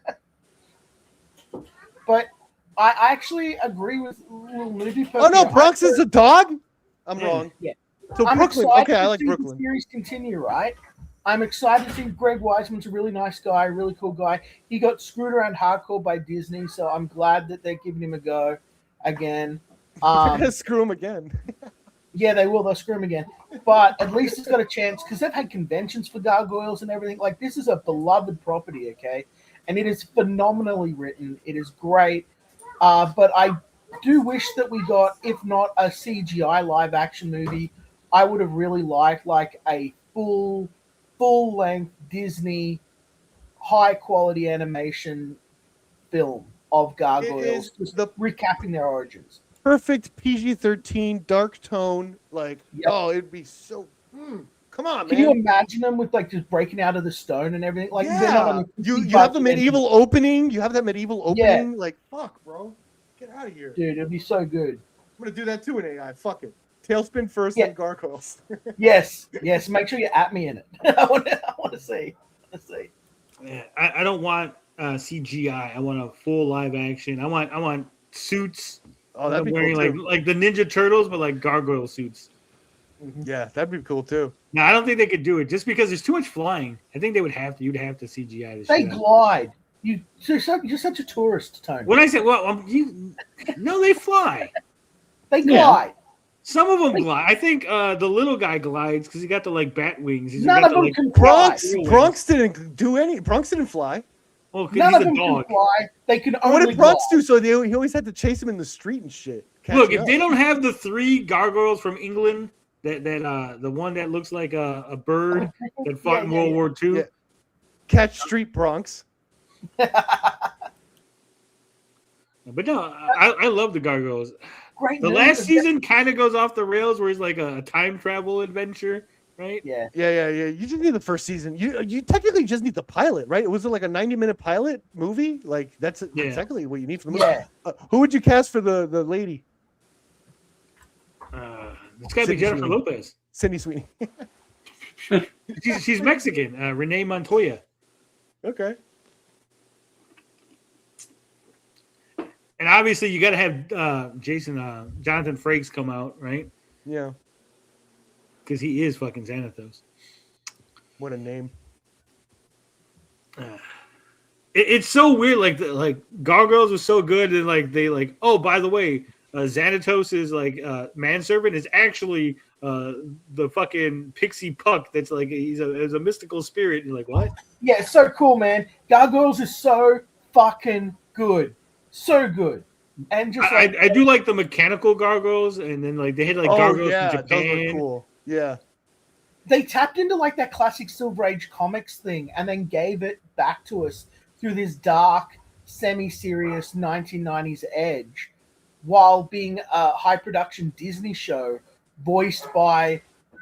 I actually agree with Moody. Oh no, Bronx is a dog. I'm wrong. Yeah. So I'm Brooklyn. excited Okay, I to like see Brooklyn. The series continue, right? I'm excited to see Greg Weisman's a really nice guy, really cool guy. He got screwed around hardcore by Disney, so I'm glad that they're giving him a go again. They're gonna screw him again. Yeah, they will. They'll screw him again. But at least he's got a chance because they've had conventions for gargoyles and everything. Like, this is a beloved property, okay? And it is phenomenally written. It is great. But I do wish that we got, if not a CGI live action movie, I would have really liked like a full-length Disney high-quality animation film of gargoyles, just recapping their origins. Perfect PG-13 dark tone. Like, oh, it'd be so. Come on, man. Can you imagine them with like just breaking out of the stone and everything? Like, they're not on the you have the medieval opening. You have that medieval opening. Yeah. Like, fuck, bro. Get out of here. Dude, it'd be so good. I'm going to do that too in AI. Fuck it. Tailspin first, then gargoyles. Yes. Make sure you at me in it. I want to see. Yeah, I don't want CGI. I want a full live action. I want suits. Oh, that'd be wearing cool, like the Ninja Turtles, but like gargoyle suits. Yeah, that'd be cool too. No, I don't think they could do it just because there's too much flying. I think they would have to. You'd have to CGI this. They shit out. glide. You're such a tourist, Tony. When I say, no, they fly. They glide. Some of them glide. I think the little guy glides because he got the like bat wings. He's None got of them the, can fly. Bronx didn't do any. Bronx didn't fly. Well, because None he's of them a dog. can fly. They can only What did Bronx glide. do? So he always had to chase him in the street and shit. Look, if they don't have the 3 gargoyles from England, that the one that looks like a bird that fought in World War II. Yeah. Catch Street Bronx. But no, I love the gargoyles. Great. The last season kind of goes off the rails where it's like a time travel adventure, right? Yeah. You just need the first season. You technically just need the pilot, right? Was it like a 90-minute pilot movie? Like that's exactly what you need for the movie. Yeah. Who would you cast for the lady? It's got to be Jennifer Lopez. Sydney Sweeney. she's Mexican. Renee Montoya. Okay. And obviously, you got to have Jonathan Frakes come out, right? Yeah. Because he is fucking Xanathos. What a name. It's so weird. Like Gargoyles was so good, and oh, by the way, Xanatos is like manservant is actually the fucking pixie puck. That's like he's a mystical spirit. You're like, what? Yeah, it's so cool, man. Gargoyles is so fucking good. So good. And just I do like the mechanical gargoyles, and then like they had like gargoyles from Japan. Those were cool. Yeah. They tapped into like that classic Silver Age comics thing and then gave it back to us through this dark, semi-serious 1990s edge while being a high-production Disney show voiced by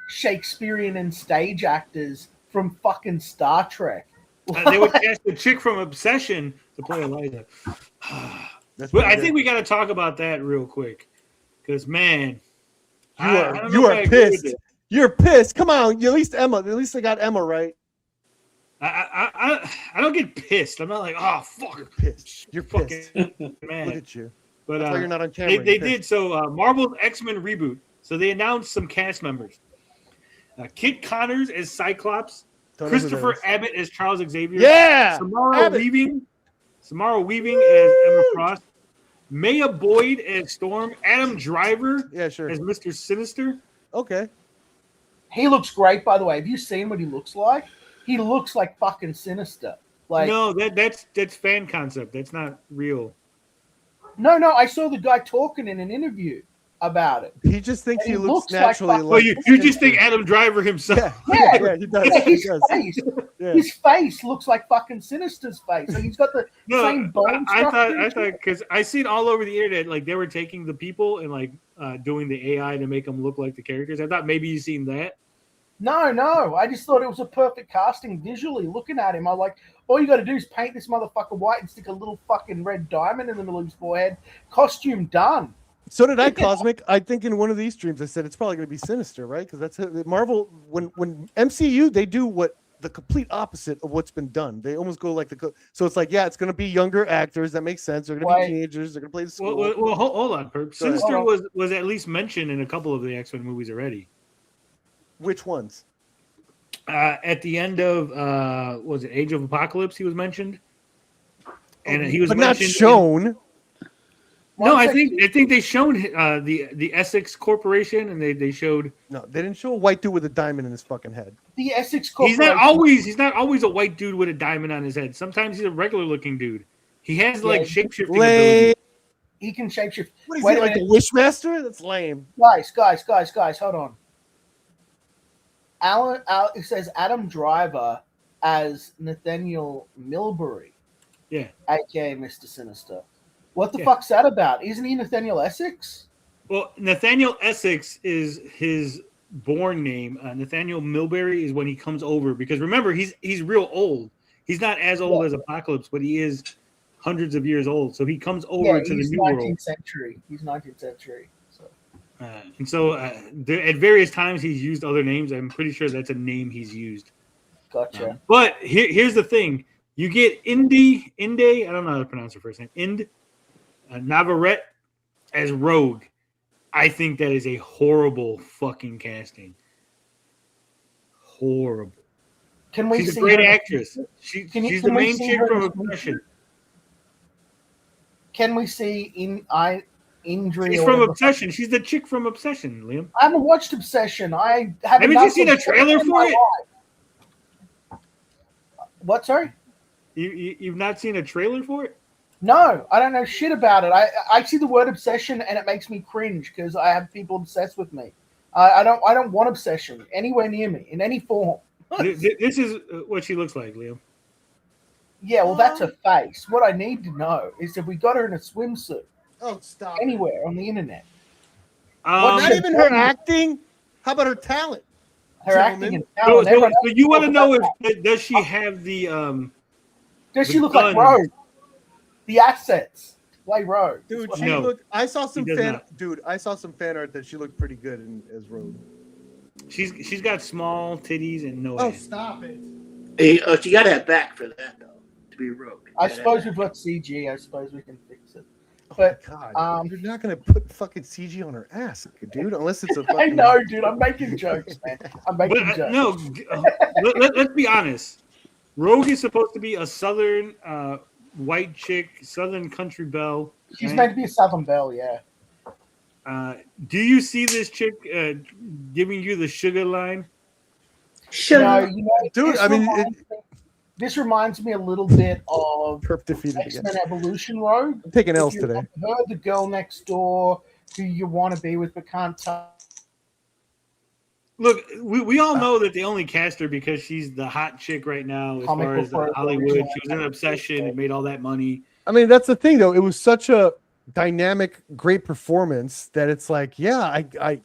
Shakespearean and stage actors from fucking Star Trek. They would cast the chick from Obsession to play Eliza. I think we got to talk about that real quick because, man, you are pissed. You're pissed. Come on, at least Emma. At least I got Emma right. I don't get pissed. I'm not like, oh fuck. You're pissed. You're fucking pissed. man. Look at you. But That's why you're not on camera. they You're pissed. did so. Marvel's X-Men reboot. So they announced some cast members. Kit Connors as Cyclops. Don't know who that Christopher is. Abbott as Charles Xavier. Yeah, Samara Abbott. Weaving as Emma Frost. Maya Boyd as Storm. Adam Driver Yeah, sure. as Mr. Sinister. Okay. He looks great, by the way. Have you seen what he looks like? He looks like fucking Sinister. Like No, that's fan concept. That's not real. no, I saw the guy talking in an interview about it. He just thinks And he he looks looks like naturally fucking- Well, you just think Adam Driver himself. Yeah, he does. Yeah, He his does. face. Yeah. His face looks like fucking Sinister's face, and he's got the No, same bone I structure. thought because I seen all over the internet like they were taking the people and like doing the AI to make them look like the characters. I thought maybe you seen that. No, I just thought it was a perfect casting visually. Looking at him, I like all you got to do is paint this motherfucker white and stick a little fucking red diamond in the middle of his forehead. Costume done. So did I, Cosmic. I think in one of these streams I said it's probably going to be Sinister, right? Because that's Marvel. When MCU they do what the complete opposite of what's been done. They almost go like so it's like it's going to be younger actors. That makes sense. They're going to be teenagers. They're going to play the school. Well, hold on, Perp. Go ahead. Sinister was at least mentioned in a couple of the X-Men movies already. Which ones? At the end of was it Age of Apocalypse? He was mentioned, and he was but not mentioned shown. No, I think they shown the Essex Corporation, and they showed. No, they didn't show a white dude with a diamond in his fucking head. The Essex He's Corporation. not always a white dude with a diamond on his head. Sometimes he's a regular looking dude. He has like shapeshifting ability. He can shapeshift. What is Wait he a like minute. a Wishmaster? That's lame. Guys, hold on. It says Adam Driver as Nathaniel Milbury. Yeah. aka Mr. Sinister. What the fuck's that about? Isn't he Nathaniel Essex? Well, Nathaniel Essex is his born name. Nathaniel Milbury is when he comes over, because remember he's real old. He's not as old as Apocalypse, but he is hundreds of years old. So he comes over to the he's new 19th world. century. He's 19th century. So. And so at various times he's used other names. I'm pretty sure that's a name he's used. Gotcha. But here's the thing: you get Inde. I don't know how to pronounce her first name. Navarrete as Rogue. I think that is a horrible fucking casting. Horrible. Can we She's see a great her- actress. She's the main chick from Obsession. Can we see Indri? She's or from whatever- Obsession. She's the chick from Obsession, Liam. I haven't watched Obsession. I haven't. Haven't you seen a trailer for it? What? Sorry. You've not seen a trailer for it? No, I don't know shit about it. I see the word obsession and it makes me cringe because I have people obsessed with me. I don't want obsession anywhere near me in any form. This is what she looks like, Liam. Yeah, well, that's her face. What I need to know is if we got her in a swimsuit. Oh, stop! Anywhere on the internet. Not even her acting. How about her talent? Her acting and So, talent. so you want to know if does she have the Does the she look like guns? Rogue? The assets to play Rogue. Dude, That's she what- looked. I saw some She does fan. not. Dude, I saw some fan art that she looked pretty good as Rogue. She's got small titties and no Oh, ass. stop it! Hey, you got to have back for that though to be Rogue. I suppose we've got CG. I suppose we can fix it. But God, you're not gonna put fucking CG on her ass, dude, unless it's a. Fucking... I know, dude. I'm making jokes, man. I'm making But, jokes. no, let's be honest. Rogue is supposed to be a southern white chick, southern country belle. She's right? meant to be a Southern Belle, yeah. Do you see this chick giving you the sugar line? No, you know, Dude, this I mean, this reminds me a little bit of Perp defeated X-Men again. Evolution Rogue. I'm taking If L's you today. like her, the girl next door who you want to be with but can't touch. Look, we all know that they only cast her because she's the hot chick right now as Comic far book as pro- Hollywood. She was in Obsession and made all that money. I mean, that's the thing, though. It was such a dynamic, great performance that it's like, I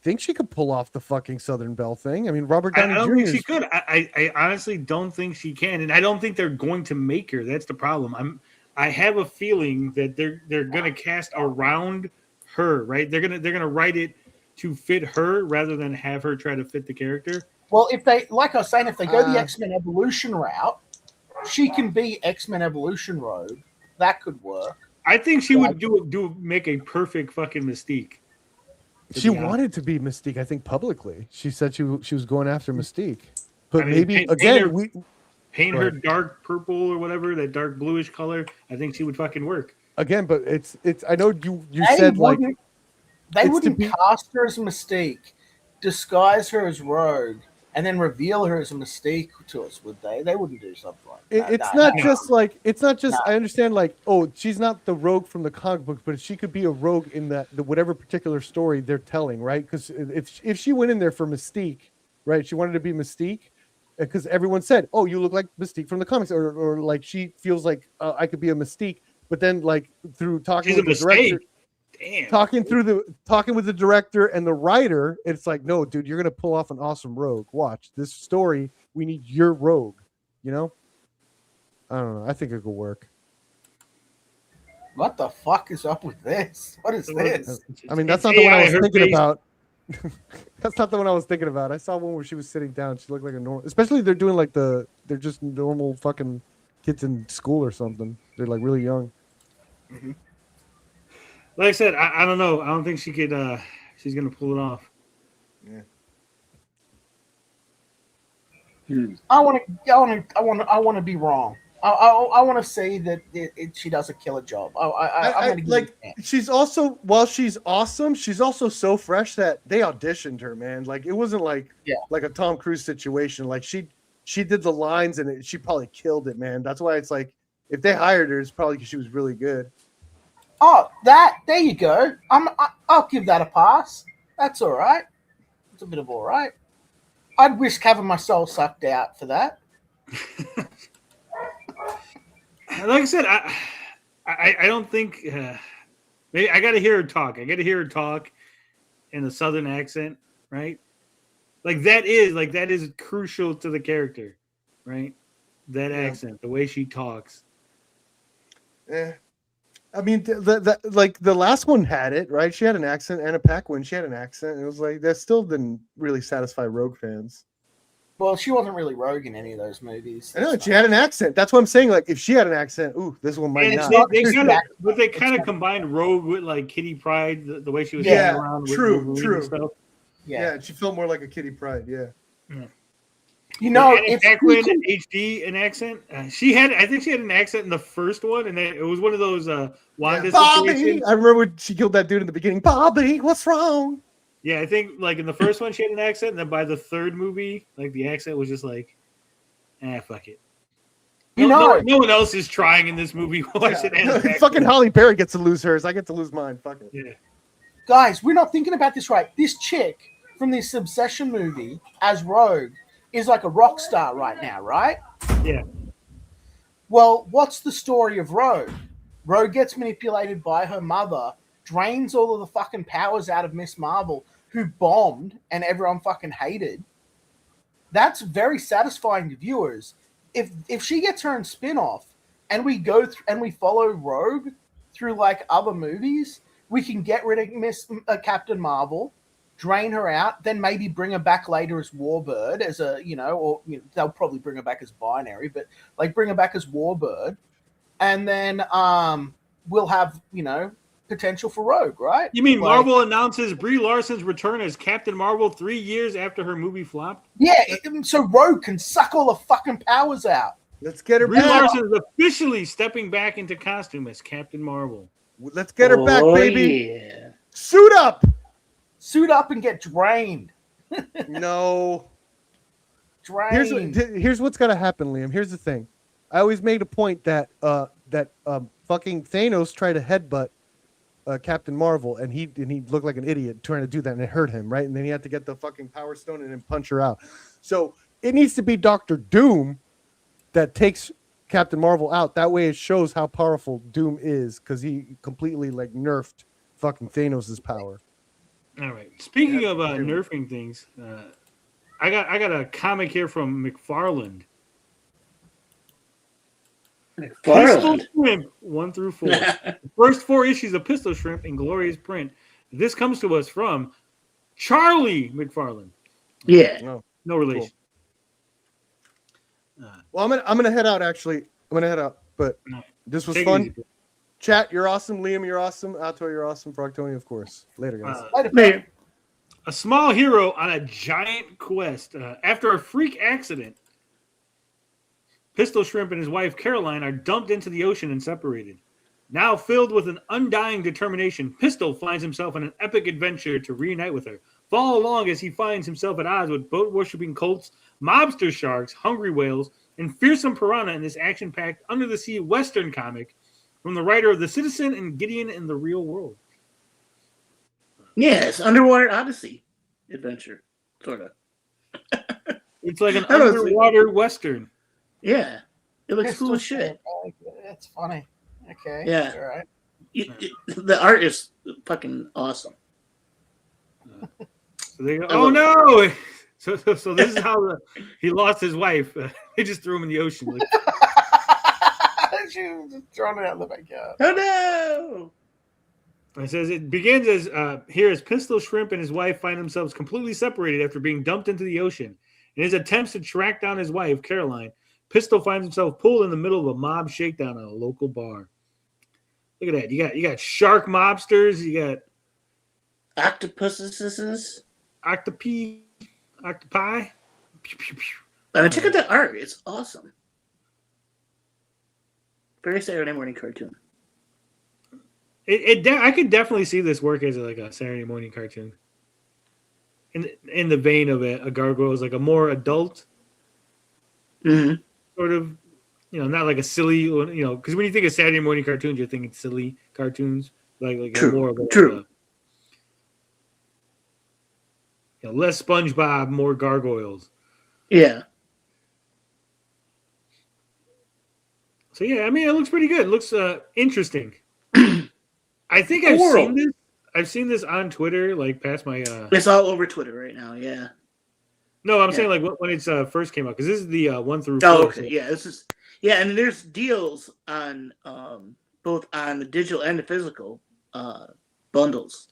think she could pull off the fucking Southern Belle thing. I mean, Robert I Downey don't Jr. think she could. I honestly don't think she can, and I don't think they're going to make her. That's the problem. I have a feeling that they're going to cast around her. Right? They're gonna write it to fit her rather than have her try to fit the character. Well, if they, like I was saying, if they go the X-Men Evolution route, she can be X-Men Evolution Rogue. That could work. I think she would make a perfect fucking Mystique. She wanted to be Mystique, I think, publicly. She said she was going after Mystique. But I mean, maybe again, paint her dark purple or whatever, that dark bluish color. I think she would fucking work. Again, but it's. I know you said like they wouldn't cast her as Mystique, disguise her as Rogue, and then reveal her as a Mystique to us, would they? They wouldn't do something like that. It's not just. I understand, like, oh, she's not the Rogue from the comic book, but she could be a Rogue in the whatever particular story they're telling, right? Because if she went in there for Mystique, right, she wanted to be Mystique, because everyone said, oh, you look like Mystique from the comics, or like she feels like I could be a Mystique, but then like through talking with the director. Damn. Talking with the director and the writer, it's like, no, dude, you're gonna pull off an awesome Rogue. Watch this story. We need your Rogue. You know, I don't know. I think it could work. What the fuck is up with this? What is this? I mean, that's not the one I was thinking about. That's not the one I was thinking about. I saw one where she was sitting down. She looked like a normal. Especially they're doing like they're just normal fucking kids in school or something. They're like really young. Mm-hmm. Like I said, I don't know. I don't think she could. She's gonna pull it off. Yeah. I want to be wrong. I want to say that she does a killer job. I'm gonna like she's also, while she's awesome, she's also so fresh that they auditioned her, man. Like it wasn't like a Tom Cruise situation. Like she did the lines and she probably killed it, man. That's why it's like if they hired her, it's probably because she was really good. Oh, there you go. I'll give that a pass. That's all right. It's a bit of all right. I'd risk having my soul sucked out for that. Like I said, I don't think maybe I got to hear her talk. I got to hear her talk in a Southern accent, right? Like that is crucial to the character, right? That accent, the way she talks. I mean, the last one had it, right? She had an accent, and a Paquin, she had an accent. It was like that still didn't really satisfy Rogue fans. Well, she wasn't really Rogue in any of those movies. I know she had an accent. That's what I'm saying. Like, if she had an accent, ooh, this one might not. They kind of combined Rogue with like Kitty Pryde, the way she was going around. True. And stuff. Yeah, she felt more like a Kitty Pryde. Yeah. You know, if Paquin HD an accent, I think she had an accent in the first one, and then it was one of those Wanda Bobby. I remember when she killed that dude in the beginning. Bobby, what's wrong? Yeah, I think like in the first one she had an accent, and then by the third movie, like the accent was just like, fuck it. No one else is trying in this movie. Fucking Halle Berry gets to lose hers. I get to lose mine. Fuck it. Yeah. Guys, we're not thinking about this right. This chick from this Obsession movie as Rogue is like a rock star right now, right? Yeah. Well, what's the story of Rogue? Rogue gets manipulated by her mother, drains all of the fucking powers out of Miss Marvel, who bombed and everyone fucking hated. That's very satisfying to viewers. If she gets her own spin-off and we go and we follow Rogue through like other movies, we can get rid of Captain Marvel, drain her out, then maybe bring her back later as Warbird as a, they'll probably bring her back as Binary, but like bring her back as Warbird. And then we'll have, potential for Rogue, right? You mean Marvel announces Brie Larson's return as Captain Marvel 3 years after her movie flopped? Yeah, so Rogue can suck all the fucking powers out. Let's get her Brie back. Larson is officially stepping back into costume as Captain Marvel. Let's get her back, baby. Yeah. Suit up. Suit up and get drained. No. Drained. Here's what's gonna happen, Liam. Here's the thing. I always made a point that fucking Thanos tried to headbutt Captain Marvel, and he looked like an idiot trying to do that, and it hurt him, right? And then he had to get the fucking Power Stone and then punch her out. So it needs to be Doctor Doom that takes Captain Marvel out. That way, it shows how powerful Doom is, because he completely like nerfed fucking Thanos' power. All right. Speaking of nerfing things, I got a comic here from McFarland. Pistol Shrimp 1 through 4. The first 4 issues of Pistol Shrimp in glorious print. This comes to us from Charlie McFarland. Yeah. No relation. Cool. Well, I'm gonna head out. Actually, I'm gonna head out. But this was fun. Chat, you're awesome. Liam, you're awesome. Alto, you're awesome. Frogtony, of course. Later, guys. Later. A small hero on a giant quest. After a freak accident, Pistol Shrimp and his wife Caroline are dumped into the ocean and separated. Now filled with an undying determination, Pistol finds himself in an epic adventure to reunite with her. Follow along as he finds himself at odds with boat-worshipping cults, mobster sharks, hungry whales, and fearsome piranha in this action-packed, under-the-sea Western comic from the writer of The Citizen and Gideon in the Real World. Yeah, it's Underwater Odyssey adventure, sort of. It's like an underwater Western. Yeah. It looks cool as shit. That's funny. Okay. Yeah. All right. The art is fucking awesome. So they go, oh no! So this is how he lost his wife. They just threw him in the ocean. Like, She was just throwing it out the backyard. Oh no! It says it begins as here as Pistol Shrimp and his wife find themselves completely separated after being dumped into the ocean. In his attempts to track down his wife, Caroline, Pistol finds himself pulled in the middle of a mob shakedown at a local bar. Look at that. You got shark mobsters, you got octopuses, octopi. I mean, check out that art. It's awesome. Very Saturday morning cartoon. I could definitely see this work as like a Saturday morning cartoon. In the vein of a Gargoyle is like a more adult sort of, not like a silly, because when you think of Saturday morning cartoons, you're thinking silly cartoons, like True. more of True. Less SpongeBob, more Gargoyles. Yeah. So yeah, I mean, it looks pretty good. It looks interesting. I think I've seen this. I've seen this on Twitter, like past my. It's all over Twitter right now. Yeah. No, I'm saying like when it's first came out, because this is the 1 through 4. Oh, okay. Yeah, this is. Yeah, and there's deals on both on the digital and the physical bundles.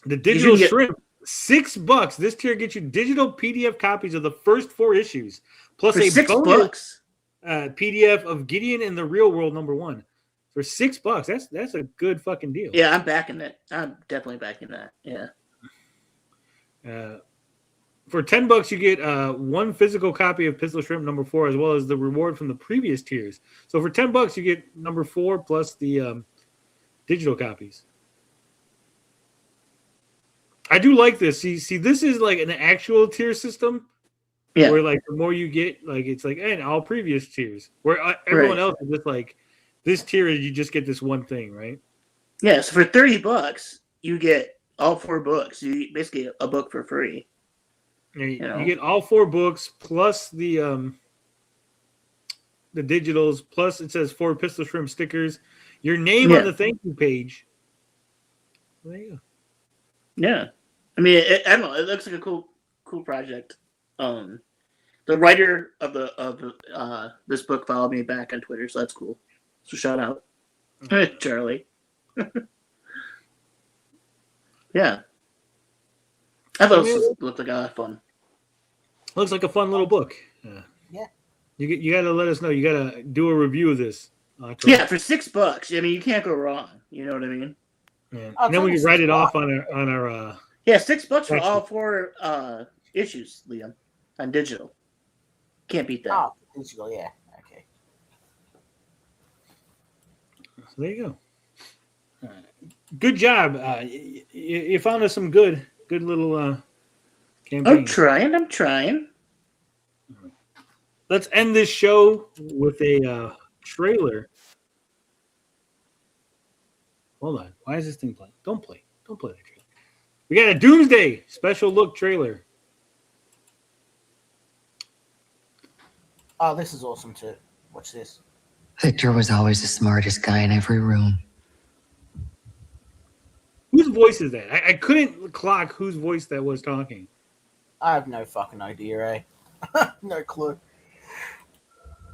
The digital shrimp, $6. This tier gets you digital PDF copies of the first 4 issues, plus For a $6. PDF of Gideon in the Real World #1 for $6. That's a good fucking deal. Yeah, I'm backing that. I'm definitely backing that. Yeah. For $10, you get 1 physical copy of Pistol Shrimp #4, as well as the reward from the previous tiers. So for $10, you get #4 plus the digital copies. I do like this. See, this is like an actual tier system. Yeah. Where like the more you get, like it's like, and all previous tiers. Where everyone else is just like, this tier you just get this one thing, right? Yeah. So for $30, you get all 4 books. You basically get a book for free. You get all 4 books plus the digitals, plus it says 4 Pistol Shrimp stickers, your name on the thank you page. There you go. Yeah, I mean, I don't know. It looks like a cool project. The writer of this book followed me back on Twitter, so that's cool. So shout out, Charlie. Yeah. I thought it looked like a lot of fun. Looks like a fun little book. Yeah. You got to let us know. You got to do a review of this. Yeah, for $6. I mean, you can't go wrong. You know what I mean? Yeah. And then we can write it off on our. Yeah, $6 for all 4 issues, Liam, on digital. Can't beat that. Oh, digital, yeah. Okay. So there you go. Good job. You found us some good little campaigns. I'm trying. Let's end this show with a trailer. Hold on. Why is this thing playing? Don't play that trailer. We got a Doomsday special look trailer. Oh, this is awesome too. Watch this. Victor was always the smartest guy in every room. Whose voice is that? I couldn't clock whose voice that was talking. I have no fucking idea, eh? No clue.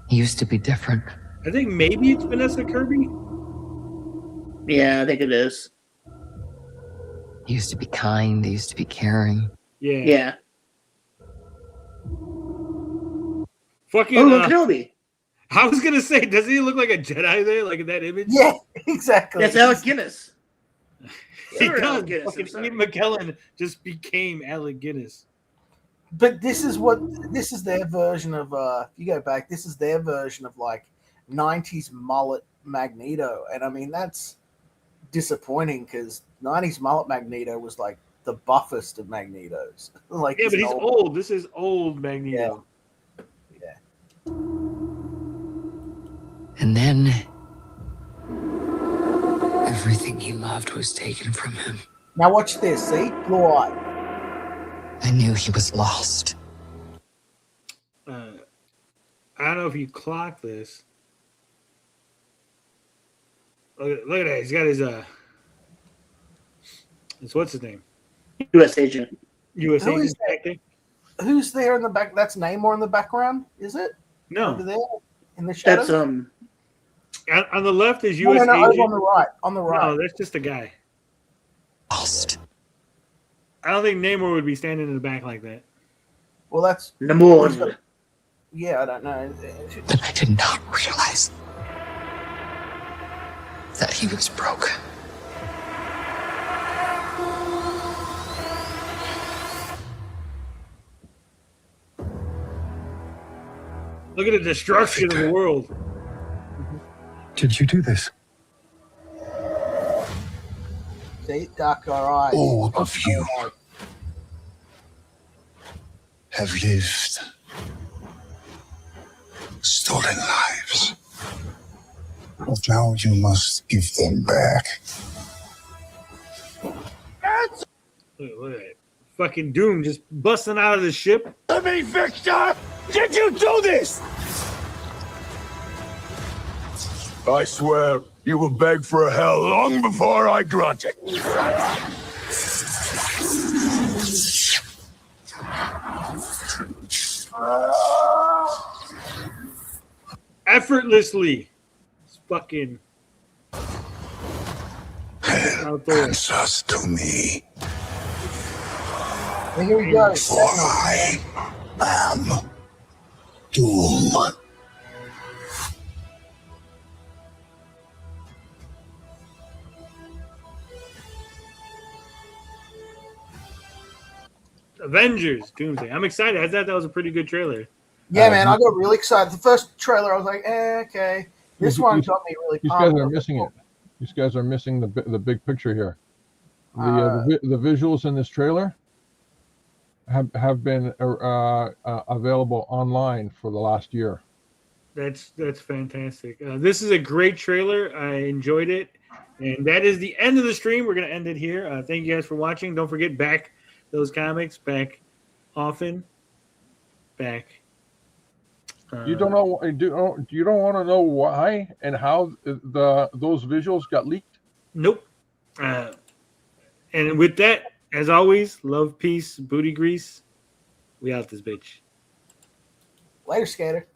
He used to be different. I think maybe it's Vanessa Kirby. Yeah, I think it is. He used to be kind. He used to be caring. Yeah. Yeah. Fucking Kenobi. I was gonna say, doesn't he look like a Jedi there, like in that image? Yeah, exactly. That's Alec Guinness. He Or does. Alec Guinness, I'm Fucking sorry. Ian McKellen just became Alec Guinness. But this is their version of if you go back, this is their version of like 90s mullet Magneto. And I mean that's disappointing because 90s mullet Magneto was like the buffest of Magnetos. Like Yeah, but he's an old. This is old Magneto. And then everything he loved was taken from him. Now watch this, see? Blue eye. I knew he was lost. I don't know if you clock this. Look at that. He's got his what's his name? U.S. agent. U.S. Who agent is that? back there? Who's there in the back? That's Namor in the background, is it? No. Over there in the shadows? That's On the left is No, U.S. no, agent. on the right. On the right. No, that's just a guy. Lost. I don't think Namor would be standing in the back like that. Well, that's Namor. Yeah, I don't know. But I did not realize that he was broken. Look at the destruction of the world. Did you do this? See, darker eyes. All of you have lived stolen lives. But now you must give them back. Look at that. Fucking Doom just busting out of the ship. I mean, Victor, did you do this? I swear you will beg for hell long before I grant it. Effortlessly. It's fucking. Answers to me. Here we go. For I am Doom. Avengers Doomsday. I'm excited. I thought that was a pretty good trailer. Yeah, man, I got really excited. The first trailer, I was like, okay. This one got me really These pumped. guys are missing it. These guys are missing the big picture here. The visuals in this trailer have been available online for the last year. That's fantastic. This is a great trailer. I enjoyed it. And that is the end of the stream. We're going to end it here. Thank you guys for watching. Don't forget, back those comics. Back often. Back. You don't know. You don't want to know why and how those visuals got leaked. Nope. And with that, as always, love, peace, booty grease. We out this bitch. Later, Skater.